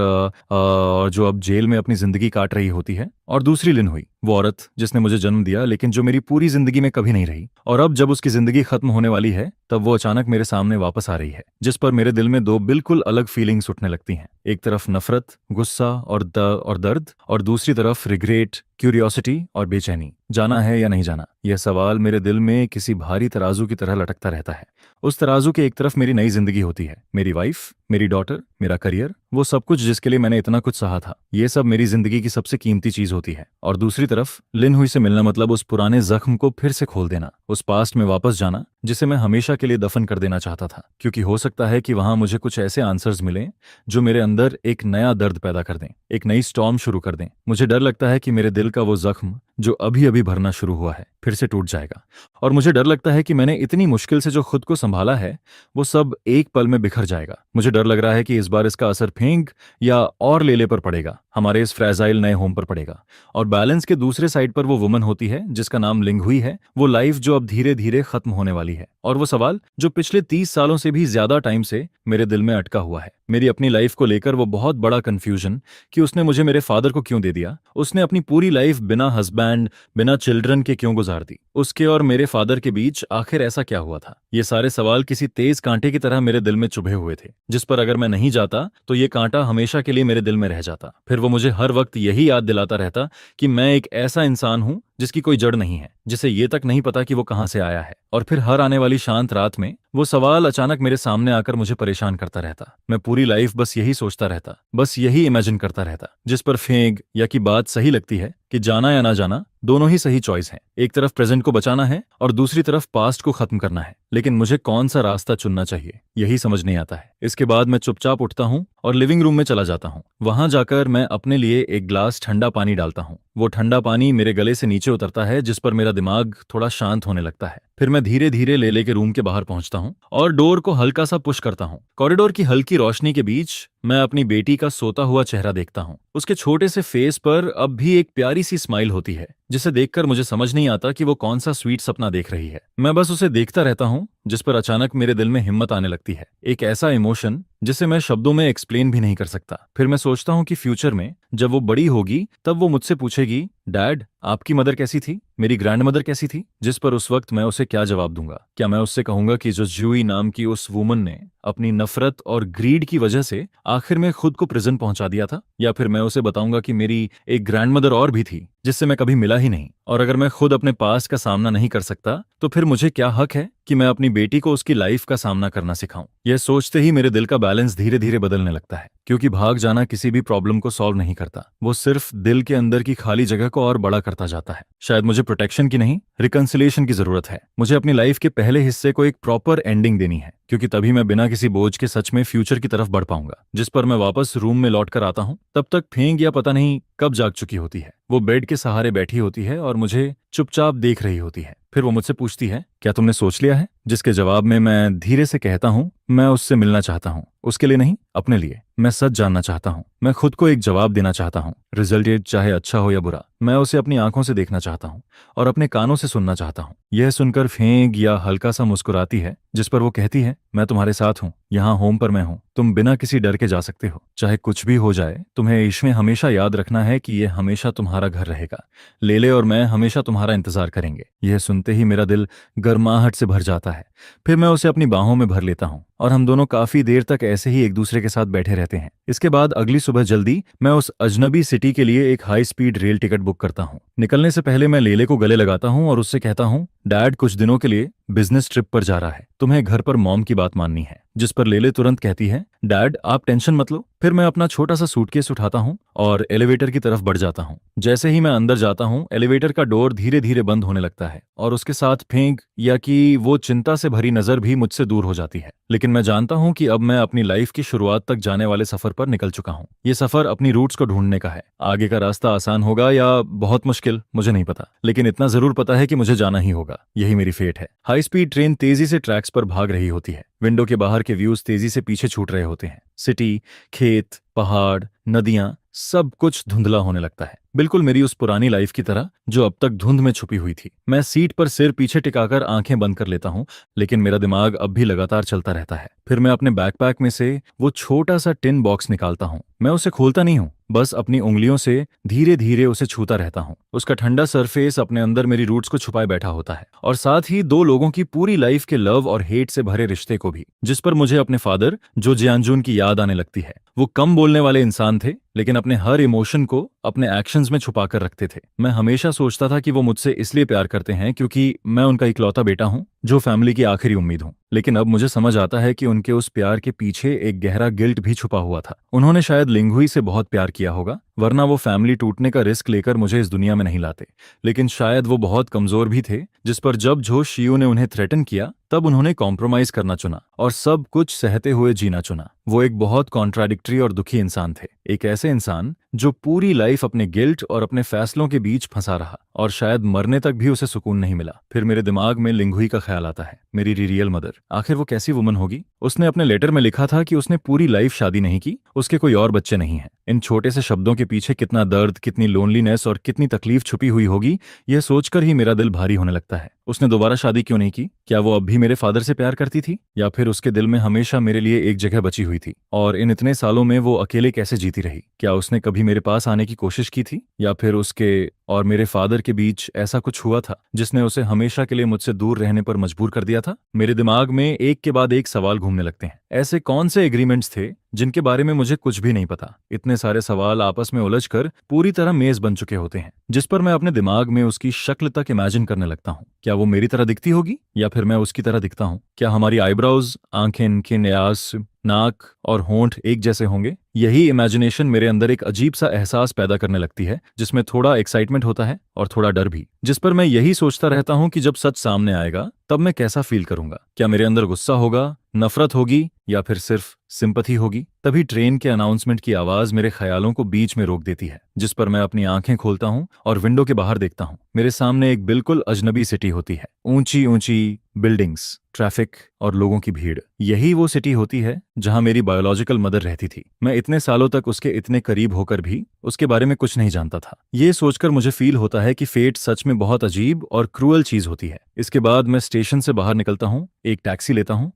जो अब जेल में अपनी जिंदगी काट रही होती है। और दूसरी लिन हुई, वो औरत जिसने मुझे जन्म दिया लेकिन जो मेरी पूरी जिंदगी में कभी नहीं रही। और अब जब उसकी जिंदगी खत्म होने वाली है तब वो अचानक मेरे सामने वापस आ रही है, जिस पर मेरे दिल में दो बिल्कुल अलग फीलिंग्स उठने लगती हैं। एक तरफ नफरत, गुस्सा और दर्द, और दूसरी तरफ रिग्रेट, क्यूरियोसिटी और बेचैनी। जाना है या नहीं जाना, यह सवाल मेरे दिल में किसी भारी तराजू की तरह लटकता रहता है। उस तराजू के एक तरफ मेरी नई जिंदगी होती है, मेरी वाइफ, मेरी डॉटर, मेरा करियर, वो सब कुछ जिसके लिए मैंने इतना कुछ सहा था। ये सब मेरी जिंदगी की सबसे कीमती चीज होती है। और दूसरी तरफ लिन हुई से मिलना मतलब उस पुराने जख्म को फिर से खोल देना, उस पास्ट में वापस जाना जिसे मैं हमेशा के लिए दफन कर देना चाहता था, क्योंकि हो सकता है कि वहां मुझे कुछ ऐसे आंसर्स मिलें जो मेरे अंदर एक नया दर्द पैदा कर दें, एक नई स्टॉर्म शुरू कर दें। मुझे डर लगता है कि मेरे दिल का वो जख्म जो अभी अभी भरना शुरू हुआ है फिर से टूट जाएगा। और मुझे डर लगता है कि मैंने इतनी मुश्किल से जो खुद को संभाला है वो सब एक पल में बिखर जाएगा। मुझे डर लग रहा है कि इस बार इसका असर फेंग या और लेले पर पड़ेगा, हमारे इस फ्रेजाइल नए होम पर पड़ेगा। और बैलेंस के दूसरे साइड पर वो वुमन होती है जिसका नाम लिंग हुई है, वो लाइफ जो अब धीरे धीरे खत्म होने वाली है। और वो सवाल जो पिछले 30 सालों से भी ज्यादा टाइम से मेरे दिल में अटका हुआ है, मेरी अपनी लाइफ को लेकर वो बहुत बड़ा कंफ्यूजन कि उसने मुझे मेरे फादर को क्यों दे दिया, उसने अपनी पूरी लाइफ बिना हस्बैंड बिना चिल्ड्रन के क्यों गुजार दी, उसके और मेरे फादर के बीच आखिर ऐसा क्या हुआ था। ये सारे सवाल किसी तेज कांटे की तरह मेरे दिल में चुभे हुए थे, जिस पर अगर मैं नहीं जाता तो ये कांटा हमेशा के लिए मेरे दिल में रह जाता। फिर वो मुझे हर वक्त यही याद दिलाता रहता कि मैं एक ऐसा इंसान हूं जिसकी कोई जड़ नहीं है, जिसे ये तक नहीं पता कि वो कहां से आया है। और फिर हर आने वाली शांत रात में वो सवाल अचानक मेरे सामने आकर मुझे परेशान करता रहता। मैं पूरी लाइफ बस यही सोचता रहता, बस यही इमेजिन करता रहता, जिस पर फेंग या की बात सही लगती है कि जाना या ना जाना दोनों ही सही चॉइस हैं। एक तरफ प्रेजेंट को बचाना है और दूसरी तरफ पास्ट को खत्म करना है, लेकिन मुझे कौन सा रास्ता चुनना चाहिए यही समझ नहीं आता है। इसके बाद मैं चुपचाप उठता हूँ और लिविंग रूम में चला जाता हूँ। वहां जाकर मैं अपने लिए एक ग्लास ठंडा पानी डालता हूँ। वो ठंडा पानी मेरे गले से नीचे उतरता है, जिस पर मेरा दिमाग थोड़ा शांत होने लगता है। फिर मैं धीरे धीरे लेले के रूम के बाहर पहुंचता हूँ और डोर को हल्का सा पुश करता हूँ। कॉरिडोर की हल्की रोशनी के बीच मैं अपनी बेटी का सोता हुआ चेहरा देखता हूँ। उसके छोटे से फेस पर अब भी एक प्यारी सी स्माइल होती है, जिसे देखकर मुझे समझ नहीं आता कि वो कौन सा स्वीट सपना देख रही है। मैं बस उसे देखता रहता हूँ, जिस पर अचानक मेरे दिल में हिम्मत आने लगती है, एक ऐसा इमोशन जिसे मैं शब्दों में एक्सप्लेन भी नहीं कर सकता। फिर मैं सोचता हूँ कि फ्यूचर में जब वो बड़ी होगी तब वो मुझसे पूछेगी, डैड आपकी मदर कैसी थी, मेरी ग्रैंड मदर कैसी थी। जिस पर उस वक्त मैं उसे क्या जवाब दूंगा? क्या मैं उससे कहूंगा कि जो जूई नाम की उस वुमन ने अपनी नफरत और ग्रीड की वजह से आखिर में खुद को प्रिजन पहुंचा दिया था? या फिर मैं उसे बताऊंगा कि मेरी एक ग्रैंड मदर और भी थी जिससे मैं कभी मिला ही नहीं। और अगर मैं खुद अपने पास का सामना नहीं कर सकता तो फिर मुझे क्या हक है कि मैं अपनी बेटी को उसकी लाइफ का सामना करना सिखाऊं? यह सोचते ही मेरे दिल का बैलेंस धीरे धीरे बदलने लगता है, क्योंकि भाग जाना किसी भी प्रॉब्लम को सॉल्व नहीं करता, वो सिर्फ दिल के अंदर की खाली जगह को और बड़ा करता जाता है। शायद मुझे प्रोटेक्शन की नहीं, रिकंसिलिएशन की जरूरत है। मुझे अपनी लाइफ के पहले हिस्से को एक प्रॉपर एंडिंग देनी है, क्योंकि तभी मैं बिना किसी बोझ के सच में फ्यूचर की तरफ बढ़ पाऊंगा। जिस पर मैं वापस रूम में लौट कर आता हूँ, तब तक फेंग या पता नहीं कब जाग चुकी होती है। वो बेड के सहारे बैठी होती है और मुझे चुपचाप देख रही होती है। फिर वो मुझसे पूछती है, क्या तुमने सोच लिया है? जिसके जवाब में मैं धीरे से कहता हूँ, मैं उससे मिलना चाहता हूँ, उसके लिए नहीं, अपने लिए। मैं सच जानना चाहता हूँ, मैं खुद को एक जवाब देना चाहता हूँ, रिजल्ट ये चाहे अच्छा हो या बुरा। मैं उसे अपनी आंखों से देखना चाहता हूँ और अपने कानों से सुनना चाहता हूँ। यह सुनकर फेंग या हल्का सा मुस्कुराती है, जिस पर वो कहती है, मैं तुम्हारे साथ हूँ, यहाँ होम पर मैं हूँ, तुम बिना किसी डर के जा सकते हो। चाहे कुछ भी हो जाए, तुम्हें इसमें हमेशा याद रखना है कि यह हमेशा तुम्हारा घर रहेगा। लेले और मैं हमेशा तुम्हारा इंतजार करेंगे। यह सुनते ही मेरा दिल गर्माहट से भर जाता है। फिर मैं उसे अपनी बाहों में भर लेता हूँ और हम दोनों काफी देर तक ऐसे ही एक दूसरे के साथ बैठे रहते हैं। इसके बाद अगली सुबह जल्दी मैं उस अजनबी सिटी के लिए एक high speed rail ticket book करता हूँ। निकलने से पहले मैं लेले को गले लगाता हूँ और उससे कहता हूँ, डैड कुछ दिनों के लिए बिजनेस ट्रिप पर जा रहा है, तुम्हें घर पर मॉम की बात माननी है। जिस पर लेले तुरंत कहती है, डैड आप टेंशन मत लो। फिर मैं अपना छोटा सा सूटकेस उठाता हूँ और एलिवेटर की तरफ बढ़ जाता हूँ। जैसे ही मैं अंदर जाता हूँ, एलिवेटर का डोर धीरे धीरे बंद होने लगता है और उसके साथ फेंक या कि वो चिंता से भरी नजर भी मुझसे दूर हो जाती है। लेकिन मैं जानता हूँ कि अब मैं अपनी लाइफ की शुरुआत तक जाने वाले सफर पर निकल चुका हूँ। ये सफर अपनी रूट्स को ढूंढने का है। आगे का रास्ता आसान होगा या बहुत मुश्किल मुझे नहीं पता, लेकिन इतना जरूर पता है कि मुझे जाना ही होगा। यही मेरी फेट है। हाई स्पीड ट्रेन तेजी से ट्रैक्स पर भाग रही होती है। विंडो के बाहर के व्यूज तेजी से पीछे छूट रहे होते हैं। सिटी, खेत, पहाड़, नदियां, सब कुछ धुंधला होने लगता है, बिल्कुल मेरी उस पुरानी लाइफ की तरह जो अब तक धुंध में छुपी हुई थी। मैं सीट पर सिर पीछे टिकाकर आंखें बंद कर लेता हूँ, लेकिन मेरा दिमाग अब भी लगातार चलता रहता है। फिर मैं अपने बैकपैक में से वो छोटा सा टिन बॉक्स निकालता हूँ। मैं उसे खोलता नहीं हूँ, बस अपनी उंगलियों से धीरे धीरे उसे छूता रहता हूँ। उसका ठंडा सरफेस अपने अंदर मेरी रूट्स को छुपाए बैठा होता है और साथ ही दो लोगों की पूरी लाइफ के लव और हेट से भरे रिश्ते को भी, जिस पर मुझे अपने फादर जो जियानजून की याद आने लगती है। वो कम बोलने वाले इंसान थे, लेकिन अपने हर इमोशन को अपने एक्शंस में छुपा कर रखते थे। मैं हमेशा सोचता था कि वो मुझसे इसलिए प्यार करते हैं क्योंकि मैं उनका इकलौता बेटा हूँ, जो फैमिली की आखिरी उम्मीद हूँ। लेकिन अब मुझे समझ आता है कि उनके उस प्यार के पीछे एक गहरा गिल्ट भी छुपा हुआ था। उन्होंने शायद लिंगहुई से बहुत प्यार किया होगा, वरना वो फैमिली टूटने का रिस्क लेकर मुझे इस दुनिया में नहीं लाते। लेकिन शायद वो बहुत कमजोर भी थे, जिस पर जब जो शियू ने उन्हें थ्रेटन किया तब उन्होंने कॉम्प्रोमाइज करना चुना और सब कुछ सहते हुए जीना चुना। वो एक बहुत कॉन्ट्राडिक्टरी और दुखी इंसान थे, एक ऐसे इंसान जो पूरी लाइफ अपने गिल्ट और अपने फैसलों के बीच फंसा रहा और शायद मरने तक भी उसे सुकून नहीं मिला। फिर मेरे दिमाग में लिंगुई का ख्याल आता है, मेरी रियल मदर। आखिर वो कैसी वुमन होगी? उसने अपने लेटर में लिखा था कि उसने पूरी लाइफ शादी नहीं की, उसके कोई और बच्चे नहीं हैं। इन छोटे से शब्दों के पीछे कितना दर्द, कितनी लोनलीनेस और कितनी तकलीफ छुपी हुई होगी, यह सोचकर ही मेरा दिल भारी होने लगता है। उसने दोबारा शादी क्यों नहीं की? क्या वो अब भी मेरे फादर से प्यार करती थी, या फिर उसके दिल में हमेशा मेरे लिए एक जगह बची हुई थी? और इन इतने सालों में वो अकेले कैसे जीती रही? क्या उसने कभी मेरे पास आने की कोशिश की थी, या फिर उसके और मेरे फादर के बीच ऐसा कुछ हुआ था जिसने उसे हमेशा के लिए मुझसे दूर रहने पर मजबूर कर दिया था? मेरे दिमाग में एक के बाद एक सवाल घूमने लगते हैं। ऐसे कौन से एग्रीमेंट्स थे जिनके बारे में मुझे कुछ भी नहीं पता? इतने सारे सवाल आपस में उलझकर पूरी तरह मेज बन चुके होते हैं, जिस पर मैं अपने दिमाग में उसकी शक्ल तक इमेजिन करने लगता हूँ। क्या वो मेरी तरह दिखती होगी, या फिर मैं उसकी तरह दिखता हूँ? क्या हमारी आईब्रोज, आंखें, किन्यास, नाक और होंठ एक जैसे होंगे? यही इमेजिनेशन मेरे अंदर एक अजीब सा एहसास पैदा करने लगती है, जिसमें थोड़ा एक्साइटमेंट होता है और थोड़ा डर भी, जिस पर मैं यही सोचता रहता हूं कि जब सच सामने आएगा तब मैं कैसा फील करूंगा। क्या मेरे अंदर गुस्सा होगा, नफरत होगी, या फिर सिर्फ सिंपथी होगी? तभी ट्रेन के अनाउंसमेंट की आवाज मेरे ख्यालों को बीच में रोक देती है, जिस पर मैं अपनी आंखें खोलता हूं और विंडो के बाहर देखता हूं। मेरे सामने एक बिल्कुल अजनबी सिटी होती है, ऊंची ऊंची बिल्डिंग्स, ट्रैफिक और लोगों की भीड़। यही वो सिटी होती है जहां मेरी बायोलॉजिकल मदर रहती थी। मैं इतने सालों तक उसके इतने करीब होकर भी उसके बारे में कुछ नहीं जानता था। ये सोचकर मुझे फील होता है कि फेट सच में बहुत अजीब और क्रूअल चीज होती है। इसके बाद मैं स्टेशन से बाहर निकलता हूँ, एक टैक्सी लेता हूँ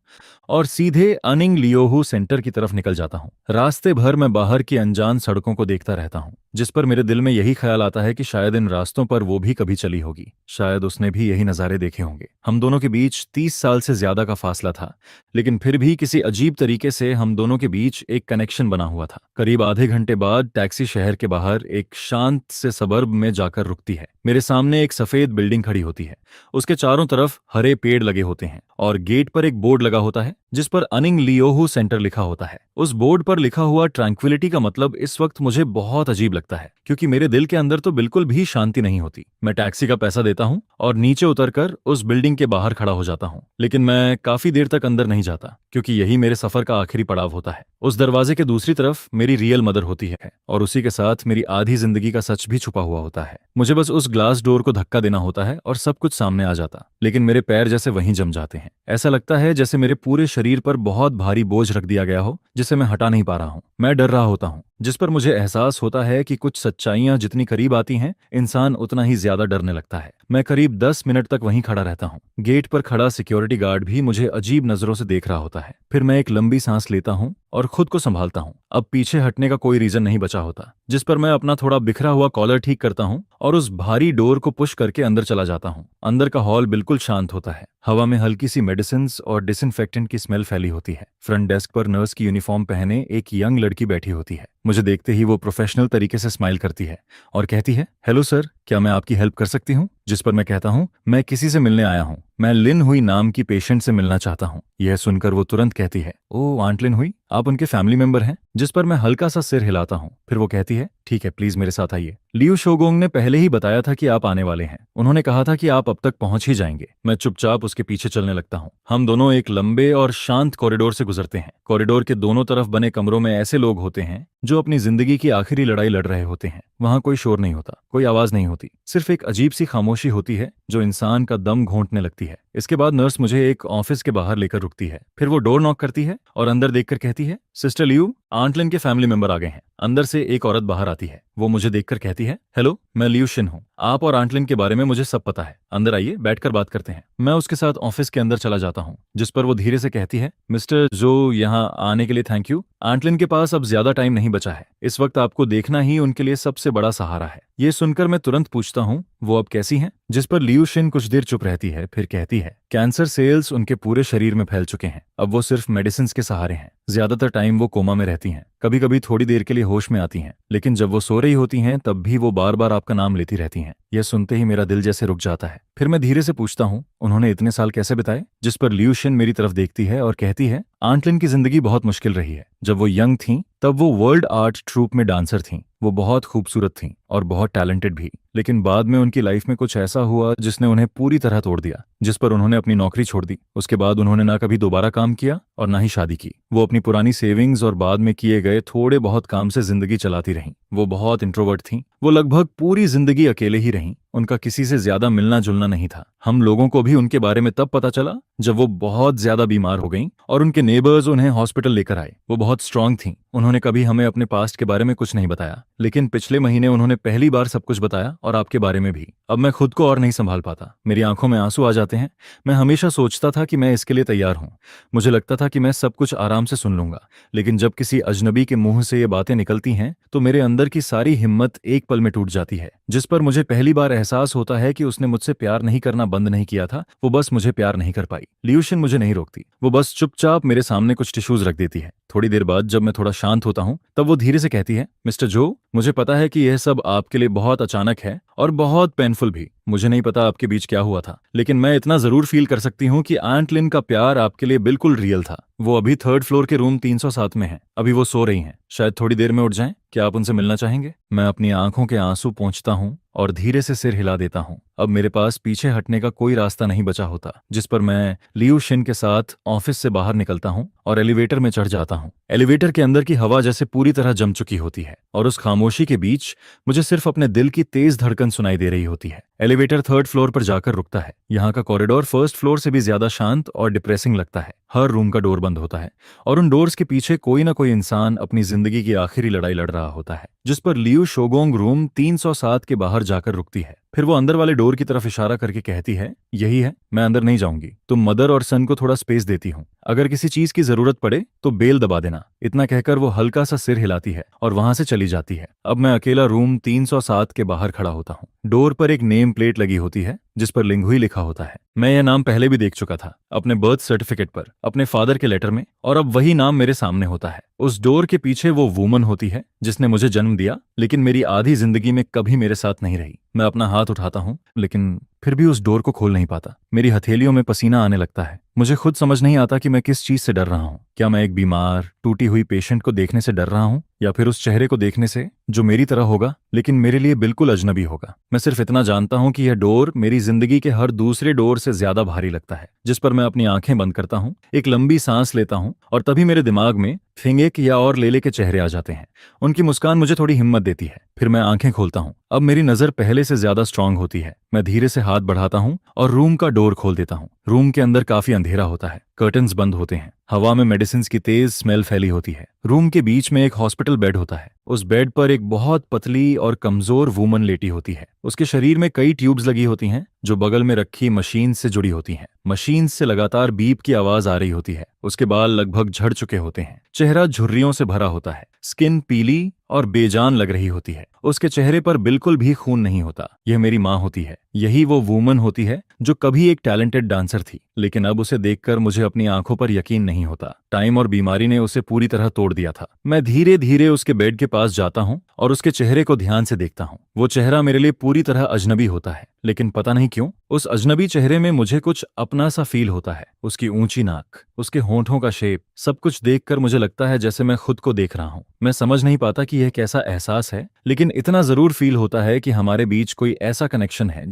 और सीधे अनिंग लियोहू सेंटर की तरफ निकल जाता हूँ। रास्ते भर मैं बाहर की अनजान सड़कों को देखता रहता हूँ, जिस पर मेरे दिल में यही ख्याल आता है कि शायद इन रास्तों पर वो भी कभी चली होगी, शायद उसने भी यही नज़ारे देखे होंगे। हम दोनों के बीच 30 साल से ज्यादा का फासला था, लेकिन फिर भी किसी अजीब तरीके से हम दोनों के बीच एक कनेक्शन बना हुआ था। करीब आधे घंटे बाद टैक्सी शहर के बाहर एक शांत से सबर्ब में जाकर रुकती है। मेरे सामने एक सफेद बिल्डिंग खड़ी होती है, उसके चारों तरफ हरे पेड़ लगे होते हैं और गेट पर एक बोर्ड लगा होता है जिस पर अनिंग लियोहू सेंटर लिखा होता है। उस बोर्ड पर लिखा हुआ ट्रैंक्विलिटी का मतलब इस वक्त मुझे बहुत अजीब लगता है, क्योंकि मेरे दिल के अंदर तो बिल्कुल भी शांति नहीं होती। मैं टैक्सी का पैसा देता हूँ और नीचे उतरकर उस बिल्डिंग के बाहर खड़ा हो जाता हूँ, लेकिन मैं काफी देर तक अंदर नहीं जाता, क्योंकि यही मेरे सफर का आखिरी पड़ाव होता है। उस दरवाजे के दूसरी तरफ मेरी रियल मदर होती है और उसी के साथ मेरी आधी जिंदगी का सच भी छुपा हुआ होता है। मुझे बस उस ग्लास डोर को धक्का देना होता है और सब कुछ सामने आ जाता, लेकिन मेरे पैर जैसे वहीं जम जाते हैं। ऐसा लगता है जैसे मेरे पूरे शरीर पर बहुत भारी बोझ रख दिया गया हो, जिसे मैं हटा नहीं पा रहा हूँ। मैं डर रहा होता हूँ, जिस पर मुझे एहसास होता है कि कुछ सच्चाइयां जितनी करीब आती हैं, इंसान उतना ही ज्यादा डरने लगता है। मैं करीब 10 मिनट तक वहीं खड़ा रहता हूँ। गेट पर खड़ा सिक्योरिटी गार्ड भी मुझे अजीब नजरों से देख रहा होता है। फिर मैं एक लंबी सांस लेता हूँ और खुद को संभालता हूँ। अब पीछे हटने का कोई रीजन नहीं बचा होता, जिस पर मैं अपना थोड़ा बिखरा हुआ कॉलर ठीक करता हूँ और उस भारी डोर को पुश करके अंदर चला जाता हूँ। अंदर का हॉल बिल्कुल शांत होता है। हवा में हल्की सी मेडिसिन और डिसइंफेक्टेंट की स्मेल फैली होती है। फ्रंट डेस्क पर नर्स की यूनिफॉर्म पहने एक यंग लड़की बैठी होती है। मुझे देखते ही वो प्रोफेशनल तरीके से स्माइल करती है और कहती है, हेलो सर, क्या मैं आपकी हेल्प कर सकती हूँ? जिस पर मैं कहता हूँ, मैं किसी से मिलने आया हूँ, मैं लिन हुई नाम की पेशेंट से मिलना चाहता हूँ। यह सुनकर वो तुरंत कहती है, ओ आंट लिन हुई, आप उनके फैमिली मेंबर हैं? जिस पर मैं हल्का सा सिर हिलाता हूँ। फिर वो कहती है, ठीक है, प्लीज मेरे साथ आइए। लियू शोगोंग ने पहले ही बताया था कि आप आने वाले हैं। उन्होंने कहा था कि आप अब तक पहुंच ही जाएंगे। मैं चुपचाप उसके पीछे चलने लगता हूँ। हम दोनों एक लंबे और शांत कॉरिडोर से गुजरते हैं। कॉरिडोर के दोनों तरफ बने कमरों में ऐसे लोग होते हैं जो अपनी जिंदगी की आखिरी लड़ाई लड़ रहे होते हैं। वहां कोई शोर नहीं होता, कोई आवाज नहीं होती, सिर्फ एक अजीब सी खामोशी होती है जो इंसान का दम घोंटने लगती है। इसके बाद नर्स मुझे एक ऑफिस के बाहर लेकर रुकती है। फिर वो डोर नॉक करती है और अंदर देखकर कहती है, सिस्टर लियू, आंट लिन के फैमिली मेंबर आ गए हैं। अंदर से एक औरत बाहर आती है। वो मुझे देखकर कहती है, हेलो, मैं लियू शिन हूँ। आप और आंट लिन के बारे में मुझे सब पता है। अंदर आइए, बैठकर बात करते हैं। मैं उसके साथ ऑफिस के अंदर चला जाता हूँ, जिस पर वो धीरे से कहती है, मिस्टर जो, यहाँ आने के लिए थैंक यू। आंट लिन के पास अब ज्यादा टाइम नहीं बचा है। इस वक्त आपको देखना ही उनके लिए सबसे बड़ा सहारा है। ये सुनकर मैं तुरंत पूछता हूँ, वो अब कैसी हैं? जिस पर लियू शिन कुछ देर चुप रहती है, फिर कहती है, कैंसर सेल्स उनके पूरे शरीर में फैल चुके हैं। अब वो सिर्फ मेडिसिन के सहारे हैं। ज्यादातर टाइम वो कोमा में रहती हैं। कभी कभी थोड़ी देर के लिए होश में आती हैं, लेकिन जब वो सो रही होती हैं तब भी वो बार बार आपका नाम लेती रहती हैं। यह सुनते ही मेरा दिल जैसे रुक जाता है। फिर मैं धीरे से पूछता हूँ, उन्होंने इतने साल कैसे बिताए? जिस पर लियू शिन मेरी तरफ देखती है और कहती है, आंट लिन की जिंदगी बहुत मुश्किल रही है। जब वो यंग थीं तब वो वर्ल्ड आर्ट ट्रूप में डांसर थीं। वो बहुत खूबसूरत थीं और बहुत टैलेंटेड भी, लेकिन बाद में उनकी लाइफ में कुछ ऐसा हुआ जिसने उन्हें पूरी तरह तोड़ दिया, जिस पर उन्होंने अपनी नौकरी छोड़ दी। उसके बाद उन्होंने ना कभी दोबारा काम किया और ना ही शादी की। वो अपनी पुरानी सेविंग्स और बाद में किए गए थोड़े बहुत काम से जिंदगी चलाती रहीं। वो बहुत इंट्रोवर्ट थीं। वो लगभग पूरी जिंदगी अकेले ही रहीं। उनका किसी से ज्यादा मिलना जुलना नहीं था। हम लोगों को भी उनके बारे में तब पता चला जब वो बहुत ज्यादा बीमार हो गईं और उनके नेबर्स उन्हें हॉस्पिटल लेकर आए। वो बहुत स्ट्रांग थीं। उन्होंने कभी हमें अपने पास्ट के बारे में कुछ नहीं बताया, लेकिन पिछले महीने उन्होंने पहली बार सब कुछ बताया, और आपके बारे में भी। अब मैं खुद को और नहीं संभाल पाता। मेरी आंखों में आंसू आ जाते हैं। मैं हमेशा सोचता था कि मैं इसके लिए तैयार हूं। मुझे लगता था कि मैं सब कुछ आराम से सुन लूंगा, लेकिन जब किसी अजनबी के मुंह से ये बातें निकलती हैं तो मेरे अंदर की सारी हिम्मत एक पल में टूट जाती है। जिस पर मुझे पहली बार एहसास होता है कि उसने मुझसे प्यार नहीं करना बंद नहीं किया था, वो बस मुझे प्यार नहीं कर पाई। लियूशिन मुझे नहीं रोकती। वो बस चुपचाप मेरे सामने कुछ टिश्यूज रख देती है। थोड़ी देर बाद जब मैं थोड़ा शांत होता हूं तब वो धीरे से कहती है, मिस्टर जो, मुझे पता है कि यह सब आपके लिए बहुत अचानक है और बहुत पेनफुल भी। मुझे नहीं पता आपके बीच क्या हुआ था, लेकिन मैं इतना जरूर फील कर सकती हूँ कि आंट लिन का प्यार आपके लिए बिल्कुल रियल था। वो अभी 3rd फ्लोर के रूम 307 में है। अभी वो सो रही हैं। शायद थोड़ी देर में उठ जाएं। क्या आप उनसे मिलना चाहेंगे? मैं अपनी आंखों के आंसू पोंछता हूँ और धीरे से सिर हिला देता हूँ। अब मेरे पास पीछे हटने का कोई रास्ता नहीं बचा होता, जिस पर मैं लियू शिन के साथ ऑफिस से बाहर निकलता हूँ और एलिवेटर में चढ़ जाता हूँ। एलिवेटर के अंदर की हवा जैसे पूरी तरह जम चुकी होती है और उस खामोशी के बीच मुझे सिर्फ अपने दिल की तेज धड़कन सुनाई दे रही होती है। एलिवेटर 3rd फ्लोर पर जाकर रुकता है। यहाँ का कॉरिडोर 1st फ्लोर से भी ज्यादा शांत और डिप्रेसिंग लगता है। हर रूम का डोर बंद होता है और उन डोर्स के पीछे कोई ना कोई इंसान अपनी जिंदगी की आखिरी लड़ाई लड़ रहा होता है, जिस पर लियू शोगोंग रूम 307 के बाहर जाकर रुकती है। फिर वो अंदर वाले डोर की तरफ इशारा करके कहती है, यही है, मैं अंदर नहीं जाऊंगी। तुम मदर और सन को थोड़ा स्पेस देती हूँ। अगर किसी चीज की जरूरत पड़े तो बेल दबा देना। इतना कहकर वो हल्का सा सिर हिलाती है और वहां से चली जाती है। अब मैं अकेला रूम 307 के बाहर खड़ा होता हूँ। डोर पर एक नेम प्लेट लगी होती है जिस पर लिंगुई लिखा होता है। मैं यह नाम पहले भी देख चुका था, अपने बर्थ सर्टिफिकेट पर, अपने फादर के लेटर में, और अब वही नाम मेरे सामने होता है। उस डोर के पीछे वो वूमन होती है जिसने मुझे जन्म दिया, लेकिन मेरी आधी जिंदगी में कभी मेरे साथ नहीं रही। मैं अपना हाथ उठाता हूँ, लेकिन फिर भी उस डोर को खोल नहीं पाता। मेरी हथेलियों में पसीना आने लगता है। मुझे खुद समझ नहीं आता कि मैं किस चीज से डर रहा हूँ। क्या मैं एक बीमार, टूटी हुई पेशेंट को देखने से डर रहा हूँ, या फिर उस चेहरे को देखने से जो मेरी तरह होगा लेकिन मेरे लिए बिल्कुल अजनबी होगा। मैं सिर्फ इतना जानता हूँ कि यह डोर मेरी जिंदगी के हर दूसरे डोर से ज्यादा भारी लगता है। जिस पर मैं अपनी आंखें बंद करता हूँ, एक लंबी सांस लेता हूँ, और तभी मेरे दिमाग में फिंगेक या और लेले के चेहरे आ जाते हैं। उनकी मुस्कान मुझे थोड़ी हिम्मत देती है। फिर मैं आंखें खोलता हूँ। अब मेरी नजर पहले से ज्यादा स्ट्रांग होती है। मैं धीरे से हाथ बढ़ाता हूँ और रूम का डोर खोल देता हूँ। रूम के अंदर काफी अंधेरा होता है। कर्टन्स बंद होते हैं। हवा में मेडिसिन की तेज स्मेल फैली होती है। रूम के बीच में एक हॉस्पिटल बेड होता है। उस बेड पर एक बहुत पतली और कमजोर वूमन लेटी होती है। उसके शरीर में कई ट्यूब्स लगी होती हैं जो बगल में रखी मशीन से जुड़ी होती हैं। मशीन से लगातार बीप की आवाज आ रही होती है। उसके बाल लगभग झड़ चुके होते हैं। चेहरा झुर्रियों से भरा होता है। स्किन पीली और बेजान लग रही होती है। उसके चेहरे पर बिल्कुल भी खून नहीं होता। यह मेरी माँ होती है। यही वो वूमन होती है जो कभी एक टैलेंटेड डांसर थी, लेकिन अब उसे देखकर मुझे अपनी आंखों पर यकीन नहीं होता। टाइम और बीमारी ने उसे पूरी तरह तोड़ दिया था। मैं धीरे धीरे उसके बेड के पास जाता हूँ और उसके चेहरे को ध्यान से देखता हूँ। वो चेहरा मेरे लिए पूरी तरह अजनबी होता है, लेकिन पता नहीं क्यों उस अजनबी चेहरे में मुझे कुछ अपना सा फील होता है। उसकी ऊंची नाक, उसके होंठों का शेप, सब कुछ देखकर मुझे लगता है जैसे मैं खुद को देख रहा हूँ। मैं समझ नहीं पाता कि यह कैसा एहसास है, लेकिन इतना जरूर फील होता है कि हमारे बीच कोई ऐसा कनेक्शन है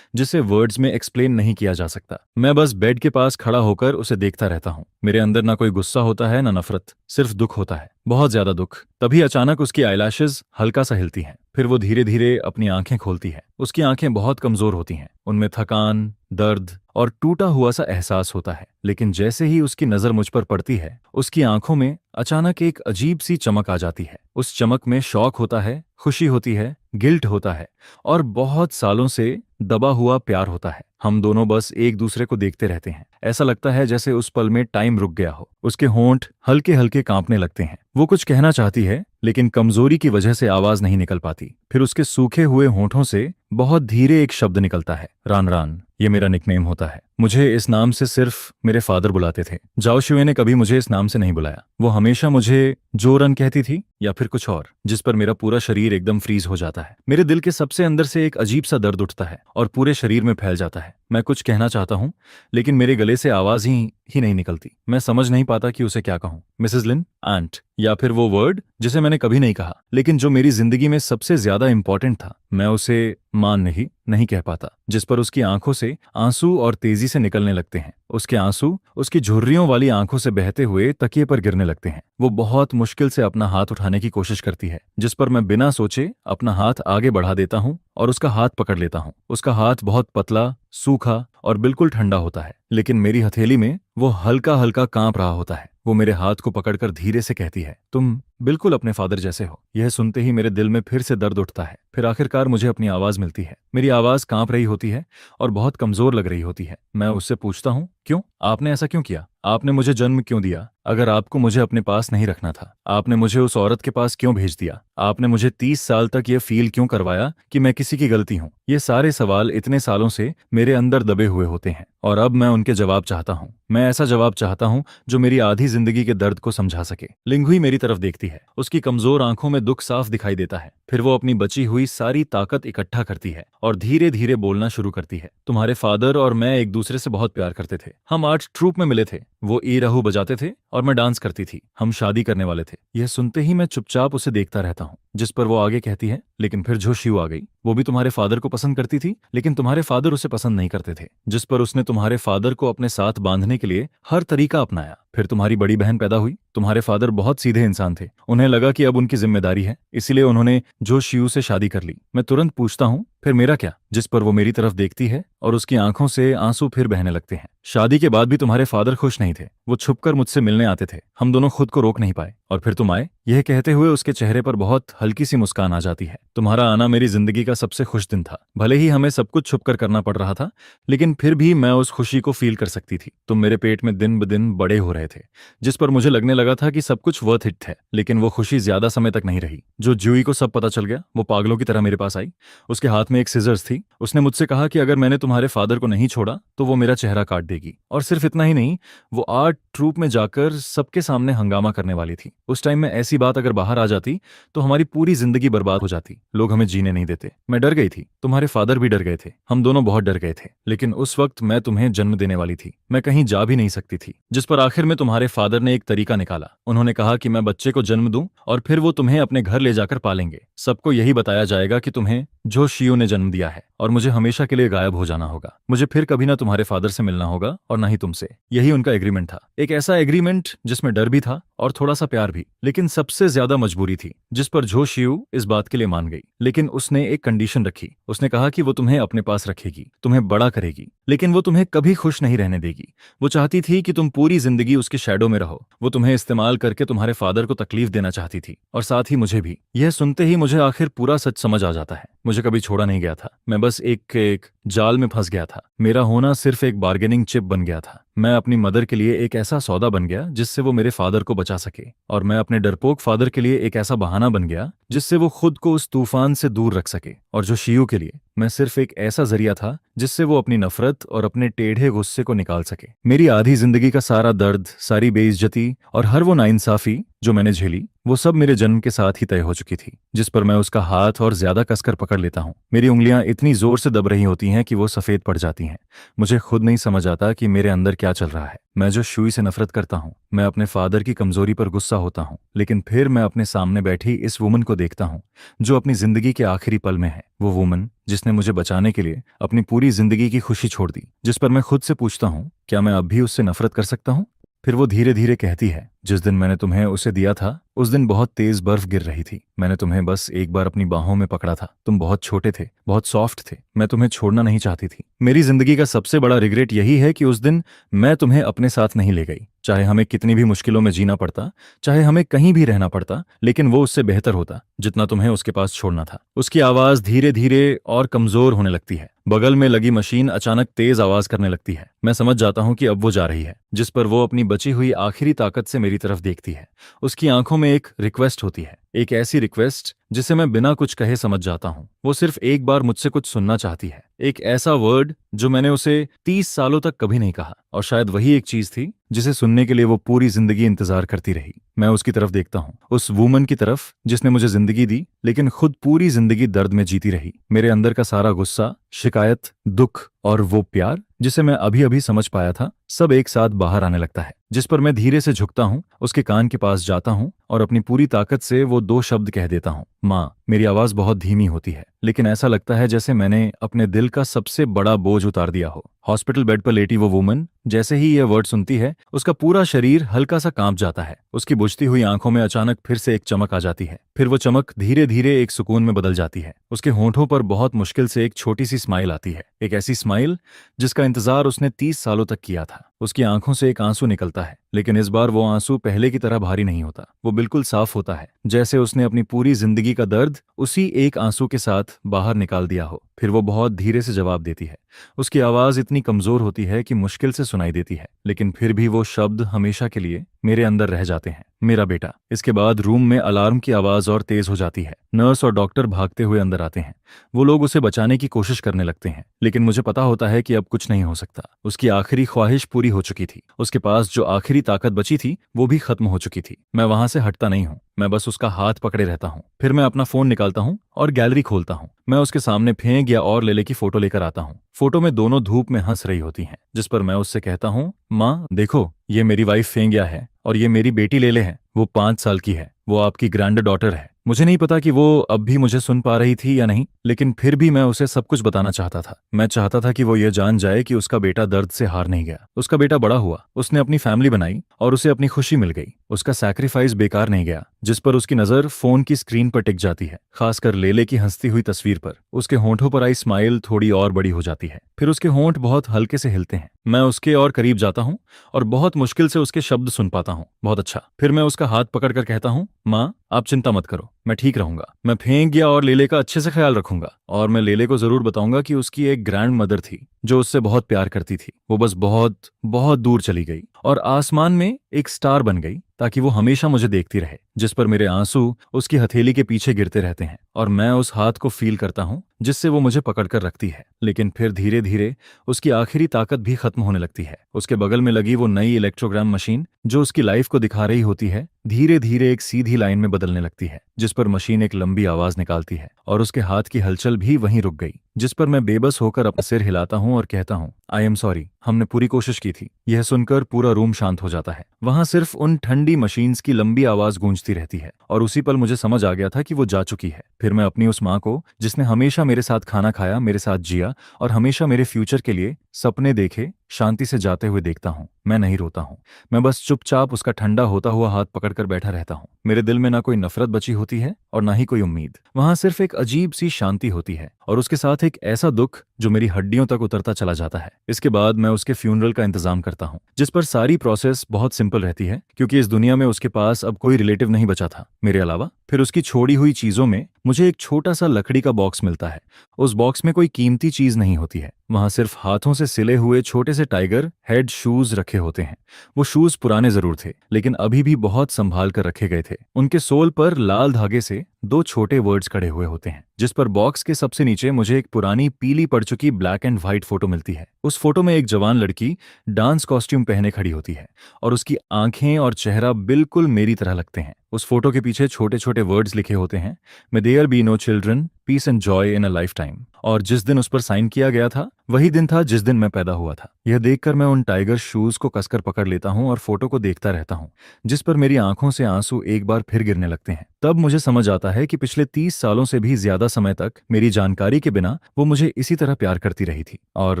जिसे वर्ड्स में एक्सप्लेन नहीं किया जा सकता। मैं बस बेड के पास खड़ा होकर उसे देखता रहता हूँ। मेरे अंदर ना कोई गुस्सा होता है ना नफरत, सिर्फ दुख होता है, बहुत ज्यादा दुख। तभी अचानक उसकी आईलैशेस हल्का सा हिलती हैं। फिर वो धीरे धीरे अपनी आंखें खोलती है। उसकी आंखें बहुत कमजोर होती हैं। उनमें थकान, दर्द और टूटा हुआ सा एहसास होता है। लेकिन जैसे ही उसकी नजर मुझ पर पड़ती है, उसकी आंखों में अचानक एक अजीब सी चमक आ जाती है। उस चमक में शौक होता है, खुशी होती है, गिल्ट होता है, और बहुत सालों से दबा हुआ प्यार होता है। हम दोनों बस एक दूसरे को देखते रहते हैं। ऐसा लगता है जैसे उस पल में टाइम रुक गया हो। उसके होंठ हल्के हल्के कांपने लगते हैं। वो कुछ कहना चाहती है, लेकिन कमजोरी की वजह से आवाज नहीं निकल पाती। फिर उसके सूखे हुए होंठों से बहुत धीरे एक शब्द निकलता है, रान रान। ये मेरा निकनेम होता है। मुझे इस नाम से सिर्फ मेरे फादर बुलाते थे। जाओ शुए ने कभी मुझे इस नाम से नहीं बुलाया। वो हमेशा मुझे जो रन कहती थी या फिर कुछ और, जिस पर मेरा पूरा शरीर एकदम फ्रीज हो जाता है। मेरे दिल के सबसे अंदर से एक अजीब सा दर्द उठता है और पूरे शरीर में फैल जाता है। मैं कुछ कहना चाहता हूँ, लेकिन मेरे गले से आवाज ही ही नहीं निकलती। मैं समझ नहीं पाता कि उसे क्या कहूँ। मिसेस लिन, आंट, या फिर वो वर्ड जिसे मैंने कभी नहीं कहा लेकिन जो मेरी जिंदगी में सबसे ज्यादा इंपॉर्टेंट था। मैं उसे मां नहीं कह पाता, जिस पर उसकी आंखों से आंसू और तेजी से निकलने लगते हैं। उसके आंसू उसकी झुर्रियों वाली आंखों से बहते हुए तकिए पर गिरने लगते हैं। वो बहुत मुश्किल से अपना हाथ उठाने की कोशिश करती है, जिस पर मैं बिना सोचे अपना हाथ आगे बढ़ा देता हूँ और उसका हाथ पकड़ लेता हूँ। उसका हाथ बहुत पतला, सूखा और बिल्कुल ठंडा होता है, लेकिन मेरी हथेली में वो हल्का हल्का कांप रहा होता है। वो मेरे हाथ को पकड़कर धीरे से कहती है, तुम बिल्कुल अपने फादर जैसे हो। यह सुनते ही मेरे दिल में फिर से दर्द उठता है। फिर आखिरकार मुझे अपनी आवाज मिलती है। मेरी आवाज कांप रही होती है और बहुत कमजोर लग रही होती है। मैं उससे पूछता हूँ, क्यों? आपने ऐसा क्यों किया? आपने मुझे जन्म क्यों दिया? अगर आपको मुझे अपने पास नहीं रखना था, आपने मुझे उस औरत के पास क्यों भेज दिया? आपने मुझे 30 साल तक ये फील क्यों करवाया कि मैं किसी की गलती हूँ? ये सारे सवाल इतने सालों से मेरे अंदर दबे हुए होते हैं और अब मैं उनके जवाब चाहता हूँ। मैं ऐसा जवाब चाहता हूँ जो मेरी आधी जिंदगी के दर्द को समझा सके। लिंगुई मेरी तरफ देखती है। उसकी कमजोर आंखों में दुख साफ दिखाई देता है। फिर वो अपनी बची हुई सारी ताकत इकट्ठा करती है और धीरे धीरे बोलना शुरू करती है। तुम्हारे फादर और मैं एक दूसरे से बहुत प्यार करते थे। हम आर्ट ट्रूप में मिले थे। वो ई रहू बजाते थे और मैं डांस करती थी। हम शादी करने वाले थे। यह सुनते ही मैं चुपचाप उसे देखता रहता हूँ, जिस पर वो आगे कहती है, लेकिन फिर जो शिव आ गई। वो भी तुम्हारे फादर को पसंद करती थी, लेकिन तुम्हारे फादर उसे पसंद नहीं करते थे। जिस पर उसने तुम्हारे फादर को अपने साथ बांधने के लिए हर तरीका अपनाया। फिर तुम्हारी बड़ी बहन पैदा हुई। तुम्हारे फादर बहुत सीधे इंसान थे। उन्हें लगा कि अब उनकी जिम्मेदारी है, इसीलिए उन्होंने जो शिव से शादी कर ली। मैं तुरंत पूछता हूँ, फिर मेरा क्या? जिस पर वो मेरी तरफ देखती है और उसकी आंखों से आंसू फिर बहने लगते हैं। शादी के बाद भी तुम्हारे फादर खुश नहीं थे। वो छुपकर मुझसे मिलने आते थे। हम दोनों खुद को रोक नहीं पाए और फिर तुम आए। यह कहते हुए उसके चेहरे पर बहुत हल्की सी मुस्कान आ जाती है। तुम्हारा आना मेरी जिंदगी का सबसे खुश दिन था। भले ही हमें सब कुछ छुपकर करना पड़ रहा था, लेकिन फिर भी मैं उस खुशी को फील कर सकती थी। तुम मेरे पेट में दिन ब दिन बड़े हो रहे थे, जिस पर मुझे लगने लगा था कि सब कुछ वर्थ इट है। लेकिन वो खुशी ज्यादा समय तक नहीं रही। जो ज्यूई को सब पता चल गया, वो पागलों की तरह मेरे पास आई। उसके हाथ में एक सिजर्स थी। उसने मुझसे कहा कि अगर मैंने तुम्हारे फादर को नहीं छोड़ा तो वो मेरा चेहरा काट देगी। और सिर्फ इतना ही नहीं, वो आर्ट ट्रूप में जाकर सबके सामने हंगामा करने वाली थी। उस टाइम में ऐसी बात अगर बाहर आ जाती तो हमारी पूरी जिंदगी बर्बाद हो जाती। लोग हमें जीने नहीं देते। मैं डर गई थी। तुम्हारे फादर भी डर गए थे। हम दोनों बहुत डर गए थे। लेकिन उस वक्त मैं तुम्हें जन्म देने वाली थी। मैं कहीं जा भी नहीं सकती थी। जिस पर आखिर में तुम्हारे फादर ने एक तरीका निकाला। उन्होंने कहा कि मैं बच्चे को जन्म दूं और फिर वो तुम्हें अपने घर ले जाकर पालेंगे। सबको यही बताया जाएगा कि तुम्हें जो शियो ने जन्म दिया है और मुझे हमेशा के लिए गायब हो जाना होगा। मुझे फिर कभी ना तुम्हारे फादर से मिलना होगा और ना ही तुमसे। यही उनका एग्रीमेंट था। एक ऐसा एग्रीमेंट जिसमें डर भी था और थोड़ा सा प्यार भी, लेकिन सबसे ज्यादा मजबूरी थी। जिस पर झो शियू इस बात के लिए मान गई, लेकिन उसने एक कंडीशन रखी। उसने कहा कि वो तुम्हें अपने पास रखेगी, तुम्हें बड़ा करेगी, लेकिन वो तुम्हें कभी खुश नहीं रहने देगी। वो चाहती थी कि तुम पूरी जिंदगी उसके शैडो में रहो। वो तुम्हें इस्तेमाल करके तुम्हारे फादर को तकलीफ देना चाहती थी और साथ ही मुझे भी। यह सुनते ही मुझे आखिर पूरा सच समझ आ जाता है। मुझे कभी छोड़ा नहीं गया था। मैं बस एक जाल में फंस गया था। मेरा होना सिर्फ एक बार्गेनिंग चिप बन गया था। मैं अपनी मदर के लिए एक ऐसा सौदा बन गया जिससे वो मेरे फादर को बचा सके, और मैं अपने डरपोक फादर के लिए एक ऐसा बहाना बन गया जिससे वो खुद को उस तूफान से दूर रख सके। और जो शियू के लिए मैं सिर्फ एक ऐसा जरिया था जिससे वो अपनी नफरत और अपने टेढ़े गुस्से को निकाल सके। मेरी आधी जिंदगी का सारा दर्द, सारी बेइज्जती और हर वो नाइंसाफी जो मैंने झेली, वो सब मेरे जन्म के साथ ही तय हो चुकी थी। जिस पर मैं उसका हाथ और ज्यादा कसकर पकड़ लेता हूँ। मेरी उंगलियां इतनी जोर से दब रही होती हैं कि वो सफेद पड़ जाती हैं। मुझे खुद नहीं समझ आता कि मेरे अंदर क्या चल रहा है। मैं जो शुई से नफरत करता हूँ, मैं अपने फादर की कमजोरी पर गुस्सा होता हूँ, लेकिन फिर मैं अपने सामने बैठी इस वुमन को देखता हूँ जो अपनी जिंदगी के आखिरी पल में है। वो वुमन जिसने मुझे बचाने के लिए अपनी पूरी जिंदगी की खुशी छोड़ दी। जिस पर मैं खुद से पूछता हूँ, क्या मैं अब भी उससे नफरत कर सकता हूँ? फिर वो धीरे धीरे कहती है, जिस दिन मैंने तुम्हें उसे दिया था उस दिन बहुत तेज बर्फ गिर रही थी। मैंने तुम्हें बस एक बार अपनी बाहों में पकड़ा था। तुम बहुत छोटे थे, बहुत सॉफ्ट थे। मैं तुम्हें छोड़ना नहीं चाहती थी। मेरी जिंदगी का सबसे बड़ा रिग्रेट यही है कि उस दिन मैं तुम्हें अपने साथ नहीं ले गई। चाहे हमें कितनी भी मुश्किलों में जीना पड़ता, चाहे हमें कहीं भी रहना पड़ता, लेकिन वो उससे बेहतर होता जितना तुम्हें उसके पास छोड़ना था। उसकी आवाज धीरे धीरे और कमजोर होने लगती है। बगल में लगी मशीन अचानक तेज आवाज करने लगती है। मैं समझ जाता हूँ कि अब वो जा रही है। जिस पर वो अपनी बची हुई आखिरी ताकत से मेरी तरफ देखती है। उसकी आंखों में एक रिक्वेस्ट होती है, एक ऐसी रिक्वेस्ट जिसे मैं बिना कुछ कहे समझ जाता हूँ। वो सिर्फ एक बार मुझसे कुछ सुनना चाहती है, एक ऐसा वर्ड जो मैंने उसे 30 सालों तक कभी नहीं कहा, और शायद वही एक चीज थी जिसे सुनने के लिए वो पूरी जिंदगी इंतजार करती रही। मैं उसकी तरफ देखता हूँ, उस वुमन की तरफ जिसने मुझे जिंदगी दी लेकिन खुद पूरी जिंदगी दर्द में जीती रही। मेरे अंदर का सारा गुस्सा शिकायत, दुख और वो प्यार जिसे मैं अभी अभी समझ पाया था, सब एक साथ बाहर आने लगता है। जिस पर मैं धीरे से झुकता हूँ, उसके कान के पास जाता हूँ और अपनी पूरी ताकत से वो दो शब्द कह देता हूँ, माँ। मेरी आवाज बहुत धीमी होती है, लेकिन ऐसा लगता है जैसे मैंने अपने दिल का सबसे बड़ा बोझ उतार दिया हो। हॉस्पिटल बेड पर लेटी वो वुमन जैसे ही यह वर्ड सुनती है, उसका पूरा शरीर हल्का सा कांप जाता है। उसकी बुझती हुई आंखों में अचानक फिर से एक चमक आ जाती है। फिर वो चमक धीरे धीरे एक सुकून में बदल जाती है। उसके होंठों पर बहुत मुश्किल से एक छोटी सी स्माइल आती है, एक ऐसी स्माइल जिसका इंतजार उसने 30 सालों तक किया था। उसकी आंखों से एक आंसू निकलता है, लेकिन इस बार वो आंसू पहले की तरह भारी नहीं होता। वो बिल्कुल साफ होता है, जैसे उसने अपनी पूरी जिंदगी का दर्द उसी एक आंसू के साथ बाहर निकाल दिया हो। फिर वो बहुत धीरे से जवाब देती है। उसकी आवाज इतनी कमजोर होती है कि मुश्किल से सुनाई देती है, लेकिन फिर भी वो शब्द हमेशा के लिए मेरे अंदर रह जाते हैं, मेरा बेटा। इसके बाद रूम में अलार्म की आवाज और तेज हो जाती है। नर्स और डॉक्टर भागते हुए अंदर आते हैं। वो लोग उसे बचाने की कोशिश करने लगते हैं, लेकिन मुझे पता होता है कि अब कुछ नहीं हो सकता। उसकी आखिरी ख्वाहिश पूरी हो चुकी थी। उसके पास जो आखिरी ताकत बची थी वो भी खत्म हो चुकी थी। मैं वहां से हटता नहीं हूँ, मैं बस उसका हाथ पकड़े रहता हूँ। फिर मैं अपना फोन निकालता हूँ और गैलरी खोलता हूँ। मैं उसके सामने फेंक या और लेले की फोटो लेकर आता हूँ। फोटो में दोनों धूप में हंस रही होती हैं, जिस पर मैं उससे कहता हूँ, माँ देखो, ये मेरी वाइफ फेंगिया है और ये मेरी बेटी लेले है। वो 5 साल की है, वो आपकी ग्रैंड डॉटर है। मुझे नहीं पता कि वो अब भी मुझे सुन पा रही थी या नहीं, लेकिन फिर भी मैं उसे सब कुछ बताना चाहता था। मैं चाहता था कि वो ये जान जाए कि उसका बेटा दर्द से हार नहीं गया। उसका बेटा बड़ा हुआ, उसने अपनी फैमिली बनाई और उसे अपनी खुशी मिल गई। उसका सैक्रिफाइस बेकार नहीं गया। जिस पर उसकी नजर फोन की स्क्रीन पर टिक जाती है, खासकर लेले की हंसती हुई तस्वीर पर। उसके होंठों पर आई स्माइल थोड़ी और बड़ी हो जाती है। फिर उसके होंठ बहुत हल्के से हिलते हैं। मैं उसके और करीब जाता हूँ और बहुत मुश्किल से उसके शब्द सुन पाता हूँ, बहुत अच्छा। फिर मैं उसका हाथ पकड़कर कहता हूँ, माँ आप चिंता मत करो, मैं ठीक रहूंगा। मैं फेंक गया और लेले का अच्छे से ख्याल रखूंगा। और मैं लेले को जरूर बताऊंगा कि उसकी एक ग्रैंड मदर थी जो उससे बहुत प्यार करती थी। वो बस बहुत बहुत दूर चली गई और आसमान में एक स्टार बन गई, ताकि वो हमेशा मुझे देखती रहे। जिस पर मेरे आंसू उसकी हथेली के पीछे गिरते रहते हैं और मैं उस हाथ को फील करता हूँ जिससे वो मुझे पकड़कर रखती है। लेकिन फिर धीरे धीरे उसकी आखिरी ताकत भी खत्म होने लगती है। उसके बगल में लगी वो नई इलेक्ट्रोग्राम मशीन जो उसकी लाइफ को दिखा रही होती है, धीरे धीरे एक सीधी लाइन में बदलने लगती है, जिस पर मशीन एक लंबी आवाज निकालती है और उसके हाथ की हलचल भी वहीं रुक गई। जिस पर मैं बेबस होकर अपना सिर हिलाता हूँ और कहता हूँ, आई एम सॉरी, हमने पूरी कोशिश की थी। यह सुनकर पूरा रूम शांत हो जाता है। वहां सिर्फ उन ठंडी मशीन्स की लंबी आवाज गूंजती रहती है और उसी पल मुझे समझ आ गया था कि वो जा चुकी है। फिर मैं अपनी उस माँ को, जिसने हमेशा मेरे साथ खाना खाया, मेरे साथ जिया और हमेशा मेरे फ्यूचर के लिए सपने देखे, शांति से जाते हुए देखता हूँ। मैं नहीं रोता हूँ, मैं बस चुपचाप उसका ठंडा होता हुआ हाथ पकड़कर बैठा रहता हूँ। मेरे दिल में ना कोई नफरत बची होती है और ना ही कोई उम्मीद। वहां सिर्फ एक अजीब सी शांति होती है और उसके साथ एक ऐसा दुख जो मेरी हड्डियों तक उतरता चला जाता है। इसके बाद मैं उसके फ्यूनरल का इंतजाम करता हूँ, जिस पर सारी प्रोसेस बहुत सिंपल रहती है, क्योंकि इस दुनिया में उसके पास अब कोई रिलेटिव नहीं बचा था मेरे अलावा। फिर उसकी छोड़ी हुई चीजों में मुझे एक छोटा सा लकड़ी का बॉक्स मिलता है। उस बॉक्स में कोई कीमती चीज नहीं होती है, वहां सिर्फ हाथों से सिले हुए छोटे से टाइगर हेड शूज रखे होते हैं। वो शूज पुराने जरूर थे, लेकिन अभी भी बहुत संभाल कर रखे गए थे। उनके सोल पर लाल धागे से 2 छोटे वर्ड्स खड़े हुए होते हैं, जिस पर बॉक्स के सबसे नीचे मुझे एक पुरानी पीली पड़ चुकी ब्लैक एंड व्हाइट फोटो मिलती है। उस फोटो में एक जवान लड़की डांस कॉस्ट्यूम पहने खड़ी होती है और उसकी आंखें और चेहरा बिल्कुल मेरी तरह लगते हैं। उस फोटो के पीछे छोटे छोटे वर्ड्स लिखे होते हैं, may there be no children, peace and joy in a lifetime. और जिस दिन उस पर साइन किया गया था वही दिन था जिस दिन मैं पैदा हुआ था। यह देखकर मैं उन टाइगर शूज को कसकर पकड़ लेता हूं और फोटो को देखता रहता हूं, जिस पर मेरी आंखों से आंसू एक बार फिर गिरने लगते हैं। तब मुझे समझ आता है कि पिछले 30 सालों से भी ज्यादा समय तक मेरी जानकारी के बिना वो मुझे इसी तरह प्यार करती रही थी और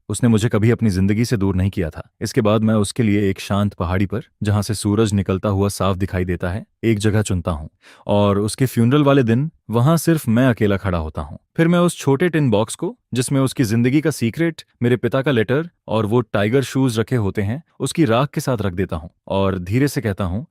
उसने मुझे कभी अपनी जिंदगी से दूर नहीं किया था। इसके बाद मैं उसके लिए एक शांत पहाड़ी पर, जहां से सूरज निकलता हुआ साफ दिखाई देता है, एक जगह चुनता हूं और उसके फ्यूनरल वाले दिन वहां सिर्फ मैं अकेला खड़ा होता हूं। फिर मैं उस छोटे टिन बॉक्स को, जिसमें उसकी जिंदगी का सीक्रेट, मेरे पिता का लेटर और वो टाइगर शूज रखे होते हैं, उसकी राख के साथ रख देता हूं और धीरे से कहता हूं,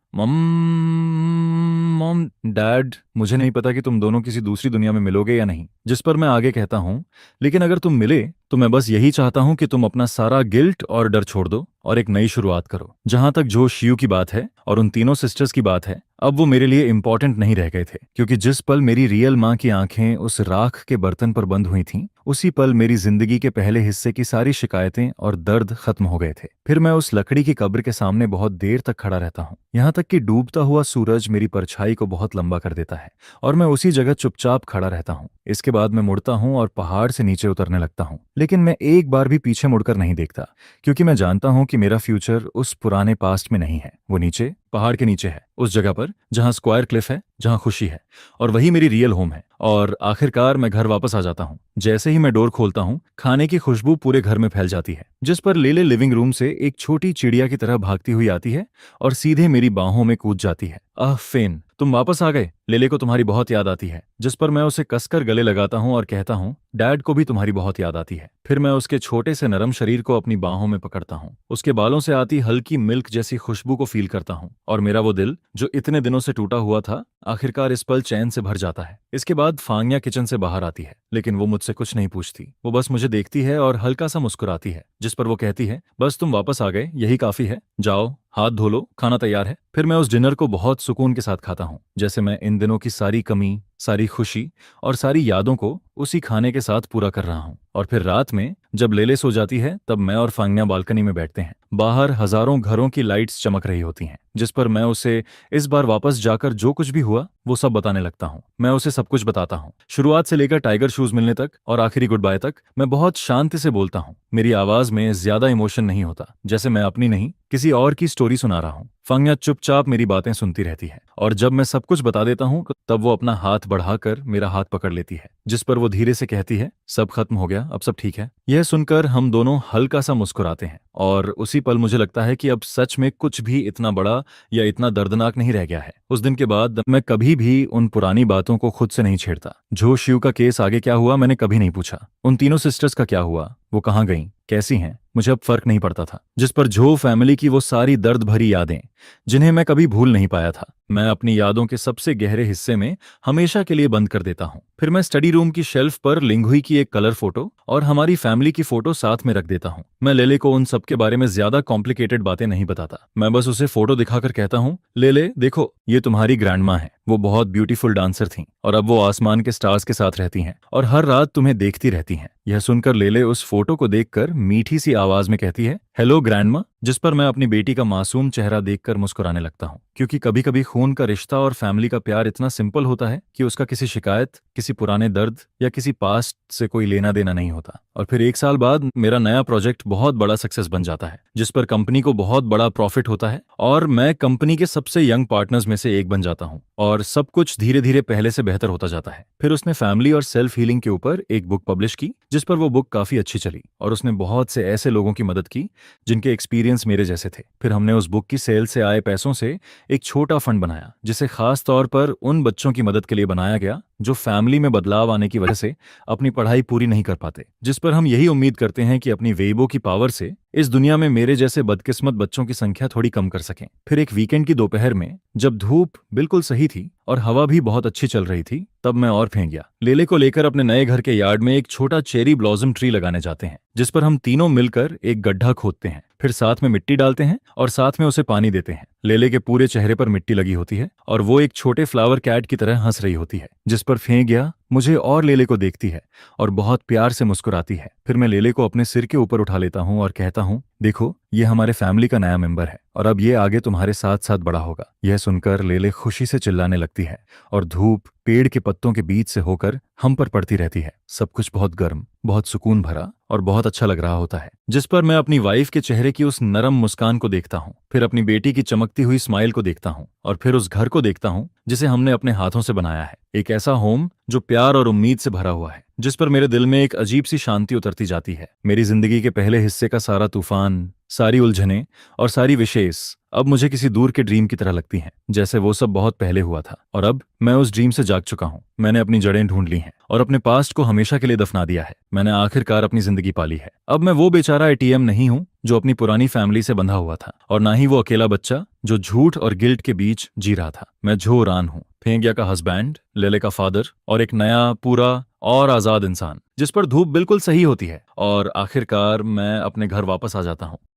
मॉम डैड, मुझे नहीं पता कि तुम दोनों किसी दूसरी दुनिया में मिलोगे या नहीं। जिस पर मैं आगे कहता हूं, लेकिन अगर तुम मिले तो मैं बस यही चाहता हूं कि तुम अपना सारा गिल्ट और डर छोड़ दो और एक नई शुरुआत करो। जहां तक जो शियू की बात है और उन तीनों सिस्टर्स की बात है, अब वो मेरे लिए इंपॉर्टेंट नहीं रह गए थे, क्योंकि जिस पल मेरी रियल माँ की आंखें उस राख के बर्तन पर बंद हुई थीं, उसी पल मेरी जिंदगी के पहले हिस्से की सारी शिकायतें और दर्द खत्म हो गए थे। फिर मैं उस लकड़ी की कब्र के सामने बहुत देर तक खड़ा रहता हूँ, यहाँ तक कि डूबता हुआ सूरज मेरी परछाई को बहुत लंबा कर देता है और मैं उसी जगह चुपचाप खड़ा रहता हूँ। इसके बाद मैं मुड़ता हूँ और पहाड़ से नीचे उतरने लगता हूँ, लेकिन मैं एक बार भी पीछे मुड़कर नहीं देखता, क्योंकि मैं जानता हूँ कि मेरा फ्यूचर उस पुराने पास्ट में नहीं है। वो नीचे, पहाड़ के नीचे है, उस जगह पर जहाँ स्क्वायर क्लिफ है, जहाँ खुशी है, और वही मेरी रियल होम है। और आखिरकार मैं घर वापस आ जाता हूँ। जैसे ही मैं डोर खोलता हूँ, खाने की खुशबू पूरे घर में फैल जाती है, जिस पर लेले लिविंग रूम से एक छोटी चिड़िया की तरह भागती हुई आती है और सीधे मेरी बाहों में कूद जाती है। आह फेन, तुम वापस आ गए। लेले को तुम्हारी बहुत याद आती है। जिस पर मैं उसे कसकर गले लगाता हूँ और कहता हूँ, डैड को भी तुम्हारी बहुत याद आती है। फिर मैं उसके छोटे से नरम शरीर को अपनी बाहों में पकड़ता हूँ, उसके बालों से आती हल्की मिल्क जैसी खुशबू को फील करता हूँ, और मेरा वो दिल जो इतने दिनों से टूटा हुआ था, आखिरकार इस पल चैन से भर जाता है। इसके बाद फांगिया किचन से बाहर आती है, लेकिन वो मुझसे कुछ नहीं पूछती। वो बस मुझे देखती है और हल्का सा मुस्कुराती है, जिस पर वो कहती है, बस तुम वापस आ गए, यही काफी है, जाओ हाथ धो लो, खाना तैयार है। फिर मैं उस डिनर को बहुत सुकून के साथ खाता हूँ, जैसे मैं इन दिनों की सारी कमी, सारी खुशी और सारी यादों को उसी खाने के साथ पूरा कर रहा हूँ। और फिर रात में जब लेले सो जाती है, तब मैं और फांगनिया बालकनी में बैठते हैं। बाहर हजारों घरों की लाइट्स चमक रही होती हैं, जिस पर मैं उसे इस बार वापस जाकर जो कुछ भी हुआ वो सब बताने लगता हूँ। मैं उसे सब कुछ बताता हूँ, शुरुआत से लेकर टाइगर शूज मिलने तक और आखिरी गुड बाय तक। मैं बहुत शांति से बोलता हूँ, मेरी आवाज में ज्यादा इमोशन नहीं होता, जैसे मैं अपनी नहीं किसी और की स्टोरी सुना रहा हूँ। फांगनिया चुपचाप मेरी बातें सुनती रहती है, और जब मैं सब कुछ बता देता हूँ तब वो अपना हाथ बढ़ाकर मेरा हाथ पकड़ लेती है, जिस पर वो धीरे से कहती है, सब खत्म हो गया, अब सब ठीक है। यह सुनकर हम दोनों हल्का सा मुस्कुराते हैं, और उसी पल मुझे लगता है कि अब सच में कुछ भी इतना बड़ा या इतना दर्दनाक नहीं रह गया है। उस दिन के बाद मैं कभी भी उन पुरानी बातों को खुद से नहीं छेड़ता। जो शिव का केस आगे क्या हुआ मैंने कभी नहीं पूछा। उन तीनों सिस्टर्स का क्या हुआ, वो कहाँ गईं, कैसी हैं, मुझे अब फर्क नहीं पड़ता था। जिस पर झो फैमिली की वो सारी दर्द भरी यादें, जिन्हें मैं कभी भूल नहीं पाया था, मैं अपनी यादों के सबसे गहरे हिस्से में हमेशा के लिए बंद कर देता हूँ। फिर मैं स्टडी रूम की शेल्फ पर लिंगुई की एक कलर फोटो और हमारी फैमिली की फोटो साथ में रख देता हूँ। मैं लेले को उन सब के बारे में ज्यादा कॉम्प्लिकेटेड बातें नहीं बताता। मैं बस उसे फोटो दिखाकर कहता हूँ, लेले देखो, ये तुम्हारी ग्रैंडमा है, वो बहुत ब्यूटीफुल डांसर थीं और अब वो आसमान के स्टार्स के साथ रहती हैं और हर रात तुम्हें देखती रहती हैं। यह सुनकर लेले उस फोटो को देखकर मीठी सी आवाज में कहती है, हेलो ग्रैंडमा। जिस पर मैं अपनी बेटी का मासूम चेहरा देखकर मुस्कुराने लगता हूँ, क्योंकि कभी कभी खून का रिश्ता और फैमिली का प्यार इतना सिंपल होता है कि उसका किसी शिकायत, किसी पुराने दर्द या किसी पास्ट से कोई लेना देना नहीं होता। और फिर एक साल बाद मेरा नया प्रोजेक्ट बहुत बड़ा सक्सेस बन जाता है, जिस पर कंपनी को बहुत बड़ा प्रॉफिट होता है और मैं कंपनी के सबसे यंग पार्टनर्स में से एक बन जाता हूँ, और सब कुछ धीरे धीरे पहले से बेहतर होता जाता है। फिर उसने फैमिली और सेल्फ हीलिंग के ऊपर एक बुक पब्लिश की, जिस पर वो बुक काफी अच्छी चली और उसने बहुत से ऐसे लोगों की मदद की जिनके एक्सपीरियंस मेरे जैसे थे। फिर हमने उस बुक की सेल से आए पैसों से एक छोटा फंड बनाया, जिसे खास तौर पर उन बच्चों की मदद के लिए बनाया गया जो फैमिली में बदलाव आने की वजह से अपनी पढ़ाई पूरी नहीं कर पाते, जिस पर हम यही उम्मीद करते हैं कि अपनी वेबो की पावर से इस दुनिया में मेरे जैसे बदकिस्मत बच्चों की संख्या थोड़ी कम कर सकें। फिर एक वीकेंड की दोपहर में जब धूप बिल्कुल सही थी और हवा भी बहुत अच्छी चल रही थी, तब मैं और फेंक गया। लेले को लेकर अपने नए घर के यार्ड में एक छोटा चेरी ब्लॉसम ट्री लगाने जाते हैं, जिस पर हम तीनों मिलकर एक गड्ढा खोदते हैं, फिर साथ में मिट्टी डालते हैं और साथ में उसे पानी देते हैं। लेले के पूरे चेहरे पर मिट्टी लगी होती है और वो एक छोटे फ्लावर कैट की तरह हंस रही होती है, जिस पर फेंक गया मुझे और लेले को देखती है और बहुत प्यार से मुस्कुराती है। फिर मैं लेले को अपने सिर के ऊपर उठा लेता हूँ और कहता हूँ, देखो, ये हमारे फैमिली का नया मेंबर है और अब ये आगे तुम्हारे साथ साथ बड़ा होगा। यह सुनकर लेले खुशी से चिल्लाने लगती है और धूप पेड़ के पत्तों के बीच से होकर हम पर पड़ती रहती है। सब कुछ बहुत गर्म, बहुत सुकून भरा और बहुत अच्छा लग रहा होता है, जिस पर मैं अपनी वाइफ के चेहरे की उस नरम मुस्कान को देखता हूँ, फिर अपनी बेटी की चमकती हुई स्माइल को देखता हूँ और फिर उस घर को देखता हूँ जिसे हमने अपने हाथों से बनाया है। एक ऐसा होम जो प्यार और उम्मीद से भरा हुआ है, जिस पर मेरे दिल में एक अजीब सी शांति उतरती जाती है। मेरी जिंदगी के पहले हिस्से का सारा तूफान, सारी उलझनें और सारी विशेष अब मुझे किसी दूर के ड्रीम की तरह लगती हैं, जैसे वो सब बहुत पहले हुआ था और अब मैं उस ड्रीम से जाग चुका हूँ। मैंने अपनी जड़ें ढूंढ ली हैं और अपने पास्ट को हमेशा के लिए दफना दिया है। मैंने आखिरकार अपनी जिंदगी पाली है। अब मैं वो बेचारा एटीएम नहीं हूँ जो अपनी पुरानी फैमिली से बंधा हुआ था, और ना ही वो अकेला बच्चा जो झूठ और गिल्ट के बीच जी रहा था। मैं झो रान हूँ, फेंगिया का हस्बैंड, लेले का फादर और एक नया, पूरा और आजाद इंसान, जिस पर धूप बिल्कुल सही होती है। और आखिरकार मैं अपने घर वापस आ जाता हूँ।